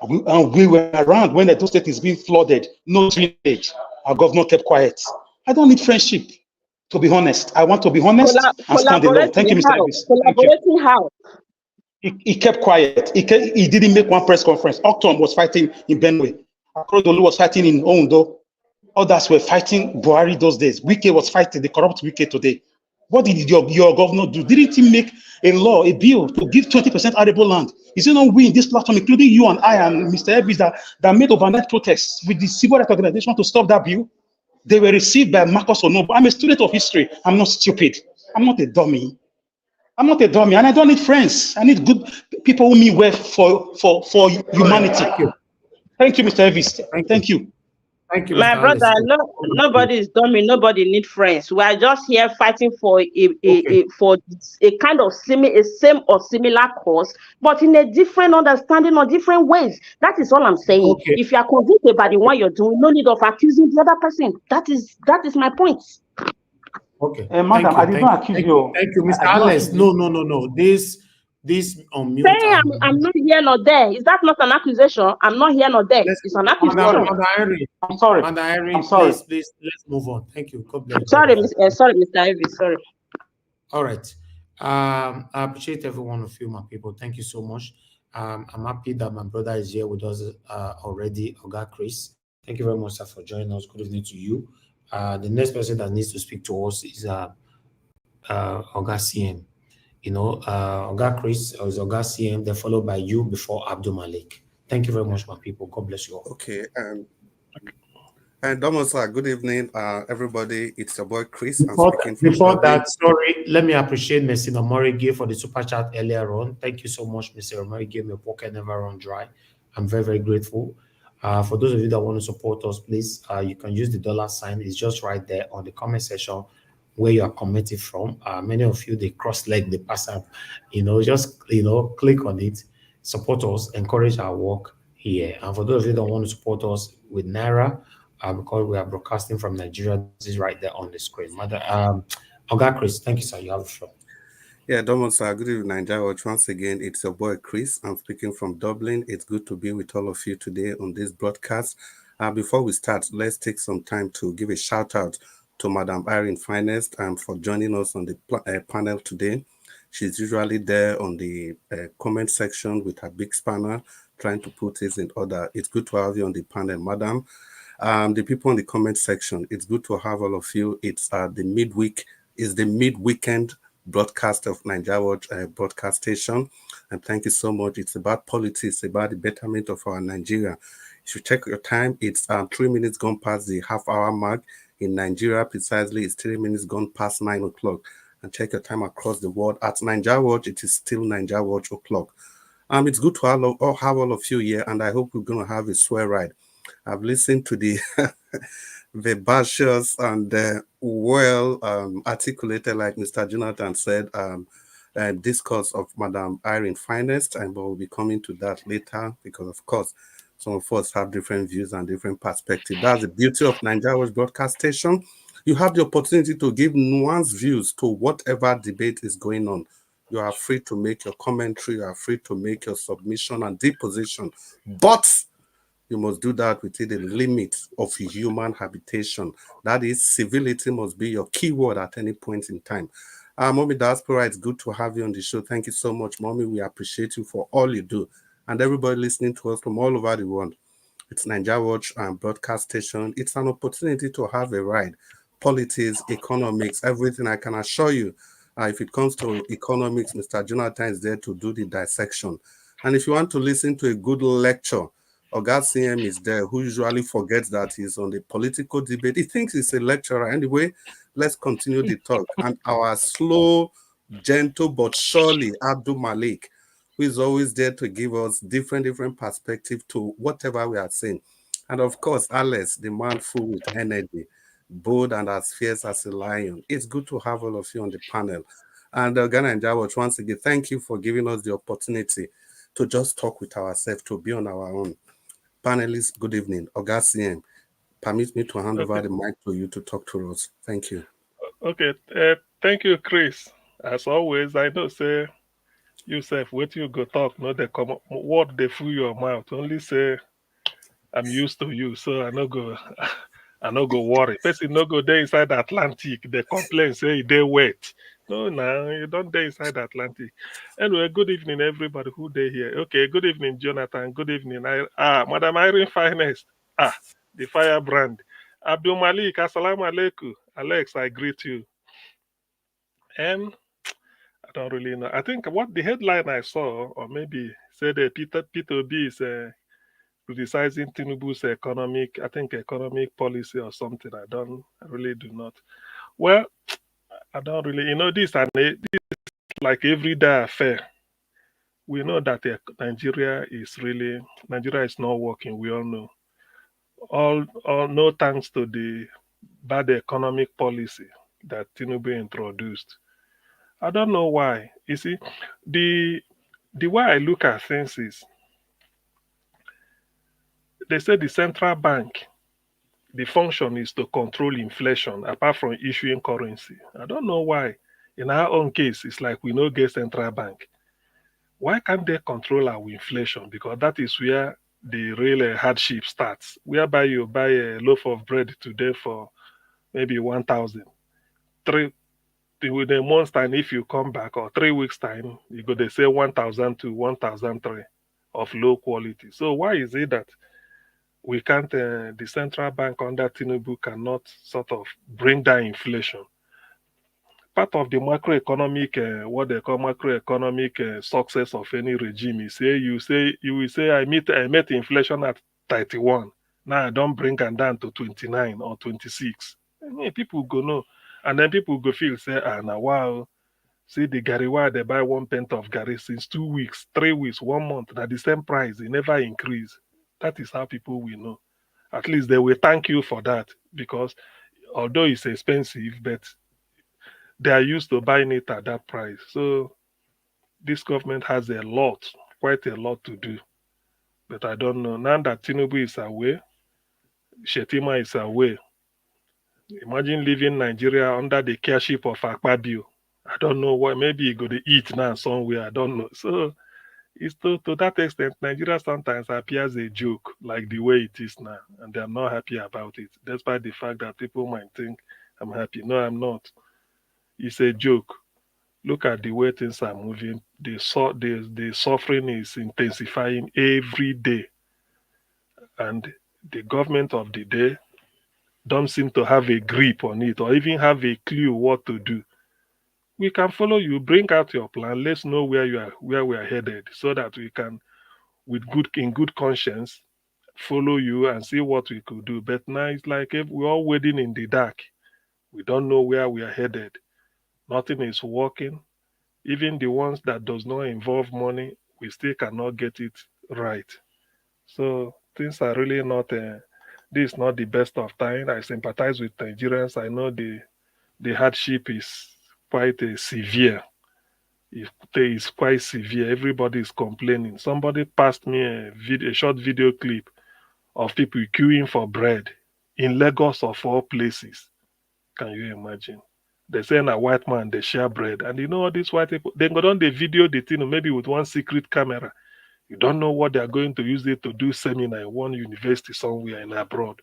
And we were around when Edo State is being flooded, no teenage. Our governor kept quiet. I don't need friendship, to be honest. I want to be honest and stand alone. Thank you, Mr. Davis. Collaborating how? He kept quiet. He didn't make one press conference. Octon was fighting in Benue. Akorodolu was fighting in Ondo. Others were fighting Buhari those days. Wike was fighting the corrupt Wike today. What did your governor do? Didn't he make a law, a bill to give 20% arable land? Is it not we in this platform, including you and I and Mr. Elvis, that made overnight protests with the civil rights organization to stop that bill? They were received by Marcus Onobo. I'm a student of history. I'm not stupid. I'm not a dummy. And I don't need friends. I need good people who mean well for humanity. Thank you, Mr. Elvis. Thank you. Thank you, My Mr. brother, Alice. nobody is dummy. Nobody need friends. We are just here fighting for a kind of same or similar cause, but in a different understanding or different ways. That is all I'm saying. Okay. If you are convinced about the one you're doing, no need of accusing the other person. That is my point. Okay. Madam, I did not accuse you. Thank you, Mr. Alice. No. This on mute. Saying I'm not here nor there. Is that not an accusation? I'm not here nor there. It's an accusation. I'm sorry. I'm sorry. Please, let's move on. Thank you. God bless you. Sorry, Mr. Ivy. Sorry. All right. I appreciate every one of you, my people. Thank you so much. I'm happy that my brother is here with us already, Oga Chris. Thank you very much, sir, for joining us. Good evening to you. The next person that needs to speak to us is Oga CM. You know, Oga Chris is Oga CM, then followed by you before Abdul Malik. Thank you very much, my people. God bless you all. Okay. And Thomas, good evening, everybody. It's your boy Chris. Before that, sorry, let me appreciate Mr. Omorige for the super chat earlier on. Thank you so much, Mr. Omorige. My pocket never run dry. I'm very, very grateful. For those of you that want to support us, please, you can use the $sign. It's just right there on the comment section where you are commenting from. Many of you, they cross-leg, they pass up. Just click on it, support us, encourage our work here. And for those of you that want to support us with Naira, because we are broadcasting from Nigeria, this is right there on the screen. Oga Chris, thank you, sir. You have the floor. Yeah, Thomas, good evening, Nigeria. Once again, it's your boy Chris. I'm speaking from Dublin. It's good to be with all of you today on this broadcast. Before we start, let's take some time to give a shout out to Madam Irene Finest for joining us on the panel today. She's usually there on the comment section with her big spanner, trying to put things in order. It's good to have you on the panel, Madam. The people in the comment section, it's good to have all of you. It's the mid-weekend broadcast of Nigeria Watch broadcast station. And thank you so much. It's about politics, about the betterment of our Nigeria. If you check your time, it's 3 minutes gone past the half-hour mark. In Nigeria, precisely, it's 3 minutes gone past 9 o'clock. And check your time across the world. At Nigeria Watch, it is still Nigeria Watch o'clock. It's good to have all of you here, and I hope we're going to have a swear ride. I've listened to the vivacious and articulated, like Mr. Jonathan said, discourse of Madam Irene Finest, and we'll be coming to that later because, of course, some of us have different views and different perspectives. That's the beauty of Nigeria Watch broadcast station. You have the opportunity to give nuanced views to whatever debate is going on. You are free to make your commentary, you are free to make your submission and deposition, but you must do that within the limit of human habitation. That is, civility must be your keyword at any point in time. Mommy Diaspora, it's good to have you on the show. Thank you so much, Mommy. We appreciate you for all you do. And everybody listening to us from all over the world. It's Nigeria Watch and broadcast station. It's an opportunity to have a ride. Politics, economics, everything. I can assure you, if it comes to economics, Mr. Jonathan is there to do the dissection. And if you want to listen to a good lecture, Oga CM is there, who usually forgets that he's on the political debate. He thinks he's a lecturer. Anyway, let's continue the talk. And our slow, gentle, but surely Abdul Malik, who is always there to give us different perspective to whatever we are saying. And of course, Alex, the man full with energy, bold and as fierce as a lion. It's good to have all of you on the panel. And Ghana and Jawach, once again, thank you for giving us the opportunity to just talk with ourselves, to be on our own. Panelists, good evening. Oga CM, permit me to hand over the mic to you to talk to us. Thank you. Okay, thank you, Chris. As always, I know, say, yourself, what you go talk, no, they come what they fill your mouth. Only say, I'm used to you, so I no go worry. Person no go there inside the Atlantic. They complain, say they wet. No, you don't there inside the Atlantic. Anyway, good evening, everybody who they here. Okay, good evening, Jonathan. Good evening, Madam Irene Finest. The firebrand. Abdul Malik, assalamu alaikum. Alex, I greet you. I don't really know. I think what the headline I saw, or maybe said Peter B is criticizing Tinubu's economic policy or something. I really do not. Well, I don't really, this is like everyday affair. We know that Nigeria is not working. We all know. All no thanks to the bad economic policy that Tinubu introduced. I don't know why. You see, the way I look at things is, they say the central bank, the function is to control inflation apart from issuing currency. I don't know why. In our own case, it's like we no get central bank. Why can't they control our inflation? Because that is where the real hardship starts. Whereby you buy a loaf of bread today for maybe 1,000. With a month's time, if you come back, or 3 weeks time, you go they say 1,002, 1,003 of low quality. So why is it that we can't, the central bank under Tinubu cannot sort of bring down inflation? Part of the macroeconomic, what they call macroeconomic success of any regime is you will say I met inflation at 31. Now I don't bring it down to 29 or 26. I mean, people go no, and then people go feel say now wow, see the Gary, why they buy 1 pint of Gary since 2 weeks, 3 weeks, 1 month, at the same price, it never increase. That is how people will know. At least they will thank you for that, because although it's expensive, but they are used to buying it at that price. So this government has quite a lot to do. But I don't know. Now that Tinubu is away, Shettima is away. Imagine living Nigeria under the careship of Okpebholo. I don't know why. Maybe you go to eat now somewhere. I don't know. So it's to that extent, Nigeria sometimes appears a joke, like the way it is now. And I'm not happy about it, despite the fact that people might think I'm happy. No, I'm not. It's a joke. Look at the way things are moving. The suffering is intensifying every day. And the government of the day don't seem to have a grip on it, or even have a clue what to do. We can follow you, bring out your plan, let's know where we are headed, so that we can, in good conscience, follow you and see what we could do. But now it's like we're all waiting in the dark. We don't know where we are headed. Nothing is working. Even the ones that does not involve money, we still cannot get it right. So things are really not, this is not the best of time. I sympathize with Nigerians. I know the hardship is quite severe. It is quite severe. Everybody is complaining. Somebody passed me a short video clip of people queuing for bread in Lagos, of all places. Can you imagine? They say a white man, they share bread. And you know all these white people, they go down, they video the thing, maybe with one secret camera. You don't know what they're going to use it to do seminar in one university somewhere in abroad.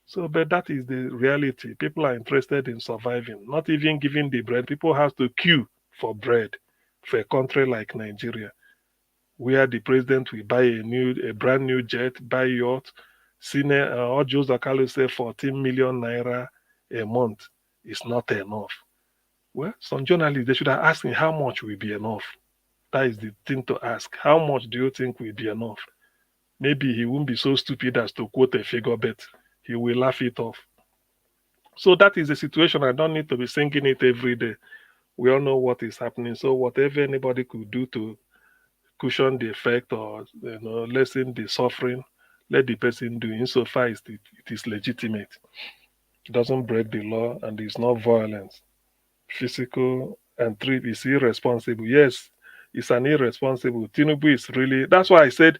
So, but that is the reality. People are interested in surviving, not even giving the bread. People have to queue for bread for a country like Nigeria, where the president will buy a brand new jet, buy yacht. Senior Ojo Zakalo say 14 million naira a month is not enough. Well, some journalists they should have asked him how much will be enough. That is the thing to ask. How much do you think will be enough? Maybe he won't be so stupid as to quote a figure, but he will laugh it off. So that is the situation. I don't need to be singing it every day. We all know what is happening. So whatever anybody could do to cushion the effect or lessen the suffering, let the person do insofar as it is legitimate. It doesn't break the law and it's not violence. Physical and trip is irresponsible. Yes, it's an irresponsible. Tinubu is really, that's why I said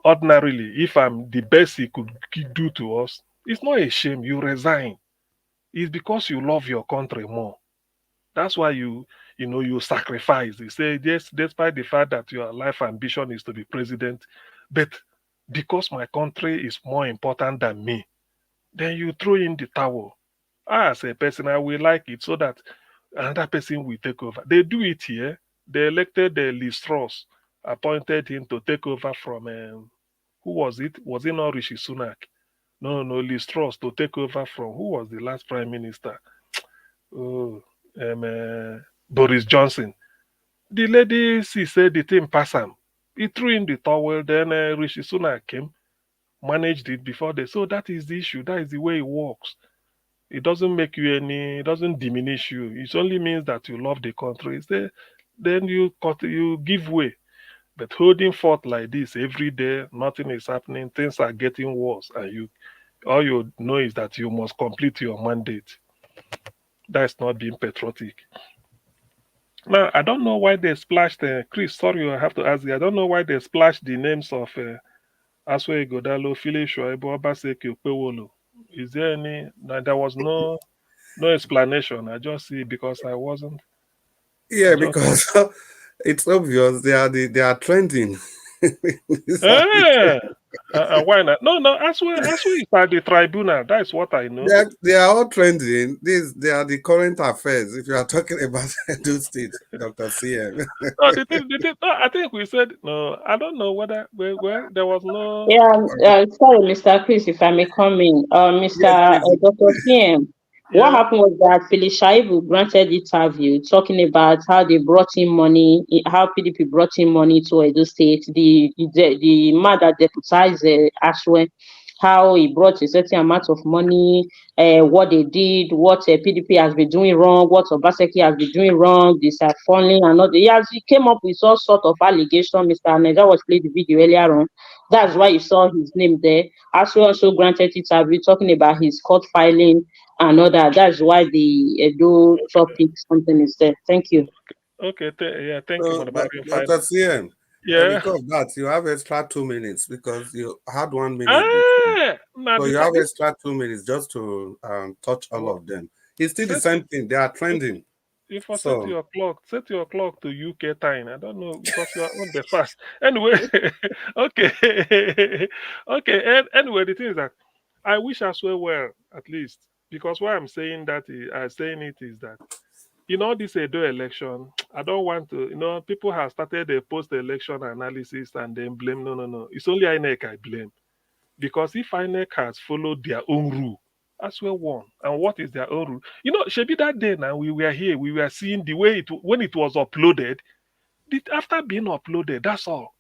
ordinarily, if I'm the best he could do to us, it's not a shame. You resign. It's because you love your country more. That's why you sacrifice. You say, yes, despite the fact that your life ambition is to be president, but because my country is more important than me, then you throw in the towel. I, as a person, I will like it so that another person will take over. They do it here. They elected Liz Truss, appointed him to take over from, who was it? Was it not Rishi Sunak? No, Liz Truss to take over from, who was the last prime minister? Oh, Boris Johnson. The lady, she said the thing pass him. He threw in the towel, then Rishi Sunak came, managed it before they. So that is the issue. That is the way it works. It doesn't make you it doesn't diminish you. It only means that you love the country. Then you give way. But holding forth like this every day, nothing is happening, things are getting worse, and all you know is that you must complete your mandate. That's not being patriotic. Now, I don't know why they splashed, Chris, sorry, I have to ask you, I don't know why they splashed the names of Asue, Ighodalo, Shaibu, Obaseki, Okpebholo. Is there any, there was no explanation. I just see because I wasn't. Yeah, because it's obvious they are trending. Why not? No, Asue is at the tribunal. That's what I know. They are all trending. They are the current affairs. If you are talking about Edo State, Dr. CM. No, the thing, no, I think we said no. I don't know where there was no. Yeah, sorry, Mr. Chris, if I may come in. Mr. Dr. CM, what happened was that Phyllis Shaibu granted interview talking about how they brought in money, how PDP brought in money to Edo State, the man that deputized Asue, how he brought a certain amount of money, what they did, what PDP has been doing wrong, what Obaseki has been doing wrong, this funding and all. He came up with all sort of allegation. Mr. Neda was played the video earlier on. That's why you saw his name there. Asue also granted interview talking about his court filing and all that. That's why the Edo topic something is there. Thank you. Okay, thank you, Dr. CM. Yeah. Because of that, you have extra 2 minutes because you had 1 minute before. So you have extra 2 minutes just to touch all of them. It's still the same thing. They are trending. If I set your clock to UK time. I don't know because you are on the fast. Anyway, okay. Okay. Anyway, the thing is that I wish Asue well, at least. Because why I'm saying that is that this Edo election, I don't want to, people have started a post-election analysis and then blame. No. It's only INEC I blame. Because if INEC has followed their own rule, Asue won. And what is their own rule? Shebi that day now, we were here, we were seeing the way when it was uploaded, after being uploaded, that's all.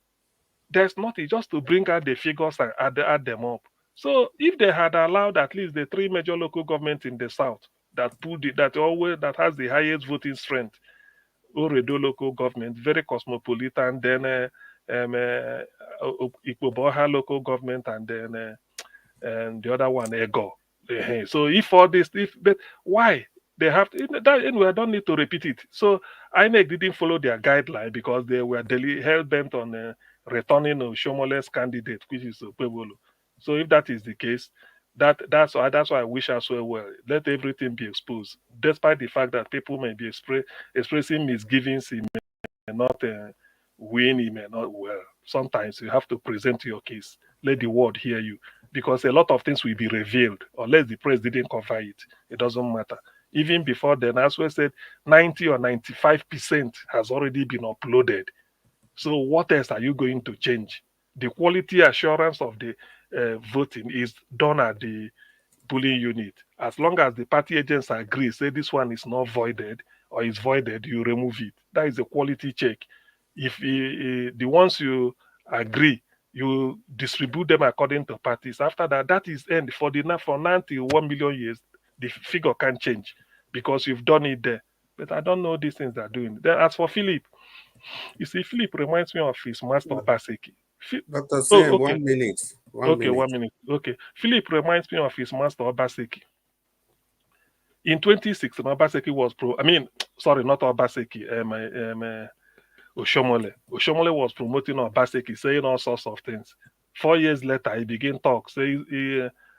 There's nothing, just to bring out the figures and add them up. So if they had allowed at least the 3 major local governments in the south that has the highest voting strength, Oredo local government, very cosmopolitan, then Okpebholo local government, and then and the other one, Ego. So if all this, but why they have to, anyway, I don't need to repeat it. So INEC didn't follow their guideline because they were hell bent on returning a Shomole's candidate, which is Okpebholo. So if that is the case, That's why I wish Asue well. Let everything be exposed, despite the fact that people may be expressing misgivings. He may not win. He may not. Well, sometimes you have to present your case. Let the world hear you, because a lot of things will be revealed unless the press didn't cover it. It doesn't matter. Even before then, Asue said 90 or 95% has already been uploaded. So what else are you going to change? The quality assurance of the voting is done at the polling unit. As long as the party agents agree, say this one is not voided or is voided, you remove it. That is a quality check. If the ones you agree, you distribute them according to parties. After that, that is end for now till 1 million years. The figure can change because you've done it there. But I don't know these things they're doing. Then as for Philip, you see, Philip reminds me of his master Obaseki. Dr. Oh, CM, okay. 1 minute. Okay, 1 minute. Okay. Philip reminds me of his master Obaseki. In 2016, Obaseki was not Obaseki, Oshomole. Oshomole was promoting Obaseki, saying all sorts of things. 4 years later, he began talk, saying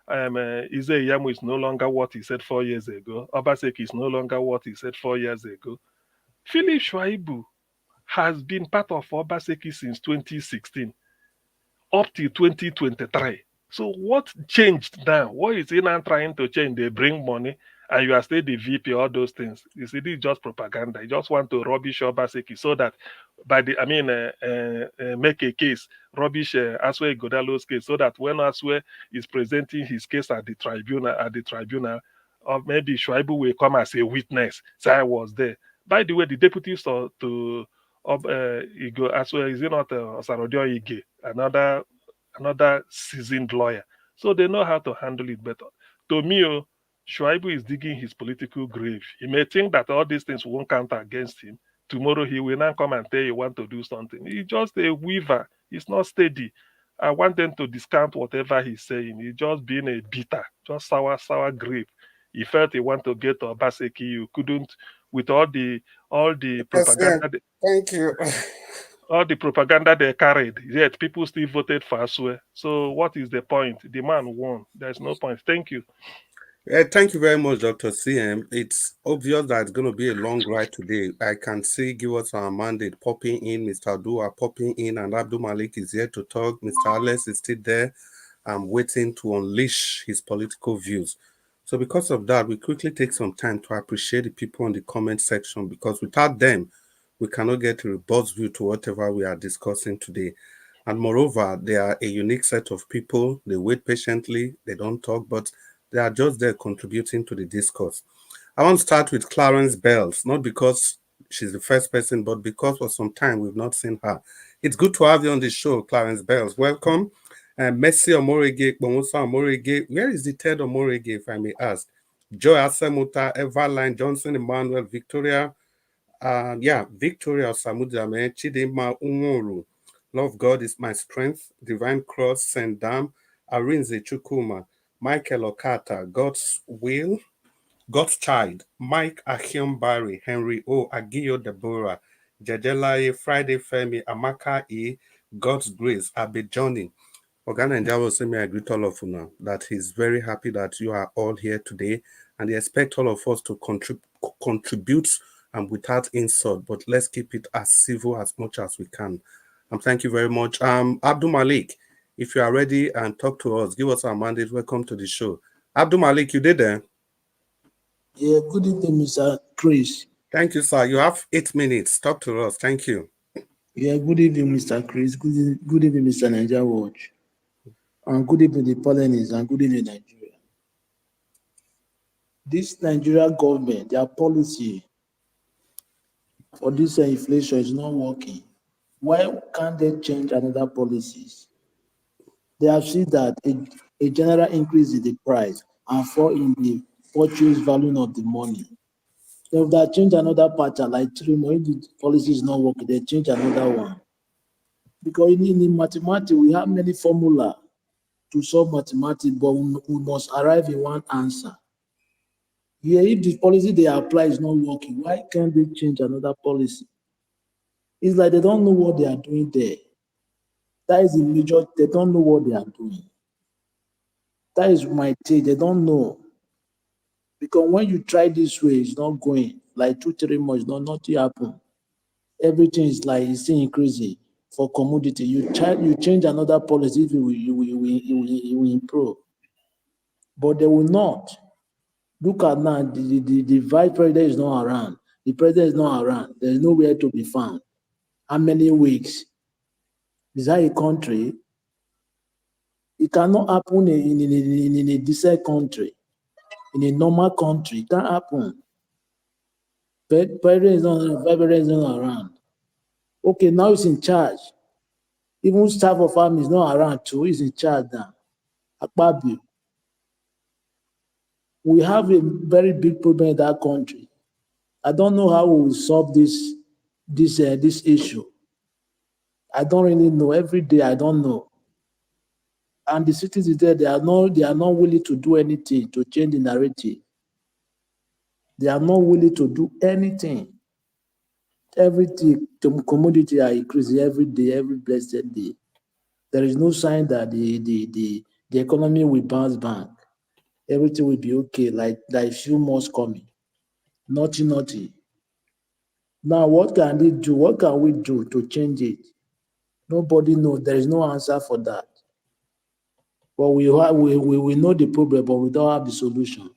Ize Iyamu is no longer what he said 4 years ago. Obaseki is no longer what he said 4 years ago. Philip Shaibu has been part of Obaseki since 2016 up to 2023. So what changed now? What is he now trying to change? They bring money and you are still the VP, all those things. You see, this is just propaganda. You just want to rubbish Obaseki so that make a case, rubbish Asue Ighodalo's case, so that when Asue is presenting his case at the tribunal, or maybe Shaibu will come as a witness, say I was there. By the way, the deputy to Asue, is it not Osarodio Ige, another seasoned lawyer. So they know how to handle it better. To me, Shaibu is digging his political grave. He may think that all these things won't count against him. Tomorrow he will now come and tell you want to do something. He's just a weaver. He's not steady. I want them to discount whatever he's saying. He's just being a bitter, just sour grape. He felt he want to get to Obaseki. You couldn't with all the propaganda. Thank you. All the propaganda they carried, yet people still voted for Asue. So what is the point? The man won. There's no point. Thank you. Thank you very much, Dr. CM. It's obvious that it's going to be a long ride today. I can see Give Us Our Mandate popping in, Mr. Dua popping in, and Abdul Malik is here to talk. Mr. Alex is still there. I'm waiting to unleash his political views. So because of that, we quickly take some time to appreciate the people in the comment section, because without them, we cannot get a robust view to whatever we are discussing today. And moreover, they are a unique set of people. They wait patiently, they don't talk, but they are just there contributing to the discourse. I want to start with Clarence Bells, not because she's the first person, but because for some time we've not seen her. It's good to have you on the show, Clarence Bells. Welcome. Messi Omorege, Bomusa Omorege. Where is the third Omorege, if I may ask? Joy Asemuta, Everline, Johnson, Emmanuel, Victoria. Victoria Samudame, Chidima Unworu. Love God is my strength. Divine Cross, Sendam, Arinze Chukuma, Michael Okata, God's Will, God's Child, Mike Ahiom Barry, Henry O. Agiyo Deborah, Jajelaye, Friday Femi, Amaka E, God's Grace, Abe Johnny. Ogana and Javo say me I greet all of you now that he's very happy that you are all here today, and he expects all of us to contribute and without insult, but let's keep it as civil as much as we can. Thank you very much. Abdul Malik, if you are ready and talk to us, give us our mandate. Welcome to the show. Abdul Malik, you did there? Yeah, good evening, Mr. Chris. Thank you, sir. You have 8 minutes. Talk to us. Thank you. Yeah, good evening, Mr. Chris. Good evening, Mr. Niger Watch. And good evening, the Panelists, and good evening, Nigeria. This Nigerian government, their policy for this inflation is not working. Why can't they change another policies? They have seen that a general increase in the price and fall in the purchase value of the money. So if they change another pattern, like 3 months, if the policy is not working, they change another one. Because in mathematics, we have many formulas to solve mathematics, but we must arrive in one answer. Here, if the policy they apply is not working, why can't they change another policy? It's like they don't know what they are doing there. That is the major, they don't know what they are doing. That is my take. They don't know. Because when you try this way, it's not going. Like 2-3 months, nothing happen. Everything is like it's still increasing for commodity. You change another policy, it will improve. But they will not. Look at now, the vice president is not around. The president is not around. There's nowhere to be found. How many weeks? Is that a country? It cannot happen in a decent country. In a normal country, it can't happen. President is not around. Okay, now he's in charge. Even staff of army is not around too. He's in charge now. Okpebholo. We have a very big problem in that country. I don't know how we will solve this issue. I don't really know. Every day I don't know. And the citizens there, they are not willing to do anything to change the narrative. They are not willing to do anything. Everything, the commodity are increasing every day, every blessed day. There is no sign that the economy will bounce back. Everything will be okay, like few months coming. Nothing. Now, what can they do? What can we do to change it? Nobody knows. There is no answer for that. But we know the problem, but we don't have the solution.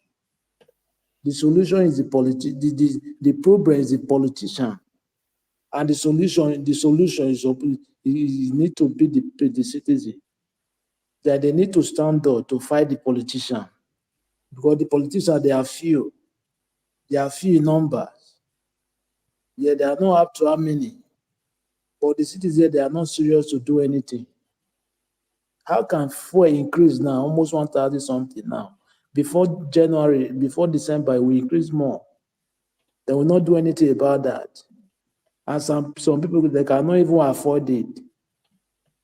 The solution is the problem is the politician. And the solution is need to be the citizen. That they need to stand up to fight the politician. Because the politicians, they are few. They are few in numbers. Yeah, they are not up to how many. But the citizens, they are not serious to do anything. How can fuel increase now? Almost 1,000 something now. Before December, we increase more. They will not do anything about that. And some people, they cannot even afford it.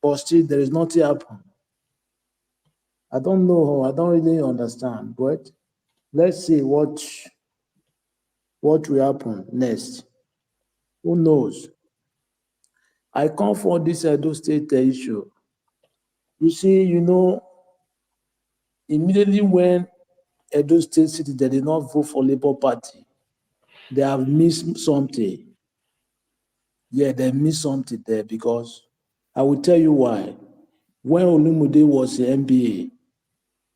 But still, there is nothing happen. I don't know. I don't really understand. But let's see what will happen next. Who knows? I come for this Edo State issue. You see, immediately when Edo State City, they did not vote for Labour Party, they have missed something. Yeah, they missed something there because I will tell you why. When Olumude was in MBA,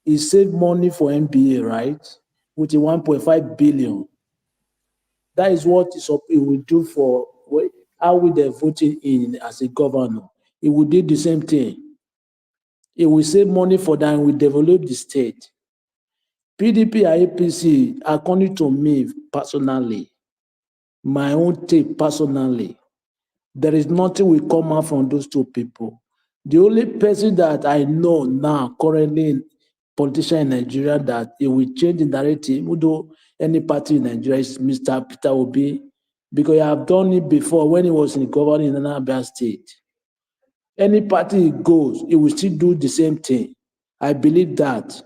he saved money for MBA, right? With the 1.5 billion. That is what he will do for how we they voting in as a governor. He will do the same thing. He will save money for that and will develop the state. PDP and APC, according to me personally, my own take personally, there is nothing will come out from those two people. The only person that I know now, currently politician in Nigeria, that it will change the narrative, even though any party in Nigeria, is Mr. Peter Obi, because I have done it before when he was in governing in Anambra State. Any party he goes, he will still do the same thing. I believe that.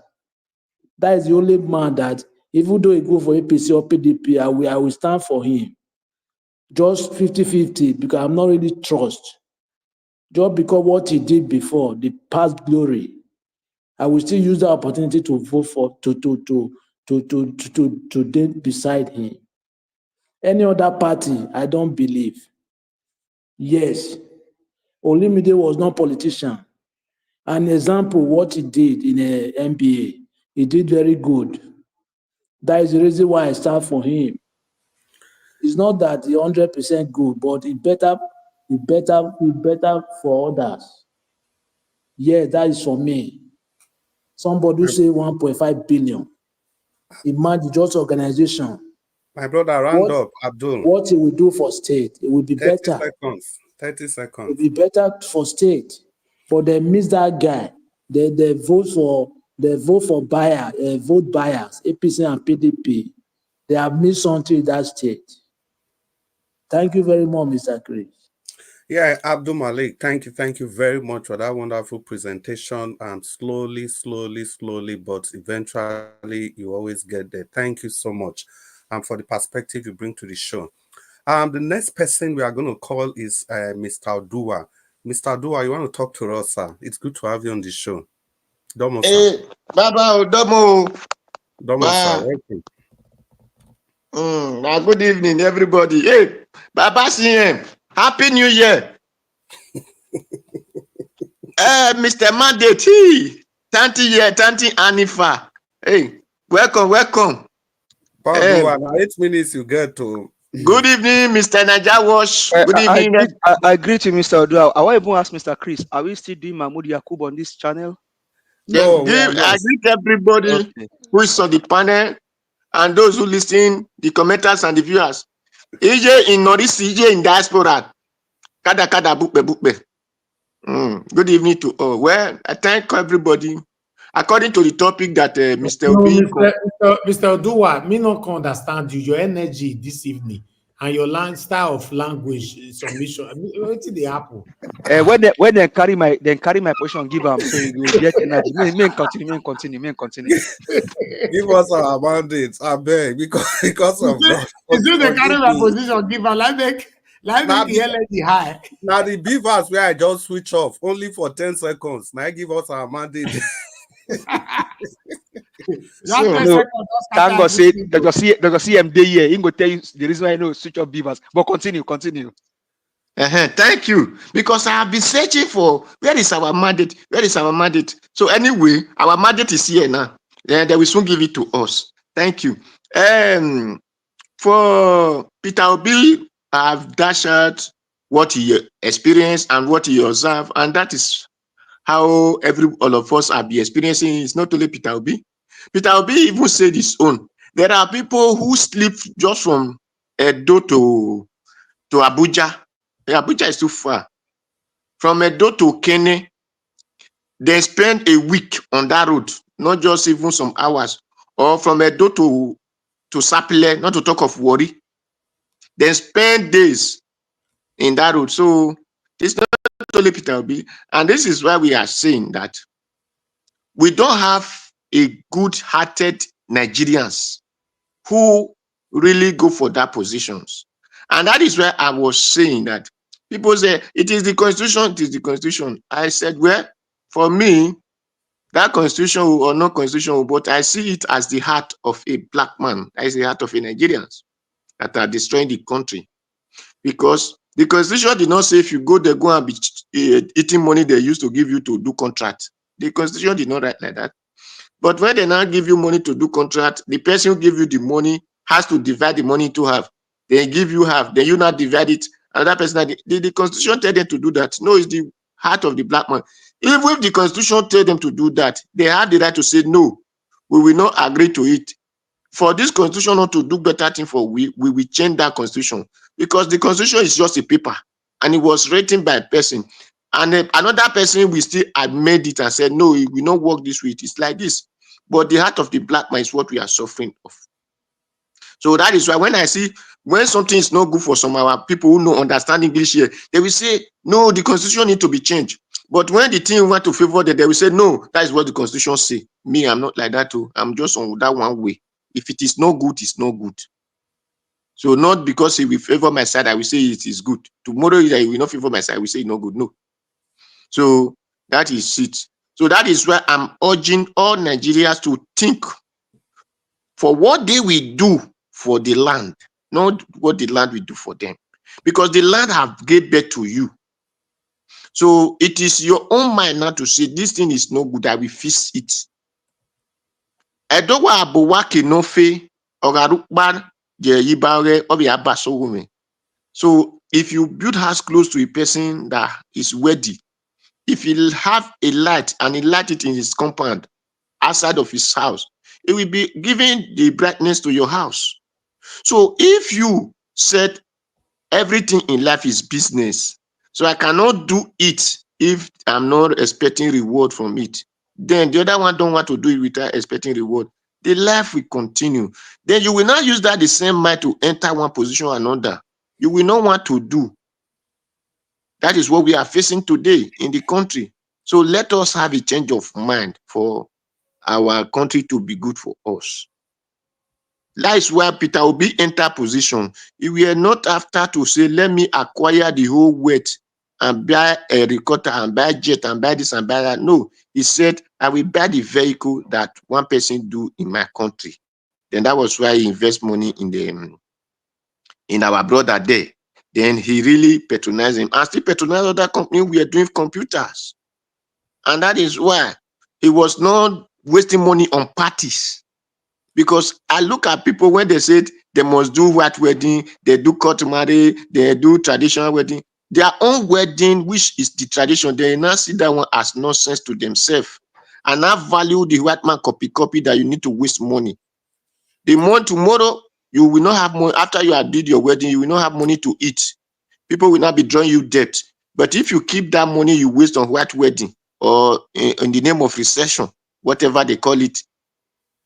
That is the only man that, even though he go for APC or PDP, I will stand for him. Just 50-50, because I'm not really trust. Just because what he did before, the past glory, I will still use the opportunity to vote for to beside him. Any other party, I don't believe. Yes, Olumide was not politician. An example, what he did in a MBA, he did very good. That is the reason why I stand for him. It's not that he 100% good, but he better for others. Yeah, that is for me. Somebody who say 1.5 billion. Imagine just organization. My brother, round up, Abdul. What he will do for state, it will be 30 better. 30 seconds. It will be better for state. But they miss that guy. They vote for vote buyers, APC and PDP. They have missed something in that state. Thank you very much, Mr. Chris. Yeah, Abdul Malik, thank you very much for that wonderful presentation. Slowly, but eventually you always get there. Thank you so much for the perspective you bring to the show. The next person we are going to call is Mr. Odua. Mr. Odua, you want to talk to us, sir? It's good to have you on the show. Domo, Hey, Baba, Domo. Domo, sir. Now, good evening, everybody. Hey, Baba CM, Happy New Year. Mr. Mandate, 30 year, 30 Anifa. Hey, welcome. Pablo, 8 minutes you get to. Good evening, Mr. Naja Wash. Good evening. I greet you, Mr. Odua. I want to even ask Mr. Chris, are we still doing Mahmoud Yakub on this channel? No, I greet everybody who is on the panel and those who listen, the commenters and the viewers. EJ in Norris, EJ in diaspora. Kada bukbe. Good evening to all. Well, I thank everybody. According to the topic that Mr. Obi... Mr. Odua, me not understand you, your energy this evening and your style of language submission. What's the apple? When they carry my position, give them so you will get energy. Me continue. Give us our mandate, I beg, because of God. Is it they carry my position? Give them like the energy high. Now the beavers where I just switch off only for 10 seconds. Now give us our mandate. Thank God say they just see him day here. He go tell you the reason why I know switch off beavers. But continue. Thank you. Because I have been searching for where is our mandate. So anyway, our mandate is here now. They will soon give it to us. Thank you. For Peter Obi, I've dashed out what he experienced and what he observed, and that is how all of us have been experiencing. It's not only Peter Obi. Peter Obi even said his own. There are people who sleep just from Edo to Abuja. Abuja is too far. From Edo to Kene, they spend a week on that road, not just even some hours. Or from Edo to Sapele, not to talk of Wari. They spend days in that road. So it's not only Peter Obi. And this is why we are saying that we don't have a good-hearted Nigerians who really go for that positions. And that is where I was saying that people say, it is the constitution. I said, well, for me, that constitution or not constitution, but I see it as the heart of a black man. That is the heart of a Nigerians that are destroying the country. Because the constitution did not say if you go there, go and be eating money they used to give you to do contract. The constitution did not write like that. But when they now give you money to do contract, the person who give you the money has to divide the money into half. They give you half, then you not divide it. Another person, the constitution tell them to do that. No, it's the heart of the black man. Even if the constitution tell them to do that, they have the right to say, no, we will not agree to it. For this constitution not to do better thing for we will change that constitution. Because the constitution is just a paper and it was written by a person. And another person will still amend it and say, no, it will not work this way. It is like this. But the heart of the black man is what we are suffering of. So that is why when I see, when something is not good for some of our people who don't understand English here, they will say, no, the constitution needs to be changed. But when the thing want to favor them, they will say, no, that is what the constitution say. Me, I'm not like that too. I'm just on that one way. If it is no good, it's no good. So not because he will favor my side, I will say it is good. Tomorrow, he will not favor my side, I will say no good. No. So that is it. So that is why I'm urging all Nigerians to think for what they will do for the land, not what the land will do for them. Because the land have gave birth to you. So it is your own mind now to say this thing is no good, I will fix it. So if you build house close to a person that is worthy, if he have a light and he light it in his compound outside of his house, it will be giving the brightness to your house. So if you said everything in life is business, so I cannot do it if I'm not expecting reward from it, then the other one don't want to do it without expecting reward. The life will continue. Then you will not use that the same mind to enter one position or another. You will not want to do. That is what we are facing today in the country. So let us have a change of mind for our country to be good for us. That is why Peter Obi enter position. If we are not after to say, let me acquire the whole weight and buy a recorder and buy jet and buy this and buy that. No, he said, I will buy the vehicle that one person do in my country. Then that was why he invest money in our brother there. Then he really patronized him. And still patronize other company. We are doing computers. And that is why he was not wasting money on parties. Because I look at people when they said they must do white wedding, they do court marriage, they do traditional wedding. Their own wedding, which is the tradition, they now see that one as nonsense to themselves. And now value the white man copy that you need to waste money. The month tomorrow, you will not have money. After you have did your wedding, you will not have money to eat. People will not be drawing you debt. But if you keep that money you waste on white wedding or in the name of recession, whatever they call it,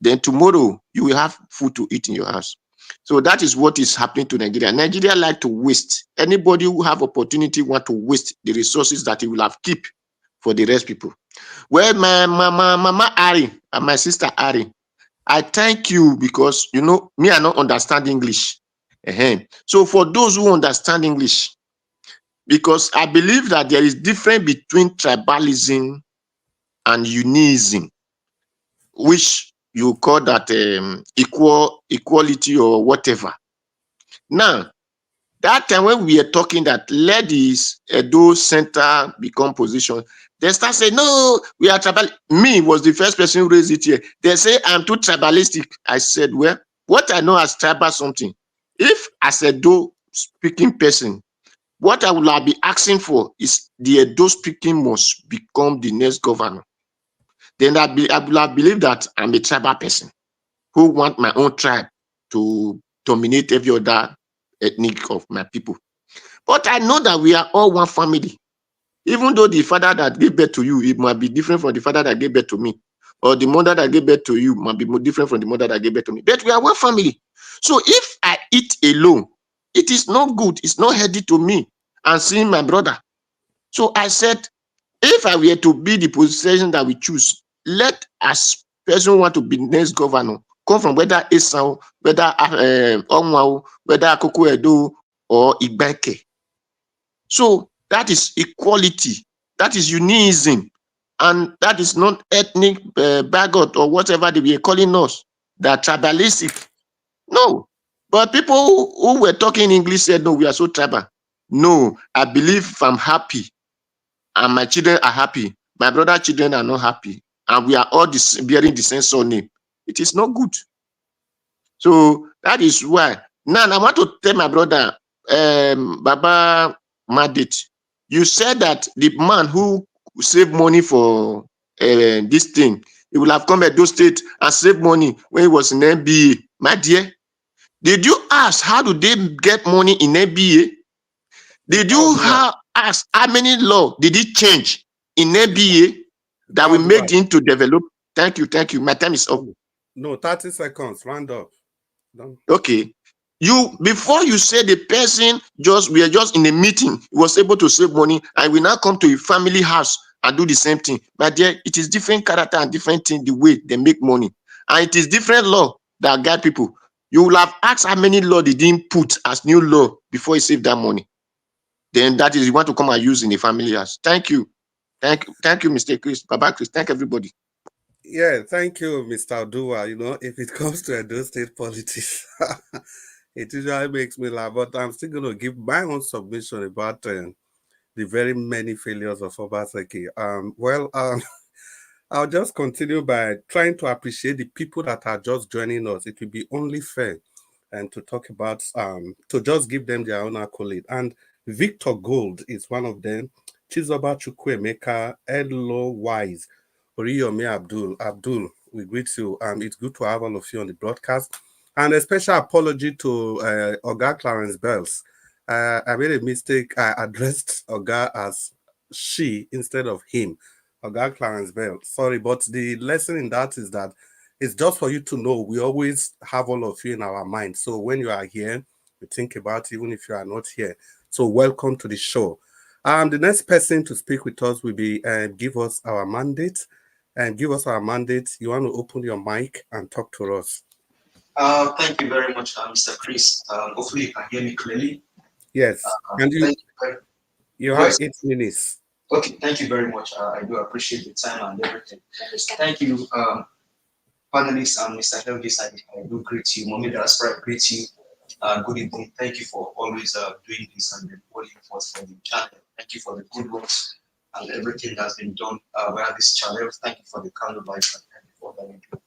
then tomorrow you will have food to eat in your house. So that is what is happening to Nigeria. Nigeria like to waste. Anybody who have opportunity want to waste the resources that he will have keep for the rest people. Well, my mama Ari and my sister Ari, I thank you because, you know, me, I don't understand English. So for those who understand English, because I believe that there is difference between tribalism and unionism, which you call that equality or whatever. Now, that time when we are talking that ladies Edo center become position, they start saying, no, we are tribal. Me was the first person who raised it here. They say I'm too tribalistic. I said, well, what I know as tribal something, if as a Edo speaking person, what I will be asking for is the Edo speaking must become the next governor. Then I will have believed that I'm a tribal person who want my own tribe to dominate every other ethnic of my people. But I know that we are all one family. Even though the father that gave birth to you, it might be different from the father that gave birth to me. Or the mother that gave birth to you might be different from the mother that gave birth to me. But we are one family. So if I eat alone, it is not good. It's not healthy to me and seeing my brother. So I said, if I were to be the position that we choose, let us person who want to be next governor come from whether Esau, whether Onwao, whether Akoko Edo or Igbeke. So that is equality. That is unionism. And that is not ethnic bagot or whatever they were calling us. That tribalistic. No. But people who were talking English said, no, we are so tribal. No, I believe if I'm happy and my children are happy, my brother's children are not happy, and we are all bearing the same surname, it is not good. So that is why. Now I want to tell my brother, Baba Madit, you said that the man who saved money for this thing, he will have come at Edo State and save money when he was in NBA. My dear, did you ask how do they get money in NBA? Did you ask how many law did it change in NBA that will make him to develop? Thank you. My time is up. No, 30 seconds. Round up. Okay. You before you say the person we are just in a meeting, was able to save money, and we now come to a family house and do the same thing. But there, it is different character and different thing the way they make money, and it is different law that guide people. You will have asked how many law they didn't put as new law before you save that money. Then that is you want to come and use in the family house. Thank you, Mr. Chris, Baba Chris. Thank everybody. Yeah, thank you, Mr. Odua. You know, if it comes to Edo State politics, it usually makes me laugh, but I'm still going to give my own submission about the very many failures of Obaseki. I'll just continue by trying to appreciate the people that are just joining us. It will be only fair and to talk about, to just give them their own accolade. And Victor Gold is one of them. Chizoba Chukwemeka, Edlo Wise, Oriyomi Abdul, we greet you. It's good to have all of you on the broadcast. And a special apology to Oga Clarence Bells. I made a mistake. I addressed Oga as she instead of him. Oga Clarence Bell. Sorry, but the lesson in that is that it's just for you to know we always have all of you in our mind. So when you are here, we think about it, even if you are not here. So welcome to the show. The next person to speak with us will be give us our mandate. Give us our mandate. You want to open your mic and talk to us. Thank you very much, Mr. Chris. Hopefully you can hear me clearly. Yes. And you have 8 minutes. Okay, thank you very much. I do appreciate the time and everything. Thank you, panelists and Mr. Helgis. I do greet you. Mommy Diaspora, I greet you. Good evening. Thank you for always doing this and putting forth for the channel. Thank you for the good works and everything that's been done via this channel. Thank you for the candle lights and thank you for that you do.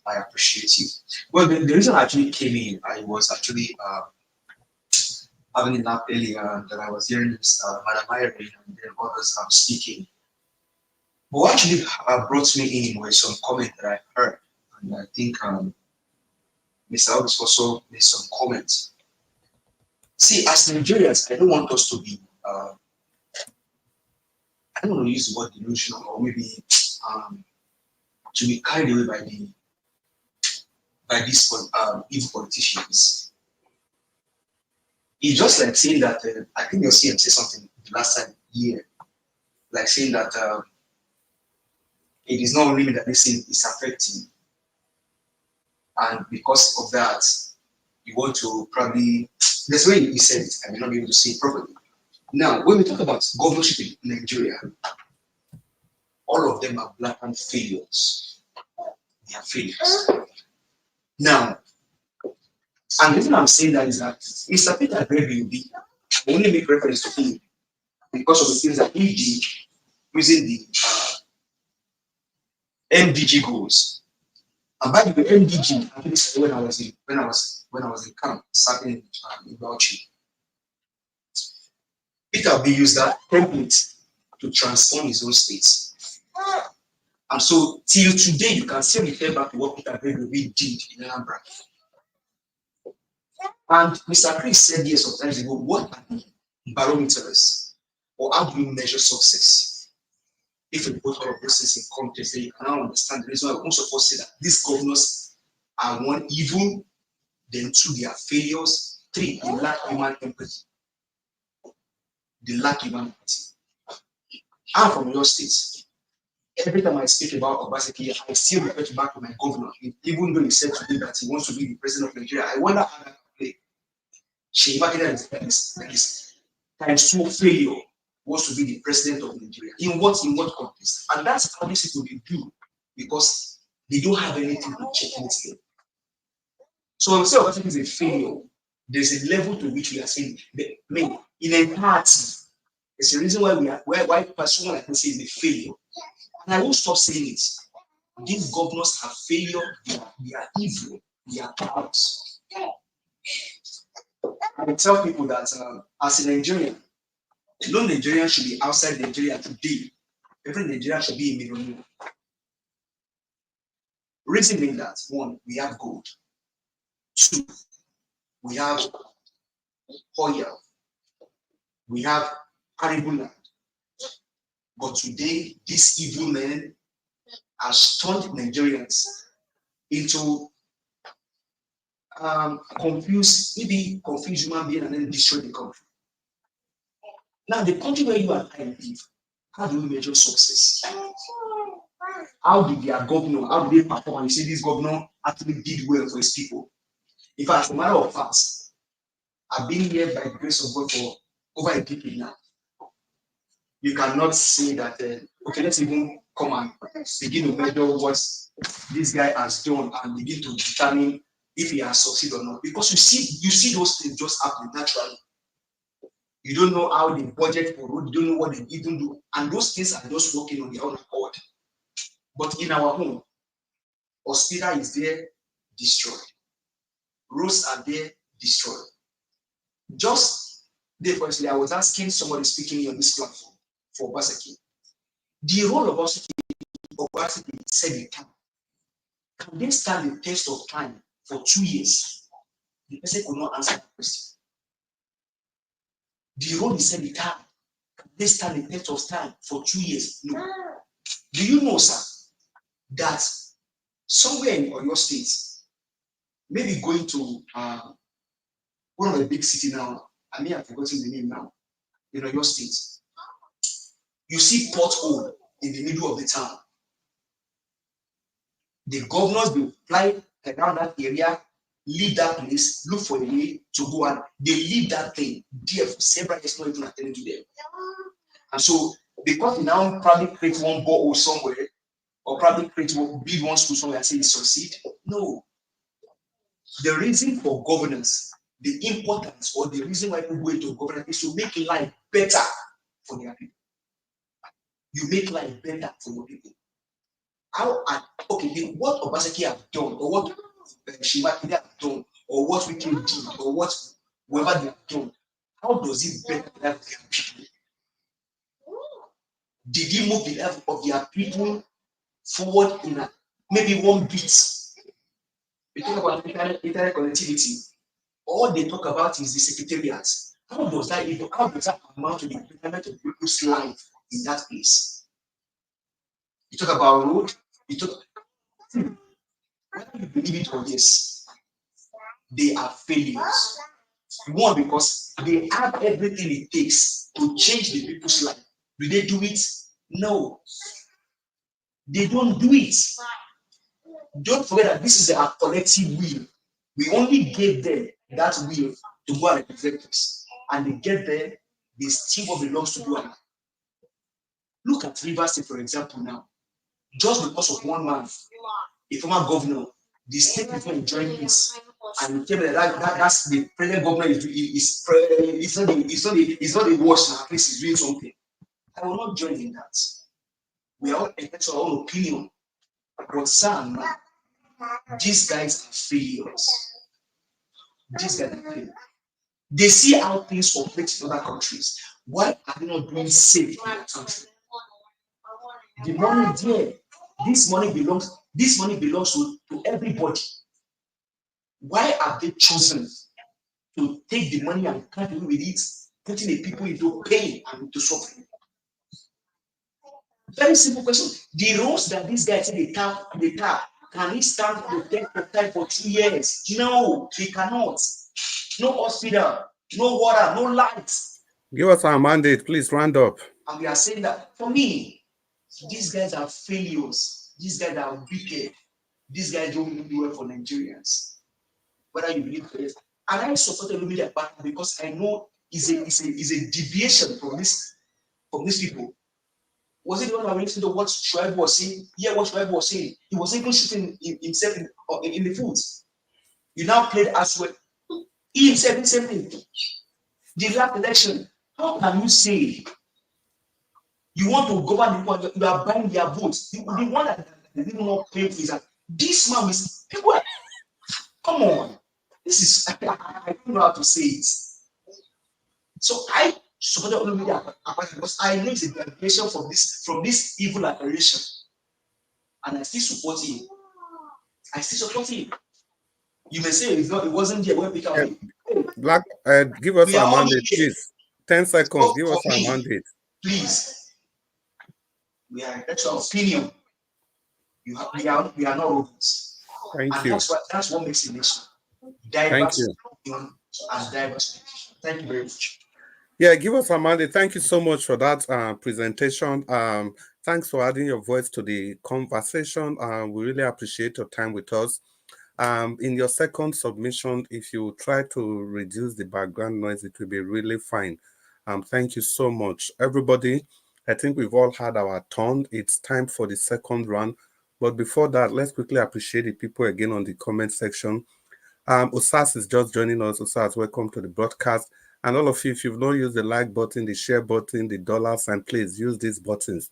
I appreciate you. Well, the reason I actually came in, I was actually having a nap earlier that I was hearing Madam Irene and then others speaking. But what actually brought me in was some comment that I heard, and I think Mr. Elvis also made some comments. See, as Nigerians, I don't want us to be, I don't want to use the word delusional or maybe to be carried away by these evil politicians. It's just like saying that, I think you'll see him say something the last time here, like saying that it is not only me that this thing is affecting, and because of that, you want to probably, that's why you said it, I may not be able to say it properly. Now, when we talk about governorship in Nigeria, all of them are blatant failures. They are failures. Now, and the reason I'm saying that is that Mr. Peter Gregory will be, I only make reference to him because of the things that he did using the MDG goals. And by the way, MDG actually started when I was in camp, starting in Bauchi. Peter Obi used that template to transform his own states. And so till today, you can still refer back to what Peter Gregory did in Anambra. And Mr. Chris said here some times ago, what are the barometers, or how do you measure success? If you put all of those things in context, then you can now understand the reason why most of us say that these governors are one, evil, then two, they are failures, three, they lack human empathy. They lack human empathy. I'm from your state. Every time I speak about Obaseki, I still refer back to my governor, even though he said today that he wants to be the president of Nigeria. I wonder how that can play. Shaibu is times 2 failure wants to be the president of Nigeria. In what context? And that's how these people do, because they don't have anything to check anything. So when we say Obaseki is a failure, there's a level to which we are saying, in entirety, it's the reason why why someone like this is a failure. And I won't stop saying it. These governors are failure, they are evil, they are cowards. I tell people that as a Nigerian, no Nigerian should be outside Nigeria today. Every Nigerian should be a millionaire. Reason being that, one, we have gold. Two, we have oil. We have arable land. But today, these evil men have turned Nigerians into confused human beings and then destroy the country. Now, the country where you and I live, how do we measure success? How did their governor, how did they perform? And you say this governor actually did well for his people. In fact, as a matter of fact, I've been here by the grace of God for over a decade now. You cannot say that, okay, let's even come and begin to measure what this guy has done and begin to determine if he has succeeded or not. Because you see those things just happen naturally. You don't know how they budget for road, you don't know what they even do. And those things are just working on their own accord. But in our home, hospital is there, destroyed. Roads are there, destroyed. Just there, for instance, I was asking somebody speaking on this platform for Obaseki. The role of Obaseki said can they stand the test of time for 2 years? The person could not answer that question. The role he said can they stand the test of time for 2 years? No. Do you know, sir, that somewhere in your state, maybe going to one of the big cities now, I may have forgotten the name now, in your state, you see pothole in the middle of the town. The governors will fly around that area, leave that place, look for a way to go, and they leave that thing there for several years, not even attending to them. And so because we now probably create one borehole somewhere, or probably build one school somewhere and say it succeed. No. The reason for governance, the importance, or the reason why people go into governance is to make life better for their people. You make life better for your people. What Obaseki have done, or what Shimaki have done, or what we can do, or whatever they have done, how does it better the life of their people? Did he move the life of their people forward in maybe one bit? We talk about internet connectivity. All they talk about is the secretariat. How does that amount to the betterment of people's life in that place? You talk about road, whether you believe it or yes, they are failures. One, because they have everything it takes to change the people's life. Do they do it? No. They don't do it. Don't forget that this is our collective will. We only gave them that will to go and represent us. And they get there, they steal what belongs to them. Look at Rivers State, for example, now. Just because of one man, a former governor, the state is not enjoying this. And tell me that's the present governor it's not the worst now, at least he's doing something. I will not join in that. We are all entitled to our own opinion. But Sam, these guys are failures. These guys are failures. They see how things operate in other countries. Why are they not doing safe in their country? The money there, this money belongs to everybody. Why have they chosen to take the money and can't do with it, putting the people into pain and into suffering? Very simple question. The roads that these guys say they tap, can it stand the test for 2 years? No, they cannot. No hospital, no water, no lights. Give us our mandate, please round up. And we are saying that for me, these guys are failures. These guys are wicked. These guys don't do well for Nigerians. Whether you believe it, and I support the media partner because I know is a deviation from these people. Was it the one that listened to what Shaibu was saying? Yeah, what Shaibu was saying. He was even shooting himself in the foot. You now played Asue. He himself did the same thing. The last election, how can you say you want to govern the people, you are buying their votes? The one that they didn't not pay for is that this man is people. Come on. This is, I don't know how to say it. So I supported all media because I know it's a deviation from this evil operation. And I still support him. You may say it wasn't there when people Black, give us our mandate, please. 10 seconds, give us our mandate. Please. That's your opinion. We are not robots. Thank you. That's what makes a nation. Thank you. And diverse. Thank you very much. Yeah, give us a mandate. Thank you so much for that presentation. Thanks for adding your voice to the conversation. We really appreciate your time with us. In your second submission, if you try to reduce the background noise, it will be really fine. Thank you so much. Everybody, I think we've all had our turn. It's time for the second round. But before that, let's quickly appreciate the people again on the comment section. Osas is just joining us. Osas, welcome to the broadcast. And all of you, if you've not used the like button, the share button, the dollars, and please use these buttons.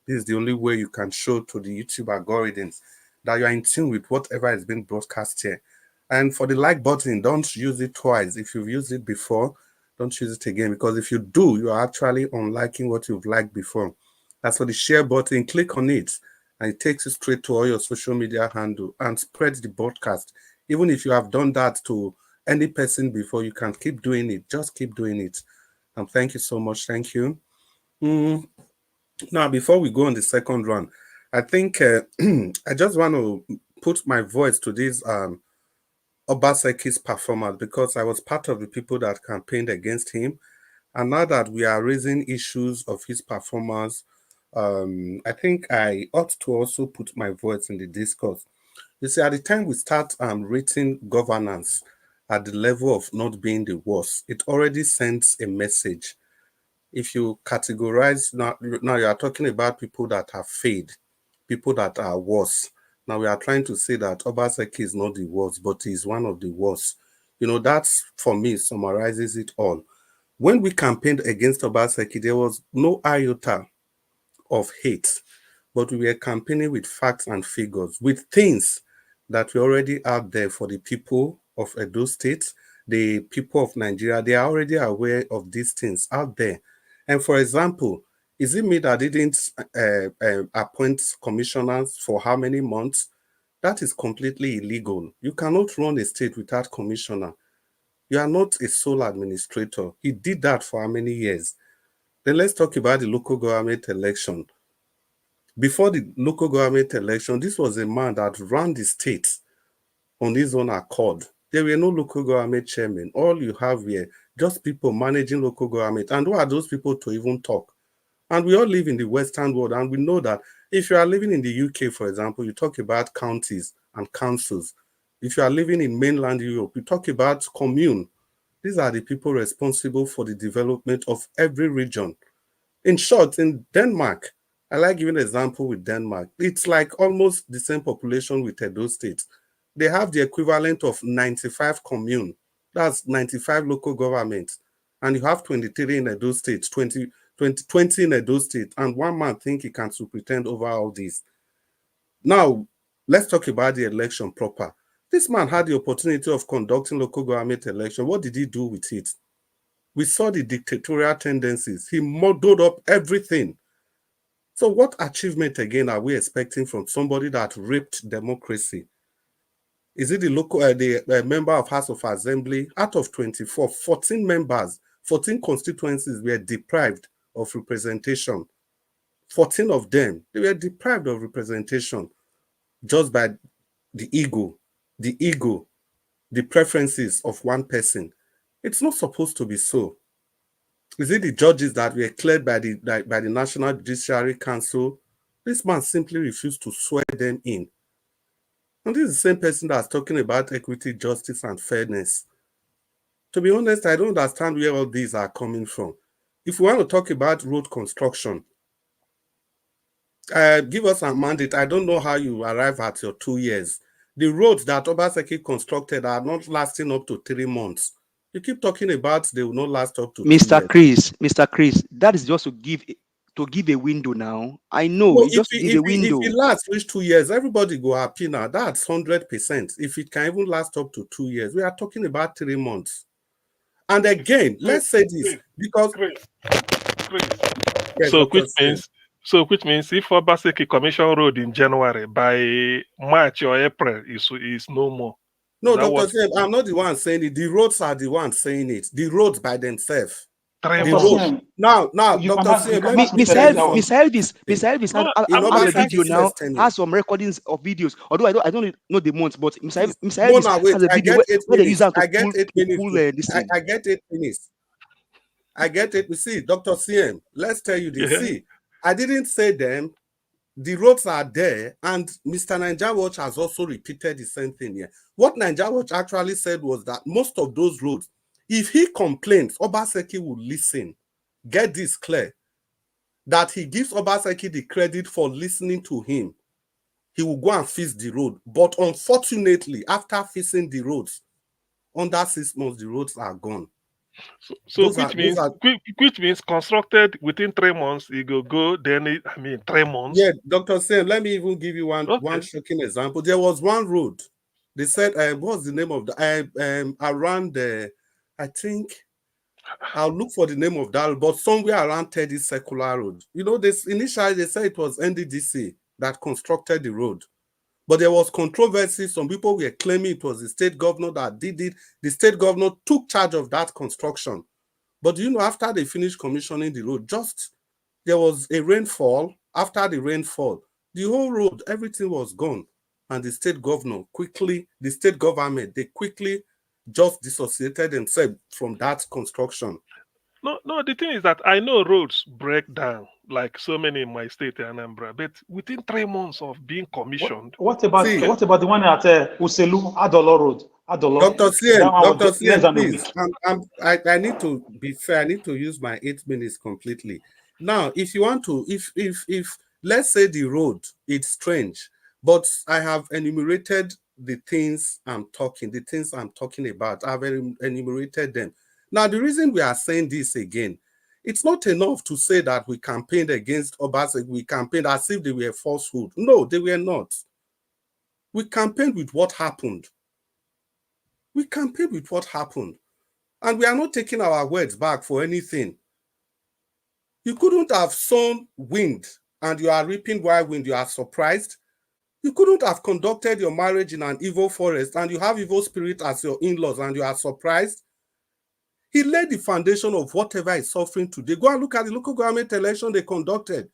This is the only way you can show to the YouTube algorithms that you are in tune with whatever is being broadcast here. And for the like button, don't use it twice. If you've used it before, don't use it again, because if you do, you are actually unliking what you've liked before. As for the share button, click on it, and it takes you straight to all your social media handle and spread the broadcast. Even if you have done that to any person before, you can keep doing it. Just keep doing it. And thank you so much. Thank you. Now, before we go on the second round, I think I just want to put my voice to this Obaseki's performance, because I was part of the people that campaigned against him. And now that we are raising issues of his performance, I think I ought to also put my voice in the discourse. You see, at the time we start rating governance at the level of not being the worst, it already sends a message if you categorize, now you are talking about people that have failed, people that are worse. Now we are trying to say that Obaseki is not the worst, but he is one of the worst. You know, that's, for me, summarizes it all. When we campaigned against Obaseki, there was no iota of hate, but we were campaigning with facts and figures, with things that were already out there for the people of Edo State, the people of Nigeria. They are already aware of these things out there. And for example, is it me that didn't appoint commissioners for how many months? That is completely illegal. You cannot run a state without commissioner. You are not a sole administrator. He did that for how many years? Then let's talk about the local government election. Before the local government election, this was a man that ran the state on his own accord. There were no local government chairmen. All you have were just people managing local government. And who are those people to even talk? And we all live in the Western world, and we know that if you are living in the UK, for example, you talk about counties and councils. If you are living in mainland Europe, you talk about commune. These are the people responsible for the development of every region. In short, in Denmark, I like giving an example with Denmark. It's like almost the same population with Edo State. They have the equivalent of 95 commune. That's 95 local governments. And you have 23 in Edo State, 20 in Edo State, and one man think he can superintend over all these. Now, let's talk about the election proper. This man had the opportunity of conducting local government election. What did he do with it? We saw the dictatorial tendencies. He muddled up everything. So what achievement again are we expecting from somebody that raped democracy? Is it the local, the member of House of Assembly? Out of 24, 14 members, 14 constituencies were deprived of representation. 14 of them, they were deprived of representation just by the ego, the preferences of one person. It's not supposed to be so. Is it the judges that were cleared by the National Judiciary Council? This man simply refused to swear them in. And this is the same person that's talking about equity, justice, and fairness. To be honest, I don't understand where all these are coming from. If we want to talk about road construction, give us a mandate. I don't know how you arrive at your 2 years. The roads that Obaseki constructed are not lasting up to 3 months. You keep talking about they will not last up to 2 years. Mr. Chris, that is just to give a window now. I know, No, just give a window. If it lasts reach 2 years, everybody go happy now. That's 100%. If it can even last up to 2 years, we are talking about 3 months. And again, let's say this because yes, so which means if Obaseki commission road in January, by March or April is no more. No, Dr. Sim, I'm not the one saying it. The roads are the ones saying it. The roads by themselves. The road. Now, Dr. Sim, Miss Elvis has a video now, has some recordings of videos. Although I don't know the months, but Miss Elvis has a video where they use that to pull this thing. I get 8 minutes. I get it. We see, Dr. CM, let's tell you this. See, I didn't say them. The roads are there, and Mr. Naija Watch has also repeated the same thing here. What Naija Watch actually said was that most of those roads, if he complains, Obaseki will listen. Get this clear, that he gives Obaseki the credit for listening to him. He will go and fix the road. But unfortunately, after fixing the roads, under 6 months, the roads are gone. So which means constructed within 3 months, it will go, then 3 months. Yeah, Dr. Sam, let me even give you one shocking example. There was one road. They said, what's the name of the around the, I think I'll look for the name of that, but somewhere around Teddy Circular Road. You know, this initially they said it was NDDC that constructed the road. But there was controversy. Some people were claiming it was the state governor that did it. The state governor took charge of that construction. But you know, after they finished commissioning the road, there was a rainfall. After the rainfall, the whole road, everything was gone. And the state government, they quickly just dissociated themselves from that construction. No, the thing is that I know roads break down like so many in my state, Anambra, but within 3 months of being commissioned. What about the one at Uselu, Adolo Road? Adolo. Dr. Sien, That one Dr. was less Sien, than a week. please. I need to be fair. I need to use my 8 minutes completely. Now, if you want to, if let's say the road, it's strange, but I have enumerated the things I'm talking about. I've enumerated them. Now, the reason we are saying this again, it's not enough to say that we campaigned against Obaseki. We campaigned as if they were falsehood. No, they were not. We campaigned with what happened. We campaigned with what happened. And we are not taking our words back for anything. You couldn't have sown wind and you are reaping wild wind. You are surprised. You couldn't have conducted your marriage in an evil forest and you have evil spirit as your in-laws and you are surprised. He laid the foundation of whatever is suffering today. Go and look at the local government election they conducted.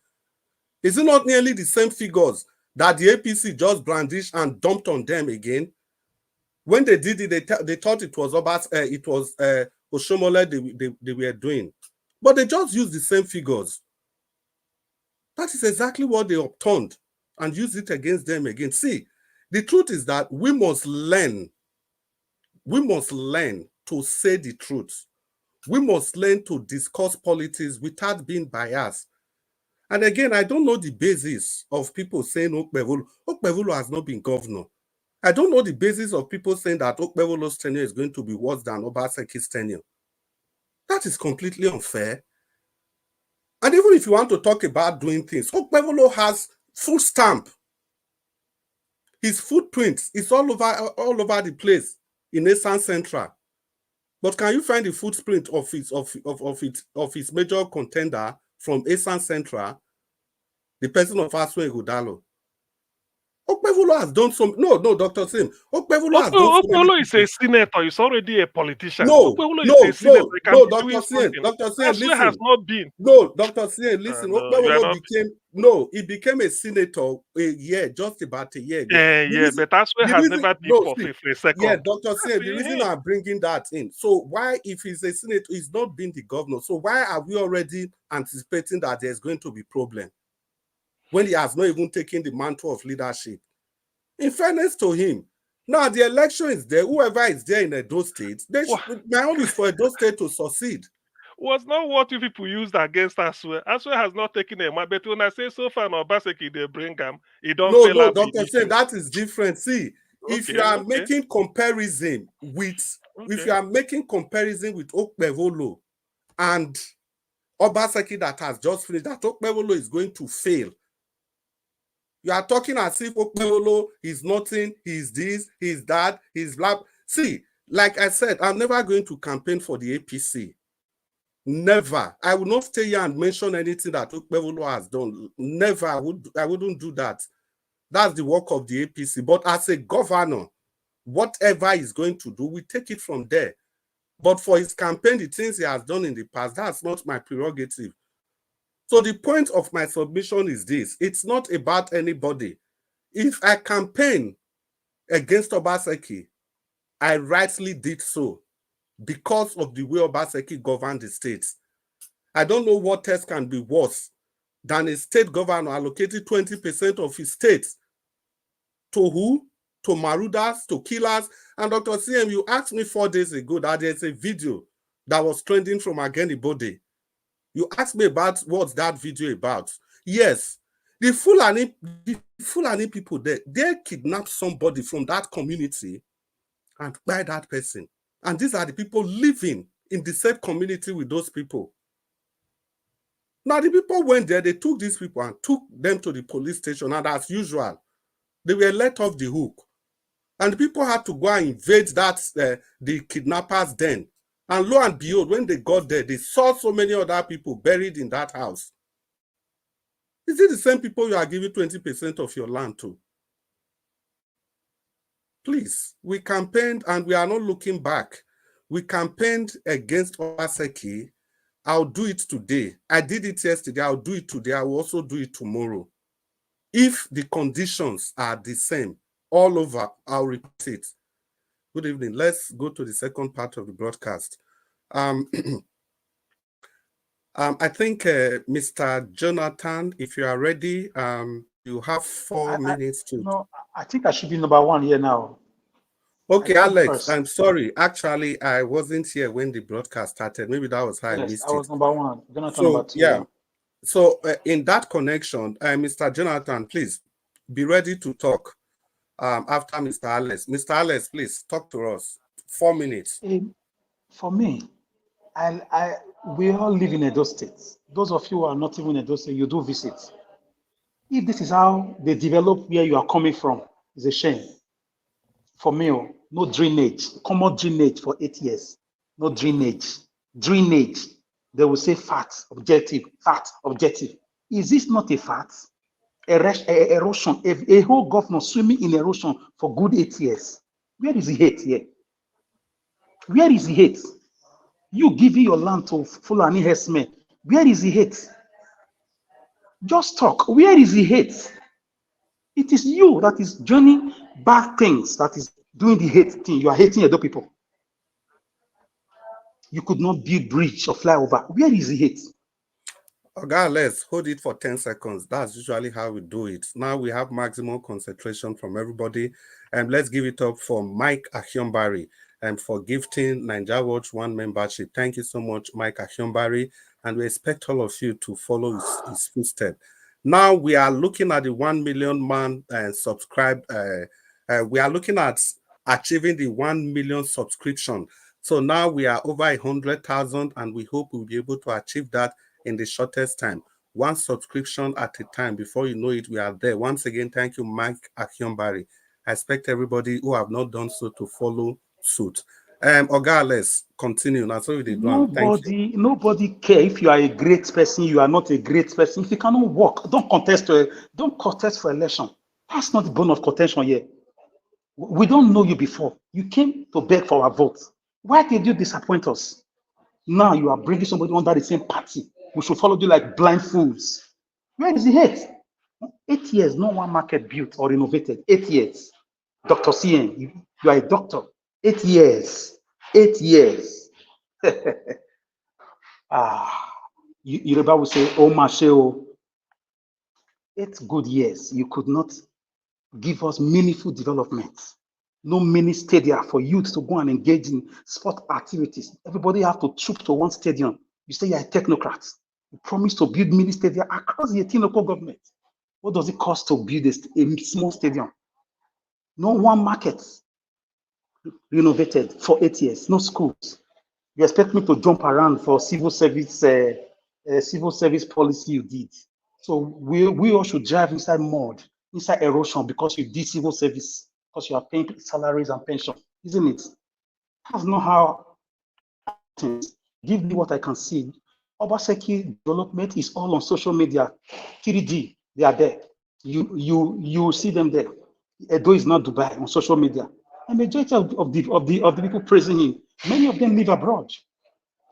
Is it not nearly the same figures that the APC just brandished and dumped on them again? When they did it, they thought it was Oshomole they were doing. But they just used the same figures. That is exactly what they upturned and used it against them again. See, the truth is that we must learn. We must learn to say the truth. We must learn to discuss politics without being biased. And again, I don't know the basis of people saying Okpebholo. Okpebholo has not been governor. I don't know the basis of people saying that Okpebholo's tenure is going to be worse than Obaseki's tenure. That is completely unfair. And even if you want to talk about doing things, Okpebholo has full stamp. His footprint is all over the place in Esan Central. But can you find the footprint of his major contender from Esan Central, the person of Asue Ighodalo? Okpebholo has done some. No, Dr. Sim. Okpebholo has done so many. Okpebholo is a senator. He's already a politician. No, Okpebholo is a senator. Dr. Sim. Dr. Sim, Asue listen. has not been. No, Dr. Sim, listen. Okpebholo he became a senator just about a year ago. But Asue has never been for a second. Yeah, Dr. Sim, the reason I'm bringing that in. So why, if he's a senator, he's not been the governor. So why are we already anticipating that there's going to be problem when he has not even taken the mantle of leadership? In fairness to him, now the election is there. Whoever is there in Edo State, my own is for Edo State to succeed. Was not what you people used against Asue. Asue has not taken a man, but when I say so far, Obaseki they bring him, he don't fail. No, Dr. Sen, that is different. See, if you are making comparison with, if you are making comparison with Okpebholo and Obaseki that has just finished, that Okpebholo is going to fail. You are talking as if Okpebholo is nothing, he's this, he's that, he's blah. See, like I said, I'm never going to campaign for the APC. Never. I will not stay here and mention anything that Okpebholo has done. Never. I wouldn't do that. That's the work of the APC. But as a governor, whatever he's going to do, we take it from there. But for his campaign, the things he has done in the past, that's not my prerogative. So the point of my submission is this. It's not about anybody. If I campaign against Obaseki, I rightly did so because of the way Obaseki governed the states. I don't know what test can be worse than a state governor allocated 20% of his state to who? To marauders, to killers. And Dr. CM, you asked me 4 days ago that there's a video that was trending from Agenibode. You asked me about what's that video about. Yes, the Fulani people there, they kidnap somebody from that community and buy that person. And these are the people living in the same community with those people. Now, the people went there, they took these people and took them to the police station. And as usual, they were let off the hook. And the people had to go and invade that, the kidnappers' den. And lo and behold, when they got there, they saw so many other people buried in that house. Is it the same people you are giving 20% of your land to? Please, we campaigned and we are not looking back. We campaigned against Obaseki. I'll do it today. I did it yesterday. I'll do it today. I will also do it tomorrow. If the conditions are the same all over, I'll repeat it. Good evening. Let's go to the second part of the broadcast. I think Mr. Jonathan, if you are ready, you have 4 minutes to. No, I think I should be number one here now. Okay, Alex, I'm sorry. Actually, I wasn't here when the broadcast started. Maybe that was how I missed it. I was number one. Jonathan So, number two. yeah. So, in that connection, Mr. Jonathan, please be ready to talk after Mr. Alex. Mr. Alex, please talk to us. 4 minutes. For me, we all live in Edo State. Those of you who are not even in Edo State, you do visit. If this is how they develop where you are coming from, it's a shame. For me, no drainage, common drainage for 8 years. No drainage. Drainage, they will say fat, objective, fat, objective. Is this not a fat? Erosion, a whole governor swimming in erosion for good 8 years. Where is the hate here? Where is the hate? You giving your land to Fulani herdsmen. Where is the hate? Just talk. Where is the hate? It is you that is joining bad things, that is doing the hate thing. You are hating other people. You could not build bridge or flyover. Where is the hate? Okay, let's hold it for 10 seconds. That's usually how we do it. Now we have maximum concentration from everybody. And let's give it up for Mike Ahiombari and for gifting Nigeria Watch 1 membership. Thank you so much, Mike Ahiombari. And we expect all of you to follow his footsteps. Now we are looking at the 1 million man subscribe. We are looking at achieving the 1 million subscription. So now we are over 100,000 and we hope we'll be able to achieve that in the shortest time. One subscription at a time. Before you know it, we are there. Once again, thank you, Mike Ahiombari. I expect everybody who have not done so to follow suit. Oga, let's continue. Now, so nobody care if you are a great person, you are not a great person. If you cannot work, don't contest for election. That's not the bone of contention here. We don't know you before. You came to beg for our vote. Why did you disappoint us? Now you are bringing somebody under the same party. We should follow you like blind fools. Where is the hate? 8 years, no one market built or renovated. 8 years. Dr. CN, you are a doctor. 8 years. 8 years. Yoruba will say, oh, Masheo. 8 good years. You could not give us meaningful development. No mini stadia for youth to go and engage in sport activities. Everybody have to troop to one stadium. You say you're a technocrat. You promise to build mini stadia across the local government. What does it cost to build a small stadium? No one market renovated for 8 years. No schools. You expect me to jump around for civil service policy you did. So we all should drive inside mud, inside erosion because you did civil service. Because you are paying salaries and pension, isn't it? That's not how things. Give me what I can see. Obaseki development is all on social media. 3D, they are there. You see them there. Edo is not Dubai on social media. And majority of the people praising him, many of them live abroad.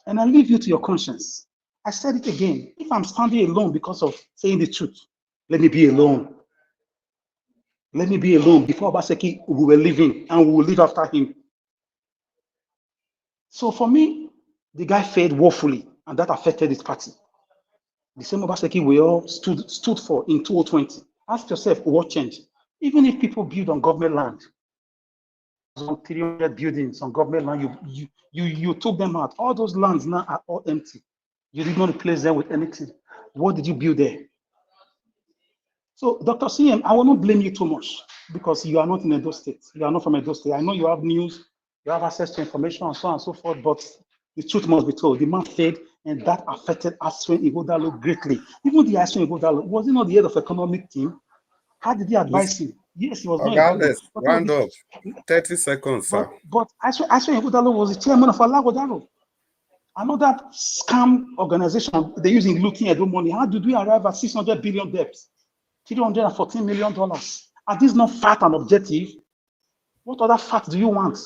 And I leave you to your conscience. I said it again. If I'm standing alone because of saying the truth, let me be alone. Let me be alone. Before Obaseki, we were living and we will live after him. So for me, the guy failed woefully and that affected his party. The same Obaseki we all stood for in 2020. Ask yourself, what changed? Even if people build on government land, 300 buildings on government land, you took them out. All those lands now are all empty. You did not replace them with anything. What did you build there? So, Dr. CM, I will not blame you too much because you are not in Edo State. You are not from Edo State. I know you have news, you have access to information and so on and so forth, but the truth must be told. The man failed, and that affected Asue Ighodalo greatly. Even the Asue Ighodalo, was he not the head of economic team? How did he advise him? Yes, he was not. Let's round up. 30 seconds, sir. But Asue Ighodalo was the chairman of Ighodalo. Another scam organization they're using looting Edo money. How did we arrive at 600 billion debts? $314 million. Are these not fat and objective? What other fat do you want?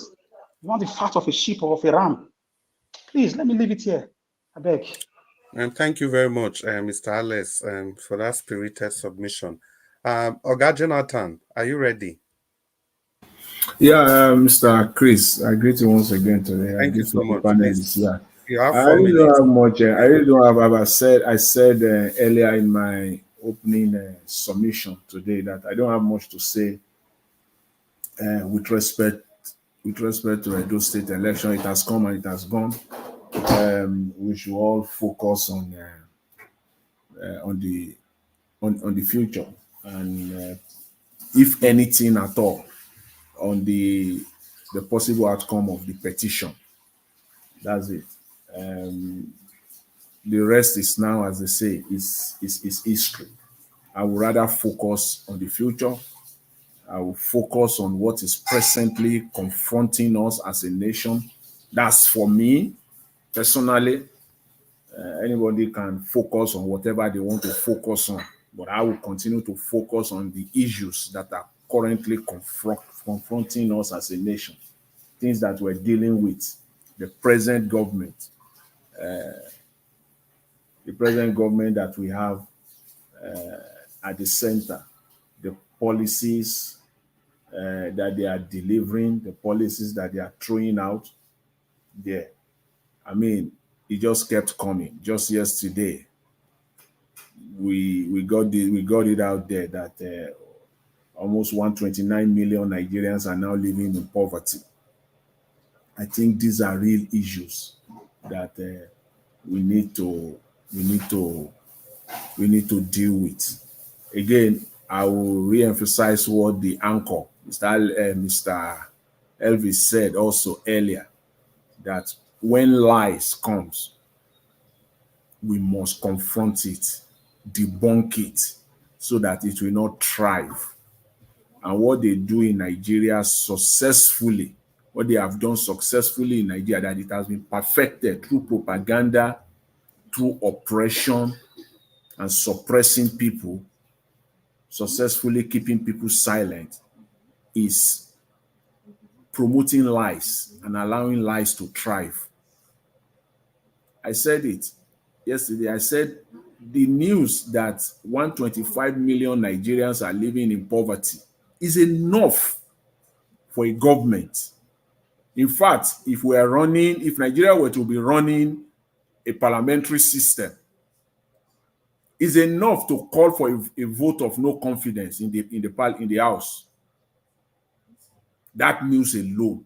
You want the fat of a sheep or of a ram? Please, let me leave it here. I beg. And thank you very much, Mr. Alex, for that spirited submission. Oga Jonathan, are you ready? Yeah, Mr. Chris, I greet you once again today. Thank you so much. Panelists. Yeah. You have I 4 really don't minutes. have much. I really don't have. I said earlier in my opening submission today that I don't have much to say with respect to Edo State election. It has come and it has gone. We should all focus on the future and if anything at all on the possible outcome of the petition. That's it. The rest is now, as they say, is history. I would rather focus on the future. I will focus on what is presently confronting us as a nation. That's for me personally. Anybody can focus on whatever they want to focus on, but I will continue to focus on the issues that are currently confronting us as a nation, things that we're dealing with, the present government that we have at the center, the policies that they are delivering, the policies that they are throwing out there. I mean, it just kept coming. Just yesterday, we got it out there that almost 129 million Nigerians are now living in poverty. I think these are real issues that we need to deal with. Again, I will re-emphasize what the anchor, Mr. Elvis, said also earlier, that when lies comes, we must confront it, debunk it, so that it will not thrive. And what they do in Nigeria successfully, what they have done successfully in Nigeria, that it has been perfected through propaganda, through oppression, and suppressing people, successfully keeping people silent, is promoting lies and allowing lies to thrive. I said it yesterday. I said the news that 125 million Nigerians are living in poverty is enough for a government. In fact, if Nigeria were to be running a parliamentary system, is enough to call for a vote of no confidence in the House. That news alone,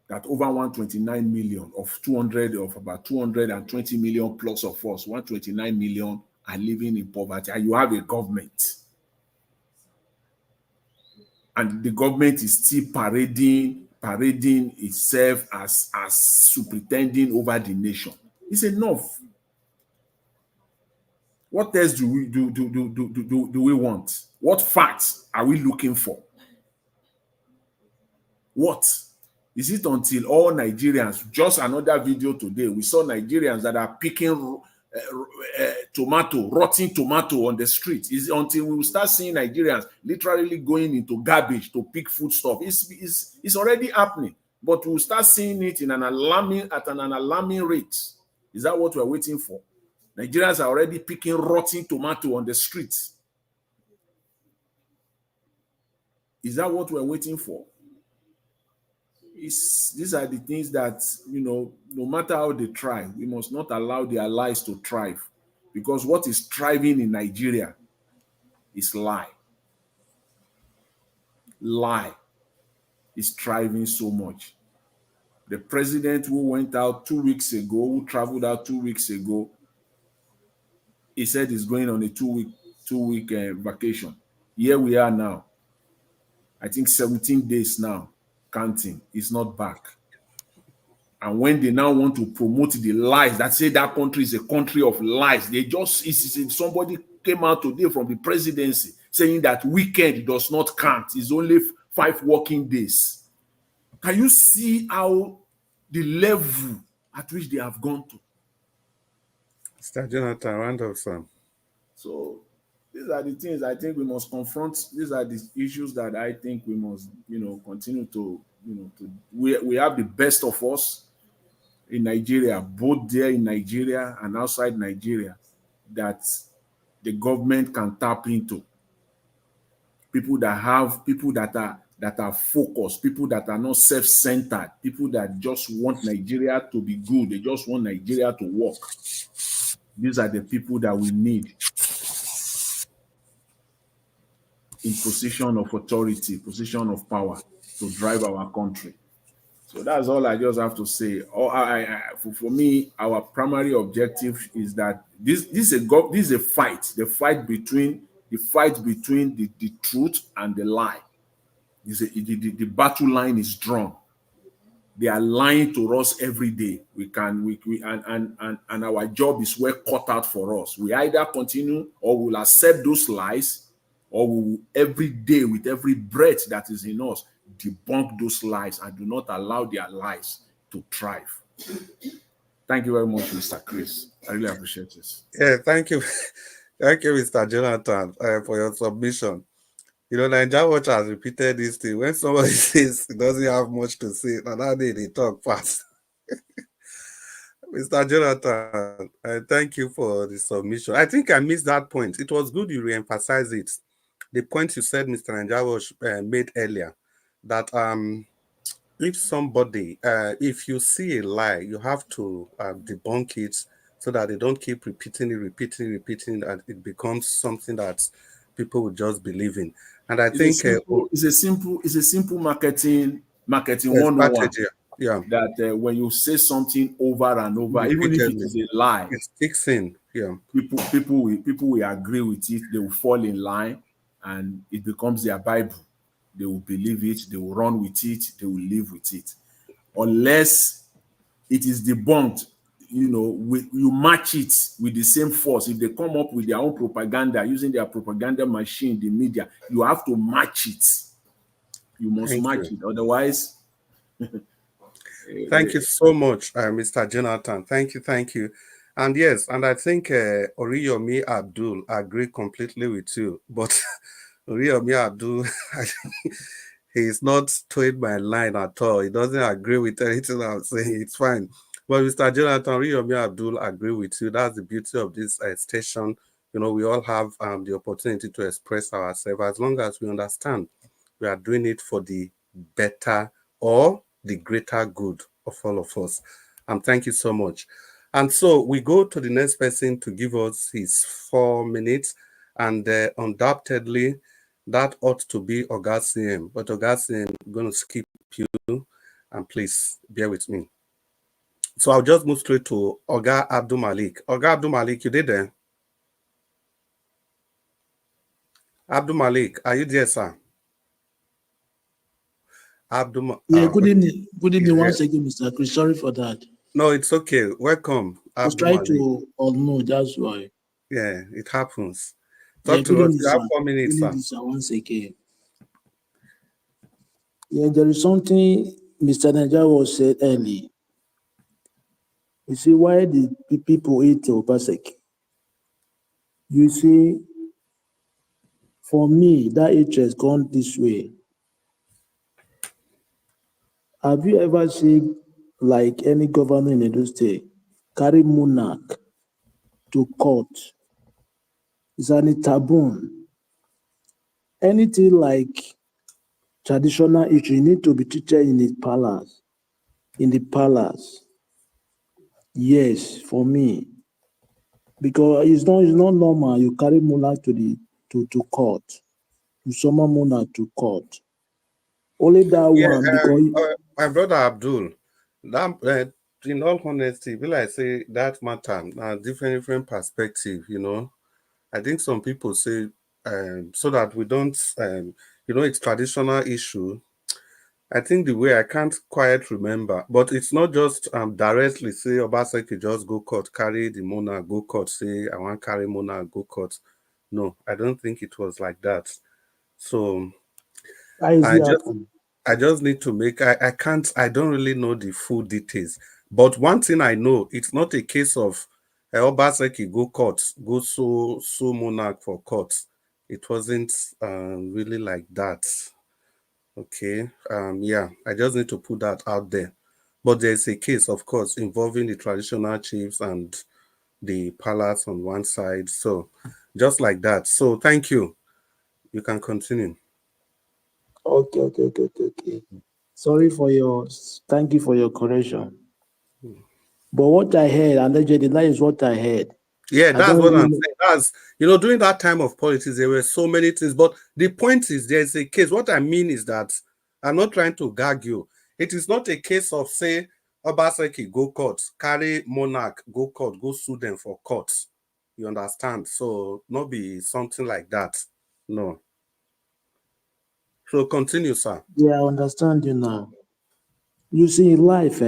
that over 129 million of about 220 million plus of us, 129 million are living in poverty, and you have a government. And the government is still parading itself as superintending over the nation. It's enough. What else do we want? What facts are we looking for? What? Is it until all Nigerians, just another video today, we saw Nigerians that are picking rotten tomato on the street. Is it until we will start seeing Nigerians literally going into garbage to pick foodstuff? It's already happening, but we'll start seeing it at an alarming rate. Is that what we're waiting for? Nigerians are already picking rotten tomato on the streets. Is that what we're waiting for? These are the things that, no matter how they try, we must not allow their lies to thrive. Because what is thriving in Nigeria is lie. Lie is thriving so much. The president who went out 2 weeks ago, who traveled out 2 weeks ago, he said he's going on a two-week vacation. Here we are now. I think 17 days now, counting. He's not back. And when they now want to promote the lies that say that country is a country of lies, somebody came out today from the presidency saying that weekend does not count. It's only 5 working days. Can you see how the level at which they have gone to? Mr. Jonathan, round up, sir. So these are the things I think we must confront. These are the issues that I think we must, continue to, we have the best of us in Nigeria, both there in Nigeria and outside Nigeria, that the government can tap into. People that are that are focused, people that are not self-centered, people that just want Nigeria to be good. They just want Nigeria to work. These are the people that we need in position of authority, position of power to drive our country. So that's all I just have to say. For me, our primary objective is that this is a fight. The fight between the truth and the lie. The battle line is drawn. They are lying to us every day. And our job is well cut out for us. We either continue or we'll accept those lies, or we will every day, with every breath that is in us, debunk those lies and do not allow their lies to thrive. Thank you very much, Mr. Chris. I really appreciate this. Yeah, thank you. Thank you, Mr. Jonathan, for your submission. You know, Nigeria Watch has repeated this thing. When somebody says he doesn't have much to say, and that day they talk fast. Mr. Jonathan, thank you for the submission. I think I missed that point. It was good you re-emphasize it. The point you said, Mr. Nigeria Watch, made earlier, that if somebody, if you see a lie, you have to debunk it so that they don't keep repeating, and it becomes something that people would just believe in. And I think it's a simple marketing 101. Strategy. Yeah. That when you say something over and over, even if it is a lie, it sticks in. Yeah. People will agree with it. They will fall in line, and it becomes their Bible. They will believe it. They will run with it. They will live with it, unless it is debunked. You know, you match it with the same force. If they come up with their own propaganda using their propaganda machine, the media, you have to match it. You must match it, otherwise. Thank you so much, Mr. Jonathan. Thank you. And yes, and I think Oriyomi Abdul agree completely with you. But Oriyomi Abdul, he is not towing my line at all. He doesn't agree with anything I'm saying. It's fine. But Mr. Jonathan, Oriyomi Abdul agree with you. That's the beauty of this station. You know, we all have the opportunity to express ourselves as long as we understand we are doing it for the better or the greater good of all of us. Thank you so much. And so we go to the next person to give us his 4 minutes, and undoubtedly that ought to be Oga CM. But Oga CM, I'm going to skip you, and please bear with me. So I'll just move straight to Oga Abdul Malik. Oga Abdul Malik, you did there? Abdul Malik, are you there, sir? Yeah, good evening. Good evening once again, Mr. Chris. Sorry for that. No, it's okay. Welcome. I was trying to know, that's why. Yeah, it happens. Talk to us. You have 4 minutes, sir. Once again. Yeah, there is something Mr. Nigeria was said earlier. You see, why did people hate Obaseki? You see, for me, that age has gone this way. Have you ever seen, like any governor in Edo State, carry monarch to court? It's an taboo. Anything like traditional issue, you need to be treated in the palace. In the palace. Yes, for me. Because it's not normal. You carry monarch to court. You summon monarch to court. Only that one, because my brother Abdul, that in all honesty, will I say that matter, different perspective, you know. I think some people say so that we don't you know, it's traditional issue. I think the way I can't quite remember, but it's not just directly say Obaseki just go court, carry the monarch, go court, say I want carry monarch, go court. No, I don't think it was like that. So I just need to make, I don't really know the full details. But one thing I know, it's not a case of Obaseki go court, go sue monarch for court. It wasn't really like that. Okay, yeah, I just need to put that out there. But there's a case, of course, involving the traditional chiefs and the palace on one side. So just like that. So thank you. You can continue. Okay. Sorry for thank you for your correction. But what I heard, allegedly, that is what I heard. Yeah, that's what I'm saying. That's, during that time of politics, there were so many things. But the point is, there's a case. What I mean is that I'm not trying to gag you. It is not a case of, say, Obaseki, go court, carry monarch, go court, go sue them for court. You understand? So, not be something like that. No. So, continue, sir. Yeah, I understand you now. You see, in life,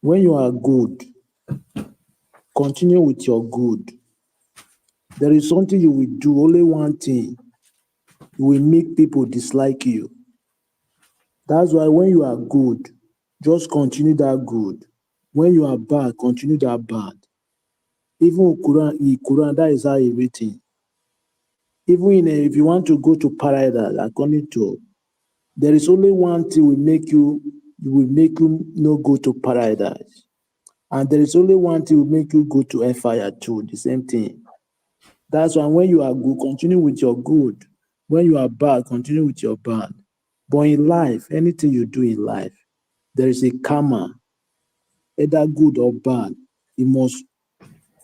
when you are good, continue with your good. There is something you will do, only one thing. You will make people dislike you. That's why when you are good, just continue that good. When you are bad, continue that bad. Even Quran, that is how it's written. Even if you want to go to paradise, according to, there is only one thing will make you not go to paradise. And there is only one thing will make you go to fire too, the same thing. That's why when you are good, continue with your good. When you are bad, continue with your bad. But in life, anything you do in life, there is a karma, either good or bad. It must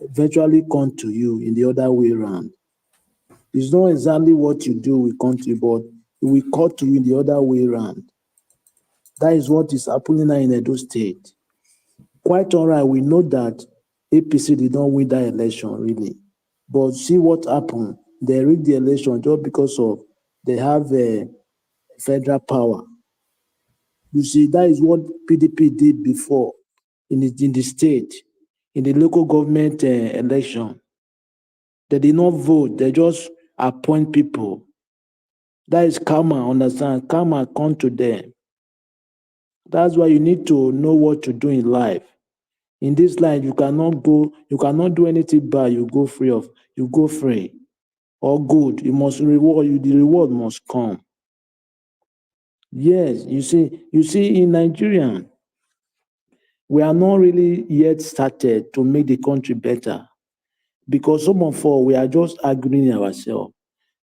eventually come to you in the other way around. It's not exactly what you do will come to you, but it will come to you in the other way around. That is what is happening now in Edo State. Quite all right, we know that APC did not win that election, really. But see what happened. They rigged the election just because of they have a federal power. You see, that is what PDP did before in the state, in the local government election. They did not vote, they just appoint people. That is karma, understand? Karma come to them. That's why you need to know what to do in life. In this life, you cannot do anything bad, you go free. Or good, you must reward you, the reward must come. Yes, you see, in Nigeria, we are not really yet started to make the country better. Because some of us, we are just arguing ourselves.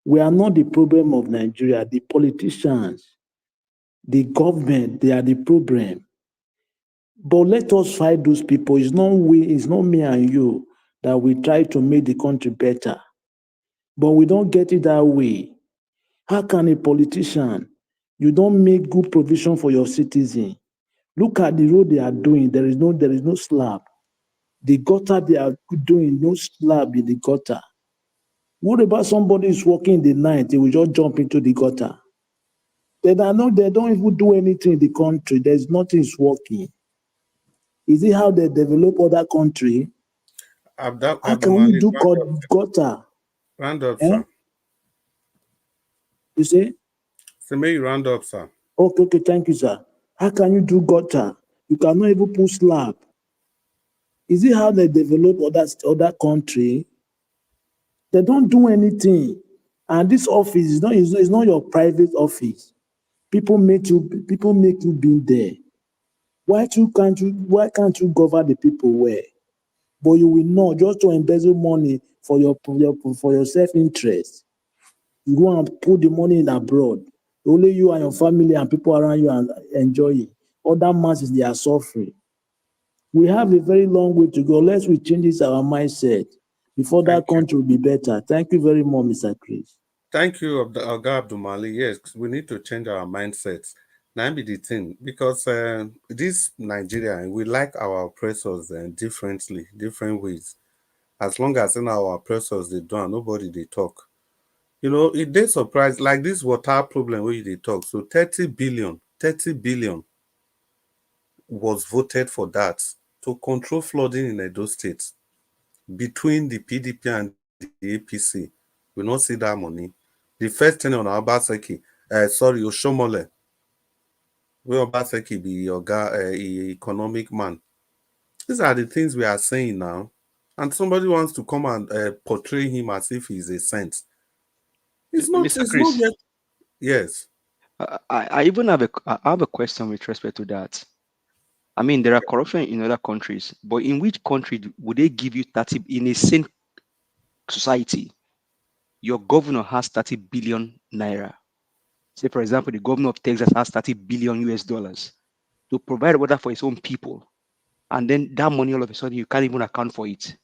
We are not the problem of Nigeria. The politicians, the government, they are the problem. But let us fight those people. It's not me and you that we try to make the country better. But we don't get it that way. How can a politician, you don't make good provision for your citizen? Look at the road they are doing. There is no slab. The gutter they are doing, no slab in the gutter. What about somebody is walking in the night, they will just jump into the gutter? They don't even do anything in the country. There's nothing is working. Is it how they develop other country? How can you do gutter? Round up, sir. You say? So may you round up, sir. Okay, thank you, sir. How can you do gutter? You cannot even put slab. Is it how they develop other country? They don't do anything. And this office is not your private office. People make you be there. Why can't you govern the people well? But you will not, just to embezzle money for your self-interest. You go and put the money in abroad. Only you and your family and people around you and enjoy it. Other masses, they are suffering. We have a very long way to go. Unless we change our mindset before that country will be better. Thank you very much, Mr. Chris. Thank you, Oga Abdumali. Yes, we need to change our mindsets. Now be the thing, because this Nigeria, we like our oppressors different ways. As long as our oppressors they do, nobody they talk. It they surprise like this water problem where they talk. So 30 billion was voted for that to control flooding in Edo State between the PDP and the APC. We not see that money. The first thing on Obaseki, Oshomole, where Obaseki be your economic man. These are the things we are saying now. And somebody wants to come and portray him as if he's a saint. It's not. Mr. It's Chris, not yet. Yes. I even have a question with respect to that. I mean, there are corruption in other countries, but in which country would they give you 30 in a same society? Your governor has 30 billion naira. Say, for example, the governor of Texas has 30 billion US dollars to provide water for his own people. And then that money, all of a sudden, you can't even account for it.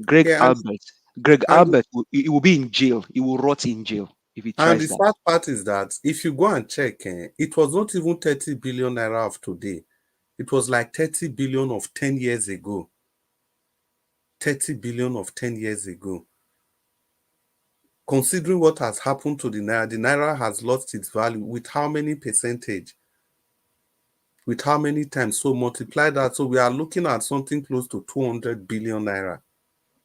Greg Albert, he will be in jail. He will rot in jail if he tries the that. sad part is that if you go and check, it was not even 30 billion naira of today. It was like 30 billion of 10 years ago. 30 billion of 10 years ago. Considering what has happened to the Naira has lost its value with how many percentage? With how many times? So multiply that. So we are looking at something close to 200 billion naira.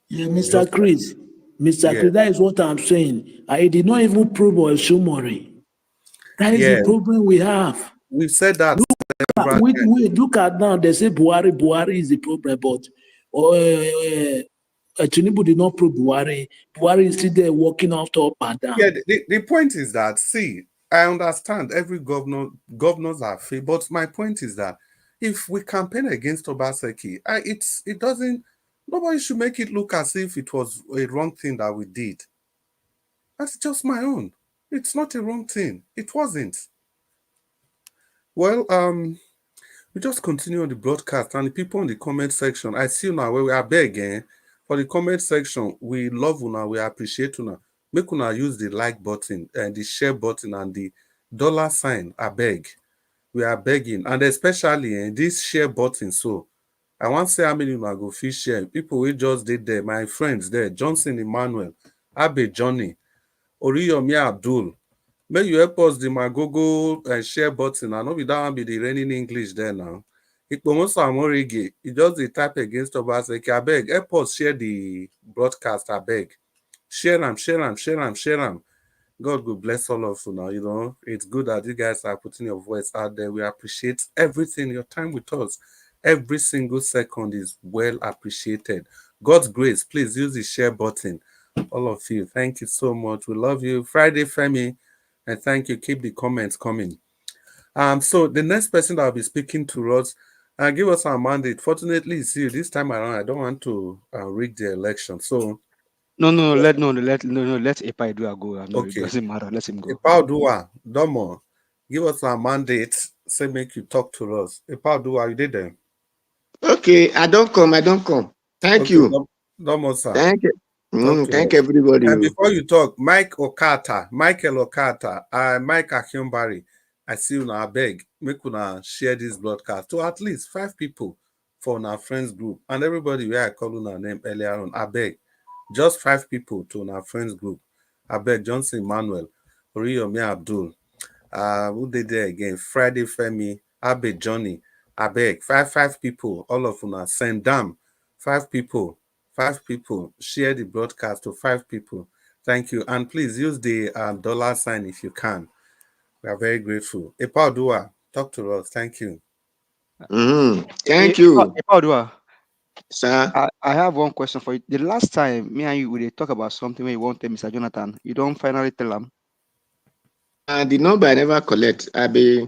Yeah, Mr. Chris. Mr. Chris, that is what I'm saying. I did not even prove Oshumori. That is the problem we have. We've said that. Look at now, they say Buhari is the problem, but Tinubu did not prove Buhari. Buhari is still there walking up and down. Yeah, the point is that, see, I understand every governors are free, but my point is that if we campaign against Obaseki, it doesn't, nobody should make it look as if it was a wrong thing that we did. That's just my own. It's not a wrong thing. It wasn't. Well, we just continue on the broadcast, and the people in the comment section, I see you now where we are begging for the comment section. We love you now, we appreciate you now. Make una use the like button and the share button and the $sign. I beg. We are begging, and especially this share button. So I want to say how many una go fit share. People we just did there, my friends there, Johnson Emmanuel, Abe Johnny, Oriyomi Abdul. May you help us the Magogo share button. I know we don't be the raining English there now. It almost Amorige. You just the type against Obaseki. I beg, help us share the broadcast. I beg. Share them. God will bless all of you now. You know, it's good that you guys are putting your voice out there. We appreciate everything, your time with us. Every single second is well appreciated. God's grace, please use the share button. All of you, thank you so much. We love you. Friday Femi, and thank you. Keep the comments coming. So the next person that will be speaking to us, give us our mandate. Fortunately, see, this time around, I don't want to rig the election. So let Epai Dua go. No, okay. It doesn't matter. Let him go. Epai Dua, Domo, give us our mandate. Say make you talk to us. Epai Dua, you did there. Okay, I don't come. Thank you. Domo, sir. Thank you. Thank everybody. And before you talk, Michael Okata, Mike Akimbari, I see you now. I beg, make una share this broadcast to at least 5 people for our friends group. And everybody where I called our name earlier on, I beg, just 5 people to our friends group. I beg, Johnson Emmanuel, Oriyomi Abdul, who did there again? Friday Femi, Abe Johnny, I beg, 5 people, all of them, send them, 5 people. 5 people, share the broadcast to 5 people. Thank you. And please use the $sign if you can. We are very grateful. Epai Dua, talk to us. Thank you. Thank you. Epai Dua. Sir. I have one question for you. The last time me and you we talk about something when you want to tell Mr. Jonathan, you don't finally tell him. The number I never collect. I be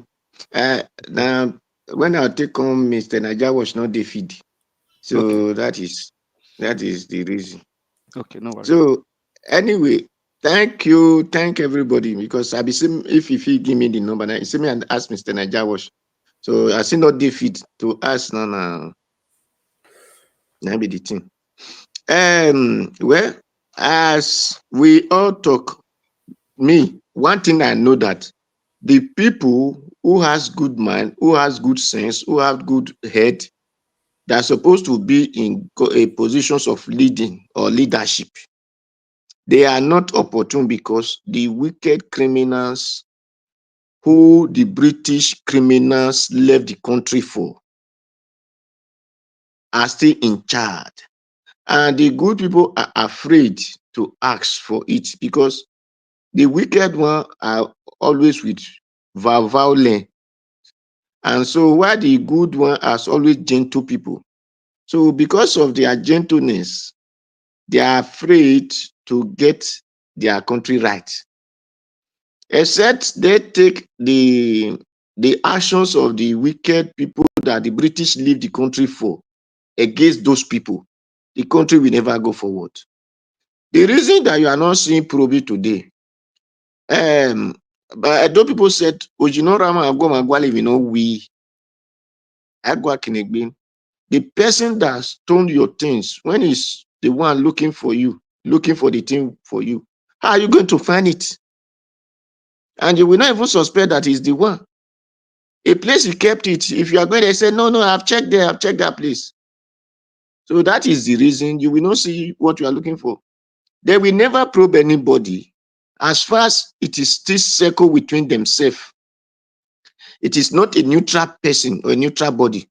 now when I take on Mr. Naija was not defeated. So okay. That is the reason. Okay, no worries. So anyway, thank you, thank everybody, because I be saying if he give me the number, now see me and ask Mr. Naija Wash. So I see not defeat to ask now. Now be the thing. Well, as we all talk, one thing I know that the people who has good mind, who has good sense, who have good head, they're supposed to be in positions of leading or leadership. They are not opportune because the wicked criminals who the British criminals left the country for are still in charge. And the good people are afraid to ask for it because the wicked ones are always with violence. And so while the good one has always gentle people. So because of their gentleness, they are afraid to get their country right. Except they take the actions of the wicked people that the British leave the country for against those people, the country will never go forward. The reason that you are not seeing Probi today, But those people said, Ojinorama Agwa Magwali, we know we Agwa Kinegbin. The person that stole your things, when he's the one looking for you, looking for the thing for you, how are you going to find it? And you will not even suspect that he's the one. A place he kept it. If you are going to say, no, I've checked there, I've checked that place. So that is the reason you will not see what you are looking for. They will never probe anybody as far as it is still circle between themselves. It is not a neutral person or a neutral body.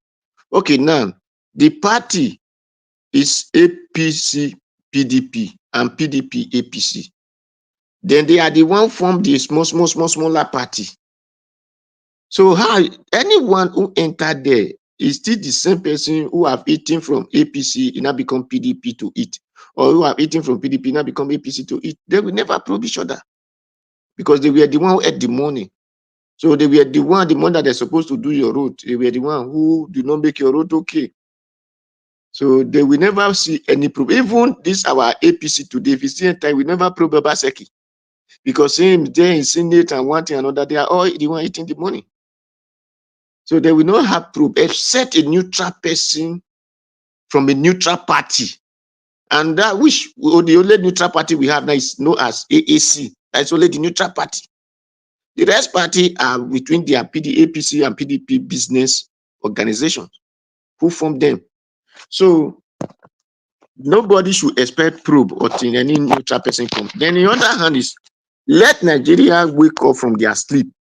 Okay, now, the party is APC, PDP, and PDP, APC. Then they are the one formed the smaller party. So how anyone who entered there is still the same person who have eaten from APC, it now become PDP to eat, or who have eaten from PDP, now become APC to eat. They will never probe each other because they were the one who ate the money. So they were the money that they're supposed to do your road. They were the one who do not make your road okay. So they will never see any probe. Even this our APC today, if you see time, we never probe Obaseki because him there in Senate and one thing another, they are all the one eating the money. So they will not have probe except a neutral person from a neutral party. And that which the only neutral party we have now is known as AAC. That's only the neutral party. The rest party are between their APC and PDP business organizations who form them. So nobody should expect probe or any neutral person come. Then the other hand is let Nigeria wake up from their sleep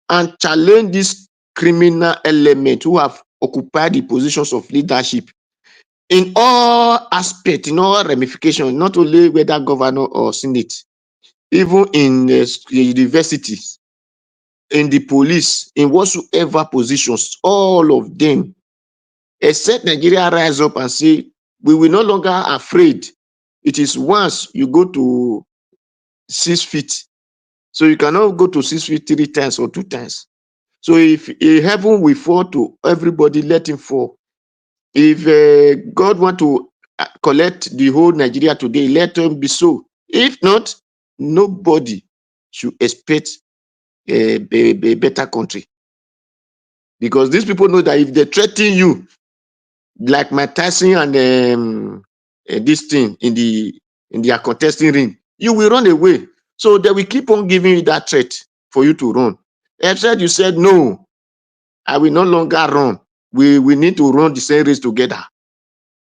and challenge this criminal element who have occupied the positions of leadership in all aspects, in all ramifications, not only whether governor or senate, even in universities, in the police, in whatsoever positions, all of them, except Nigeria rise up and say, we will no longer afraid. It is once you go to 6 feet. So you cannot go to 6 feet 3 times or 2 times. So if a heaven will fall to everybody, let him fall. If God want to collect the whole Nigeria today, let him be so. If not, nobody should expect a better country. Because these people know that if they threaten you, like Mike Tyson and this thing in their contesting ring, you will run away. So they will keep on giving you that threat for you to run. Except you said, no, I will no longer run. We need to run the same race together.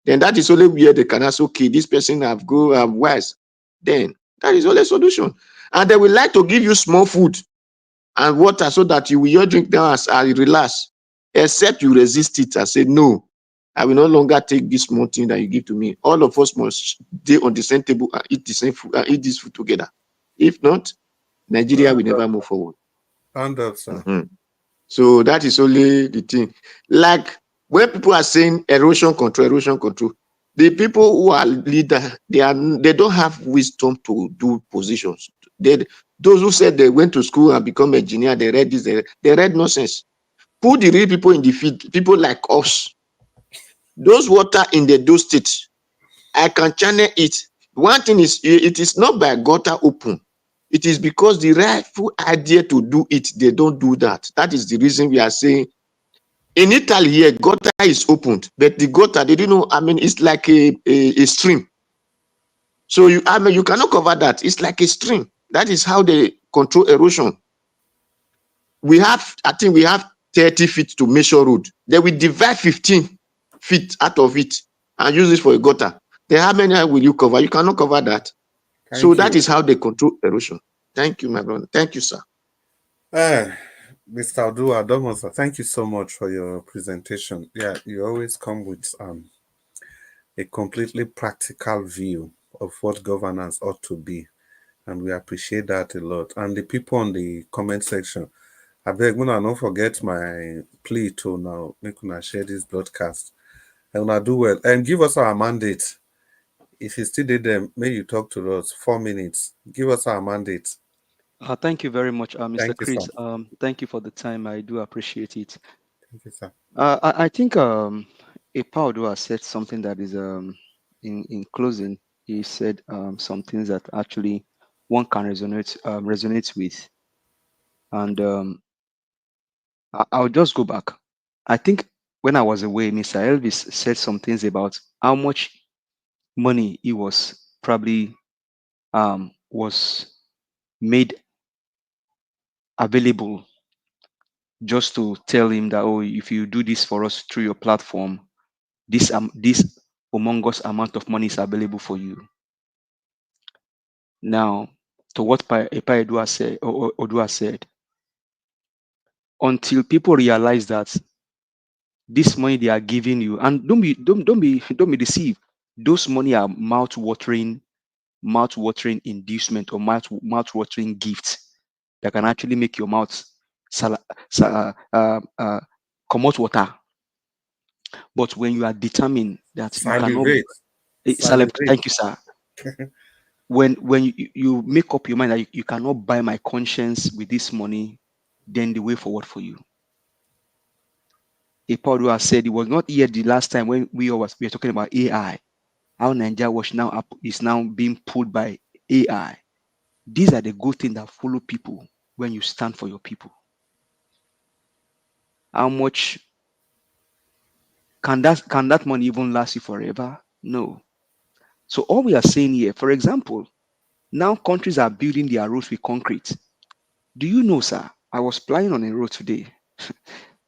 Then that is only where they can ask, okay, this person have wise. Then that is only solution. And they will like to give you small food and water so that you will drink down and relax. Except you resist it and say, no, I will no longer take this small thing that you give to me. All of us must stay on the same table and eat the same food and eat this food together. If not, Nigeria will never move forward. So that is only the thing. Like when people are saying erosion control, the people who are leader, they don't have wisdom to do positions. Those who said they went to school and become engineer, they read this, they read nonsense. Put the real people in the field, people like us. Those water in the Edo State, I can channel it. One thing is, it is not by gutter open. It is because the rightful idea to do it, they don't do that. That is the reason we are saying, in Italy here, gutter is opened, but the gutter, they didn't know, it's like a stream. So you cannot cover that. It's like a stream. That is how they control erosion. I think we have 30 feet to measure road. They will divide 15 feet out of it and use it for a gutter. Then how many will you cover? You cannot cover that. So that is how they control erosion. Thank you, my brother. Thank you, sir. Mr. Adomosa, thank you so much for your presentation. Yeah, you always come with a completely practical view of what governance ought to be. And we appreciate that a lot. And the people on the comment section, I beg you not forget my plea to now make una share this broadcast. And una do well. And give us our mandate. If you still did them, may you talk to us 4 minutes. Give us our mandate. Thank you very much, Mr. Thank you, Chris. sir. Thank you for the time. I do appreciate it. Thank you, sir. I think Epaudo has said something that is in closing. He said some things that actually one can resonate with. And I'll just go back. I think when I was away, Mr. Elvis said some things about how much money he was probably was made available just to tell him that, oh, if you do this for us through your platform, this humongous amount of money is available for you. Now, to what Epa Odua said, Odua said, until people realize that this money they are giving you, and don't be deceived, those money are mouth-watering inducement or mouth-watering gifts that can actually make your mouth come out water. But when you are determined that you cannot, thank you, sir. When you make up your mind that you cannot buy my conscience with this money, then the way forward for you. Epa Odua said it was not here the last time when we were talking about AI, how Nigeria is now being pulled by AI. These are the good things that follow people when you stand for your people. How much can that money even last you forever? No. So all we are saying here, for example, now countries are building their roads with concrete. Do you know, sir? I was flying on a road today.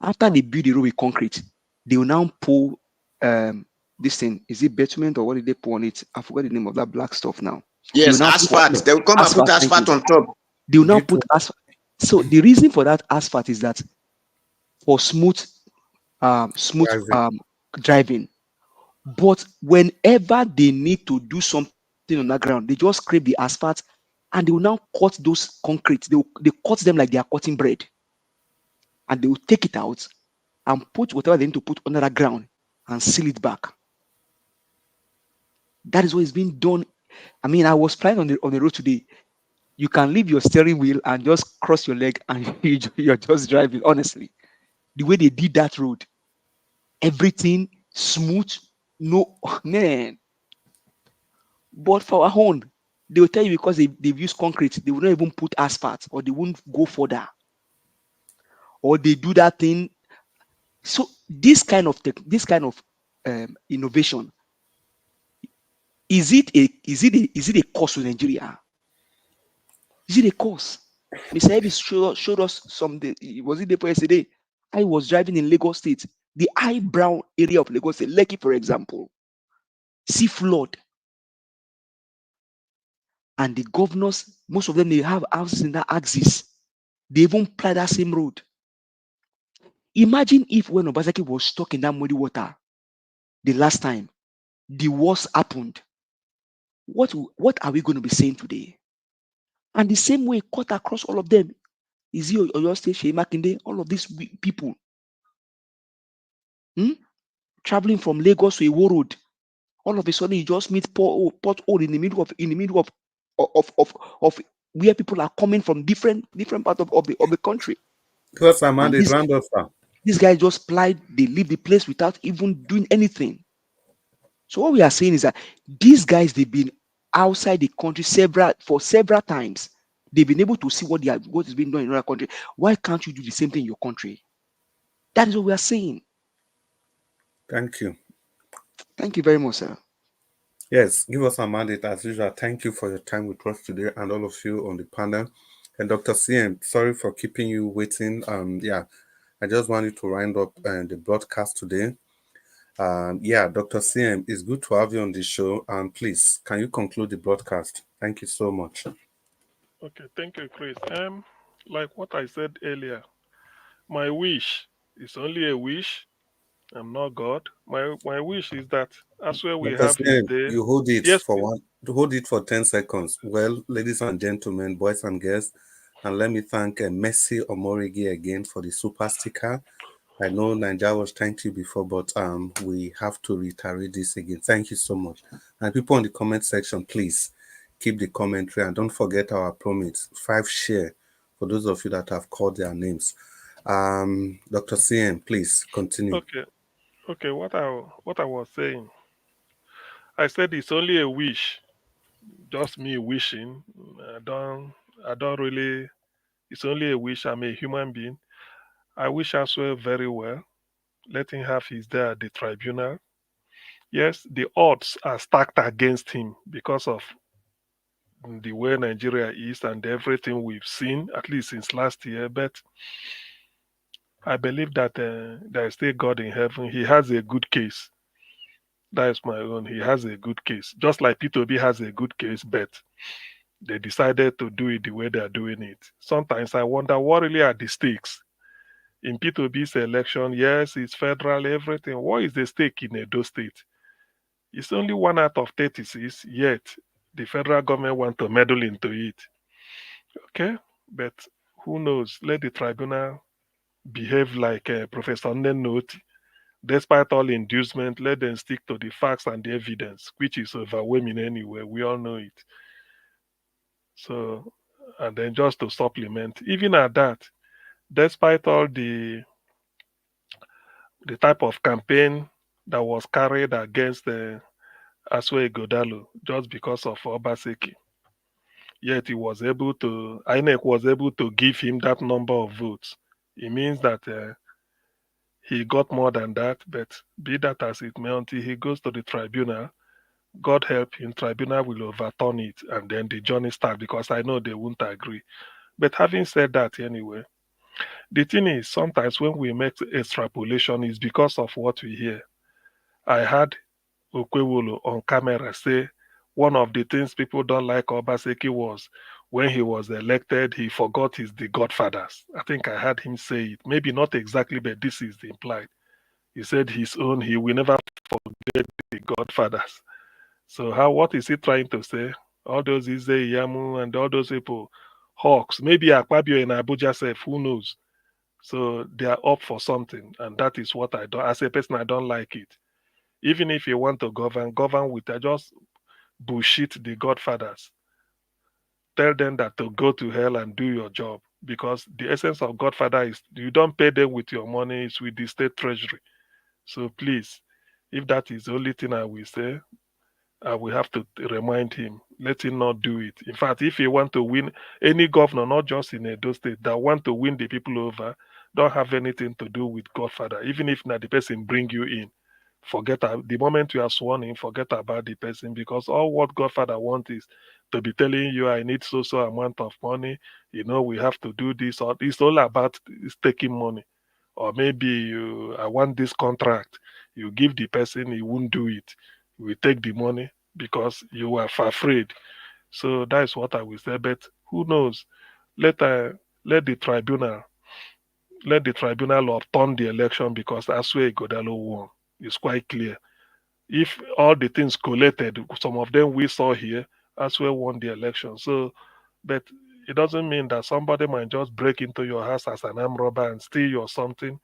After they build the road with concrete, they will now pull this thing. Is it bitumen or what did they pour on it? I forgot the name of that black stuff now. Yes, asphalt. They will come and put asphalt on top. They will now put asphalt. So the reason for that asphalt is that for smooth driving. But whenever they need to do something on the ground, they just scrape the asphalt and they will now cut those concrete. They cut them like they are cutting bread. And they will take it out and put whatever they need to put under the ground and seal it back. That is what is being done. I mean, I was flying on the road today. You can leave your steering wheel and just cross your leg and you're just driving, honestly. The way they did that road, everything smooth, no, man. But for our own, they will tell you because they've used concrete, they will not even put asphalt or they won't go further. Or they do that thing. So this kind of innovation, is it a cost to Nigeria? Is it a cost? Mr. Elvis showed us something. Was it the day yesterday? I was driving in Lagos State, the eyebrow area of Lagos State, Lekki, for example, sea flood. And the governors, most of them, they have houses in that axis. They even ply that same road. Imagine if when Obaseki was stuck in that muddy water the last time, the worst happened. What are we going to be saying today? And the same way cut across all of them. Is he Oyo State, Shey Makinde, all of these people traveling from Lagos to Iwo Road. All of a sudden, you just meet pothole in the middle of where people are coming from different parts of the country. These guys just plied, they leave the place without even doing anything. So what we are saying is that these guys, they've been outside the country for several times. They've been able to see what is being done in another country. Why can't you do the same thing in your country? That is what we are saying. Thank you. Thank you very much, sir. Yes, give us a mandate as usual. Thank you for your time with us today and all of you on the panel. And Dr. CM, sorry for keeping you waiting. I just wanted to round up the broadcast today. Dr. CM, it's good to have you on the show. Please, can you conclude the broadcast? Thank you so much. Okay, thank you, Chris. Like what I said earlier, my wish is only a wish. I'm not God. My wish is that as well we Dr. have his CM, day. you hold it yes, hold it for 10 seconds. Well, ladies and gentlemen, boys and girls, and let me thank Messi Omorigi again for the super sticker. I know Nigeria was thanked you before, but we have to reiterate this again. Thank you so much. And people in the comment section, please keep the commentary and don't forget our promise, 5 share for those of you that have called their names. Dr. CM, please continue. Okay. What I was saying, I said it's only a wish, just me wishing. I don't really. It's only a wish. I'm a human being. I wish Asue very well. Let him have his day at the tribunal. Yes, the odds are stacked against him because of the way Nigeria is and everything we've seen, at least since last year. But I believe that there is still God in heaven. He has a good case. That is my own. He has a good case. Just like P2B has a good case, but they decided to do it the way they are doing it. Sometimes I wonder what really are the stakes. In P2B's election, yes, it's federal, everything. What is the stake in Edo State? It's only 1 out of 36, yet the federal government want to meddle into it. Okay, but who knows? Let the tribunal behave like Professor Nenoti. Despite all inducement, let them stick to the facts and the evidence, which is overwhelming anyway. We all know it. So, and then just to supplement, even at that, despite all the type of campaign that was carried against Asue Ighodalo just because of Obaseki, yet he was able to, INEC was able to give him that number of votes. It means that he got more than that, but be that as it may, until he goes to the tribunal, God help him, tribunal will overturn it and then the journey starts because I know they won't agree. But having said that anyway, the thing is sometimes when we make extrapolation is because of what we hear. I heard Okpebholo on camera say one of the things people don't like Obaseki was when he was elected, he forgot the godfathers. I think I heard him say it. Maybe not exactly, but this is implied. He said his own, he will never forget the godfathers. So what is he trying to say? All those Ize Yamu and all those people, hawks, maybe Akpabio in Abuja self, who knows? So they are up for something, and that is what I don't. As a person, I don't like it. Even if you want to govern with just bullshit the godfathers. Tell them that to go to hell and do your job, because the essence of godfather is you don't pay them with your money; it's with the state treasury. So please, if that is the only thing I will say, I will have to remind him. Let him not do it. In fact, if he want to win any governor, not just in Edo State, that want to win the people over, don't have anything to do with Godfather. Even if not the person bring you in, forget the moment you are sworn in, forget about the person, because all what Godfather wants is to be telling you, I need so amount of money. We have to do this. Or it's all about taking money. Or maybe I want this contract. You give the person, he won't do it. We take the money because you are afraid. So that is what I will say. But who knows? Let the tribunal overturn the election because Asue Ighodalo won. It's quite clear. If all the things collated, some of them we saw here, Asue won the election. So, but it doesn't mean that somebody might just break into your house as an armed robber and steal you or something.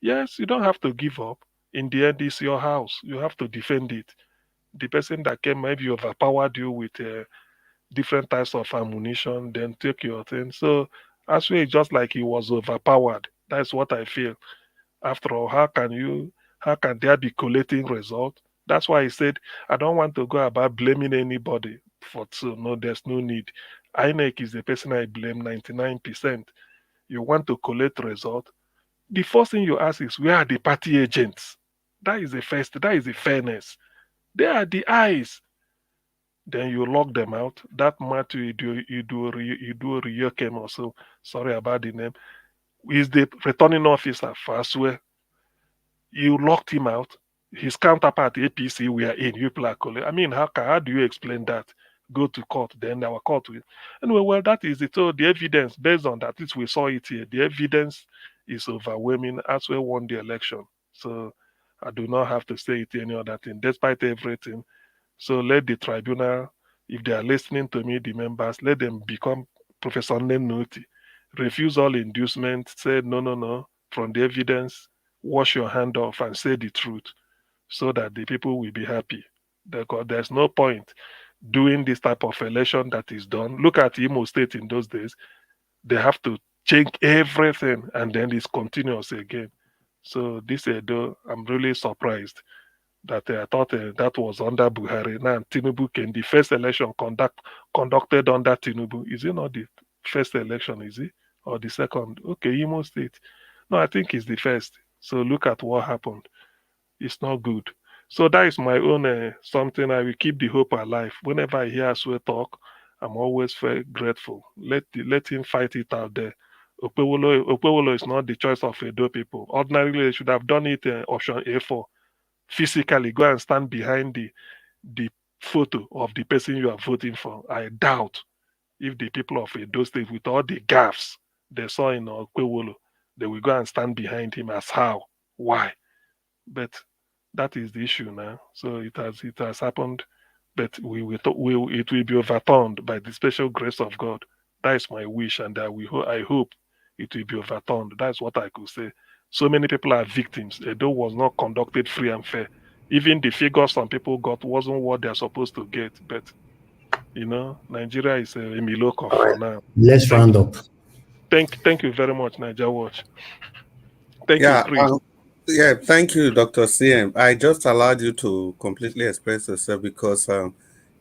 Yes, you don't have to give up. In the end, it's your house. You have to defend it. The person that came maybe overpowered you with different types of ammunition, then take your thing. So Asue, just like he was overpowered. That's what I feel. After all, how can there be collating result? That's why I said I don't want to go about blaming anybody for so no, there's no need. INEC is the person I blame 99%. You want to collect result. The first thing you ask is where are the party agents? That is the fairness. They are the eyes. Then you lock them out. That Matthew Idu came also. Sorry about the name. Is the returning officer for Asue. You locked him out. His counterpart, APC, we are in. You people are calling. I mean, how do you explain that? Go to court. Then our court will. Anyway, well, that is it. So the evidence, based on that, at least we saw it here. The evidence is overwhelming. Asue won the election. So I do not have to say it any other thing, despite everything. So let the tribunal, if they are listening to me, the members, let them become Professor Nenoti. Refuse all inducement. Say no. From the evidence, wash your hand off and say the truth so that the people will be happy. Because there's no point doing this type of election that is done. Look at Imo State in those days. They have to change everything and then it's continuous again. So this Edo, I'm really surprised that I thought that was under Buhari. Now Tinubu came. The first election conducted under Tinubu. Is it not the first election, is it? or the second. Okay, Imo State. No, I think it's the first. So look at what happened. It's not good. So that is my own something. I will keep the hope alive. Whenever I hear Asue talk, I'm always very grateful. Let him fight it out there. Okpebholo is not the choice of Edo people. Ordinarily, they should have done it option A4. Physically, go and stand behind the photo of the person you are voting for. I doubt if the people of Edo State, with all the gaffes they saw in Okpebholo, they will go and stand behind him as how? Why? But that is the issue now. So it has happened, but it will be overturned by the special grace of God. That is my wish, and I hope it will be overturned. That's what I could say. So many people are victims. Edo was not conducted free and fair. Even the figures some people got wasn't what they're supposed to get. But Nigeria is a miloko for now. Let's round up. Thank you very much, Niger Watch. Thank you, Chris. Thank you, Dr. CM. I just allowed you to completely express yourself because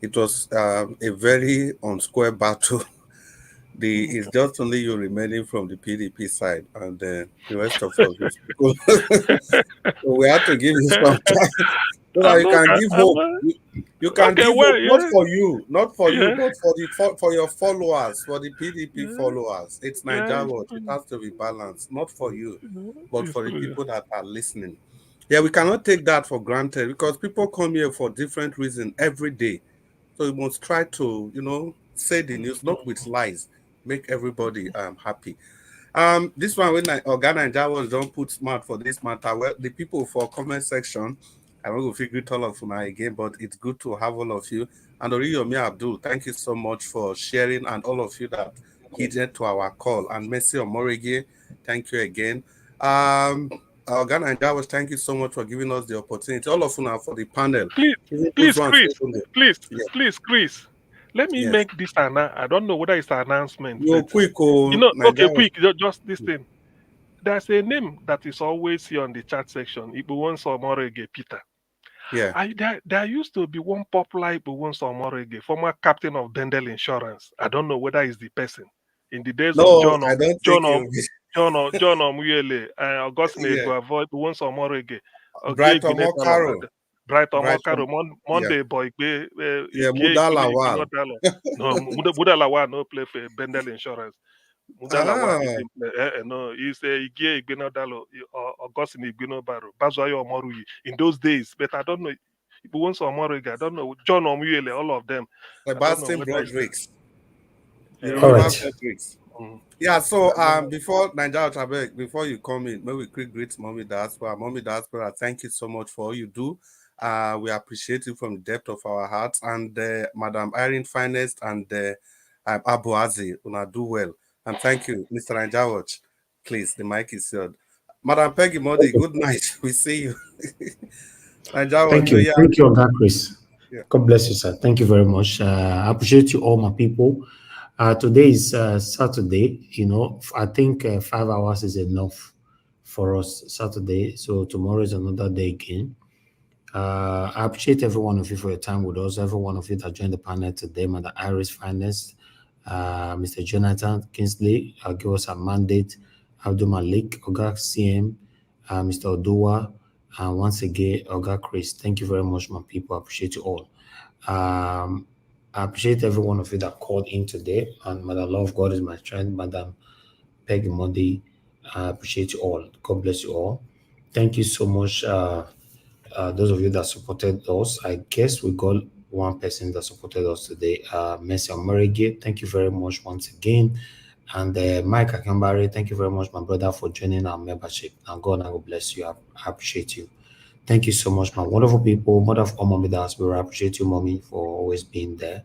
it was a very unsquare battle. It's just only you remaining from the PDP side, and the rest of us. So we have to give you some time so that you can give hope. You can give hope, not for you, but for your followers, for the PDP followers. It's Nigeria Watch. It has to be balanced, not for you, but for the people that are listening. Yeah, we cannot take that for granted because people come here for different reasons every day. So you must try to, say the news, not with lies. Make everybody happy. This one when Oga Nigeria was don't put smart for this matter. Well, the people for comment section, I will figure it all of now again, but it's good to have all of you. And Oriyomi Abdul, thank you so much for sharing, and all of you that heeded to our call. And Messi Omorege, thank you again. Oga Nigeria was thank you so much for giving us the opportunity. All of you now for the panel. Please, Chris. Let me make this I don't know whether it's an announcement. Quick, quick, just this thing. There's a name that is always here on the chat section. Ibuwonso Omorege Peter. Yeah. There used to be one popular Ibuwonso Omorege, former captain of Dendel Insurance. I don't know whether it's the person. In the days of John Omuyele, Augustine Eguavoy, Ibuwonso Omorege, Bright Omokaro, Monday boy, Mudalawa. No, Mudalawa no play for Bendel Insurance. Mudalawa no, he's a Igie Ighodalo, Augustine Ighodalo, Bazoyo Omoruyi in those days. But I don't know. Ibuwonso Omorege, I don't know. John Omuyele, all of them. Sebastian Broderick. All right. Yeah, so before Nigeria, before you come in, maybe quick greet Mommy Diaspora. Mommy Diaspora, thank you so much for all you do. We appreciate you from the depth of our hearts. And Madam Irene Finest and Abu Azi, una do well. And thank you, Mr. Nigeria Watch. Please, the mic is yours. Madam Peggy Modi, good night. We see you. Thank you. Thank you, Oga Chris. Yeah. God bless you, sir. Thank you very much. I appreciate you all, my people. Today is Saturday. I think 5 hours is enough for us Saturday. So tomorrow is another day again. I appreciate every one of you for your time with us. Every one of you that joined the panel today, Mother Iris Finest, Mr. Jonathan Kingsley, give us a mandate. Abdul Malik, Oga CM, Mr. Odua, and once again, Oga Chris. Thank you very much, my people. I appreciate you all. I appreciate every one of you that called in today. And Mother Love God is my strength, Madam Peggy Modi. I appreciate you all. God bless you all. Thank you so much. Those of you that supported us, I guess we got one person that supported us today, Messi Omorege. Thank you very much once again. And Mike Akambari, thank you very much, my brother, for joining our membership. And God bless you. I appreciate you. Thank you so much, my wonderful people. Mother of all Mommy Diaspora, I appreciate you, Mommy, for always being there.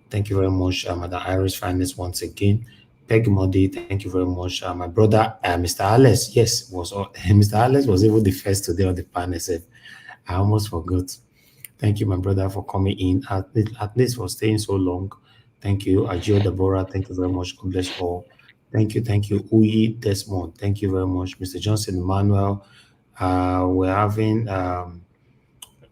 Thank you very much, Mother Iris Finest, once again. Peggy Modi, thank you very much. My brother, Mr. Alex, yes, Mr. Alex was even the first today on the panel. I almost forgot. Thank you, my brother, for coming in. At least for staying so long. Thank you, Ajio Deborah. Thank you very much. God bless you all. Thank you. Uyi Desmond. Thank you very much. Mr. Johnson Emmanuel. We're having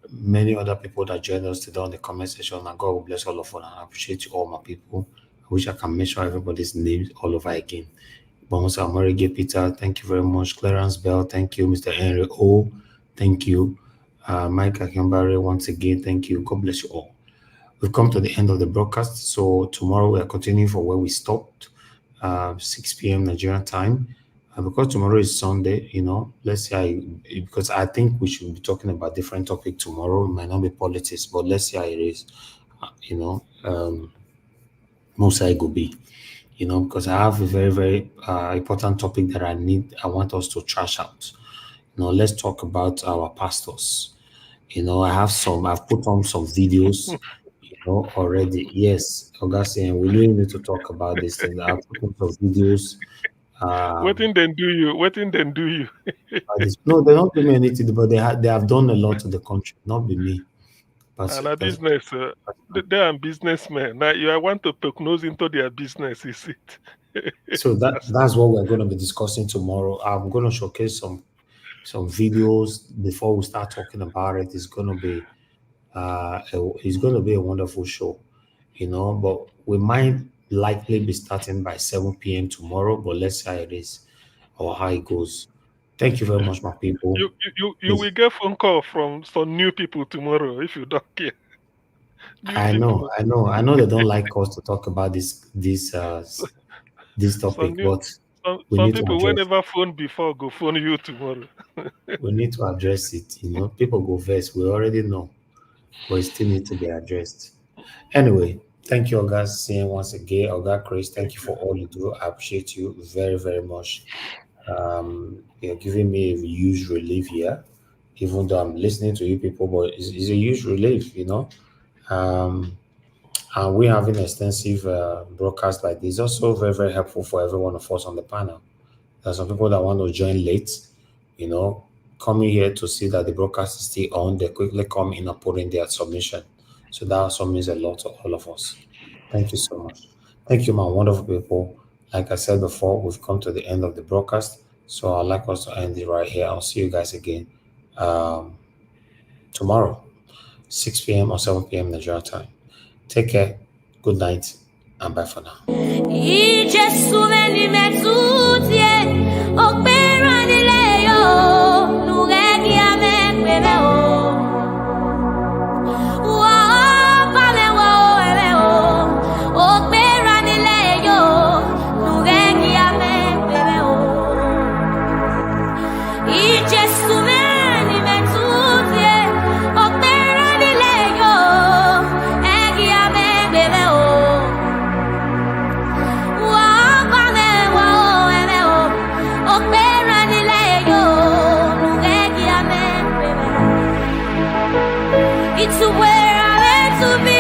many other people that joined us today on the comment section. And God will bless all of us. I appreciate you all, my people. I wish I can mention everybody's names all over again. Bomosa Morige Peter, thank you very much. Clarence Bell, thank you. Mr. Henry O, thank you. Mike Akimbare, once again, thank you. God bless you all. We've come to the end of the broadcast. So tomorrow we are continuing from where we stopped, 6 p.m. Nigerian time. Because tomorrow is Sunday, let's say, because I think we should be talking about different topic tomorrow. It might not be politics, but let's see how it is, Musa Igobi, because I have a very, very important topic that I want us to trash out. Let's talk about our pastors. I've put on some videos, already. Yes, Augustine, we really need to talk about this thing. I've put on some videos. What did they do you? No, they don't do me anything, but they have done a lot to the country, not be me. And a business, they are businessmen. Now I want to poke nose into their business, is it? So that's what we're going to be discussing tomorrow. I'm going to showcase some videos before we start talking about it. It's going to be a wonderful show, but we might likely be starting by 7 p.m. tomorrow, but let's see how it is or how it goes. Thank you very much, my people. You will get phone call from some new people tomorrow if you don't care. I know they don't like us to talk about this topic, but we need to people address. whenever phone before go phone you tomorrow. We need to address it. People go first. We already know, but it still needs to be addressed. Anyway, thank you, Oga, seeing once again. Oga Chris, thank you for all you do. I appreciate you very, very much. You're giving me a huge relief here, even though I'm listening to you people, but it's a huge relief, and we're having extensive broadcast like this. Also very, very helpful for every one of us on the panel. There are some people that want to join late, coming here to see that the broadcast is still on. They quickly come in and put in their submission. So that also means a lot to all of us. Thank you so much. Thank you, my wonderful people. Like I said before, we've come to the end of the broadcast. So I'd like us to end it right here. I'll see you guys again tomorrow, 6 p.m. or 7 p.m. Nigeria time. Take care. Good night. And bye for now. It's where I meant to be,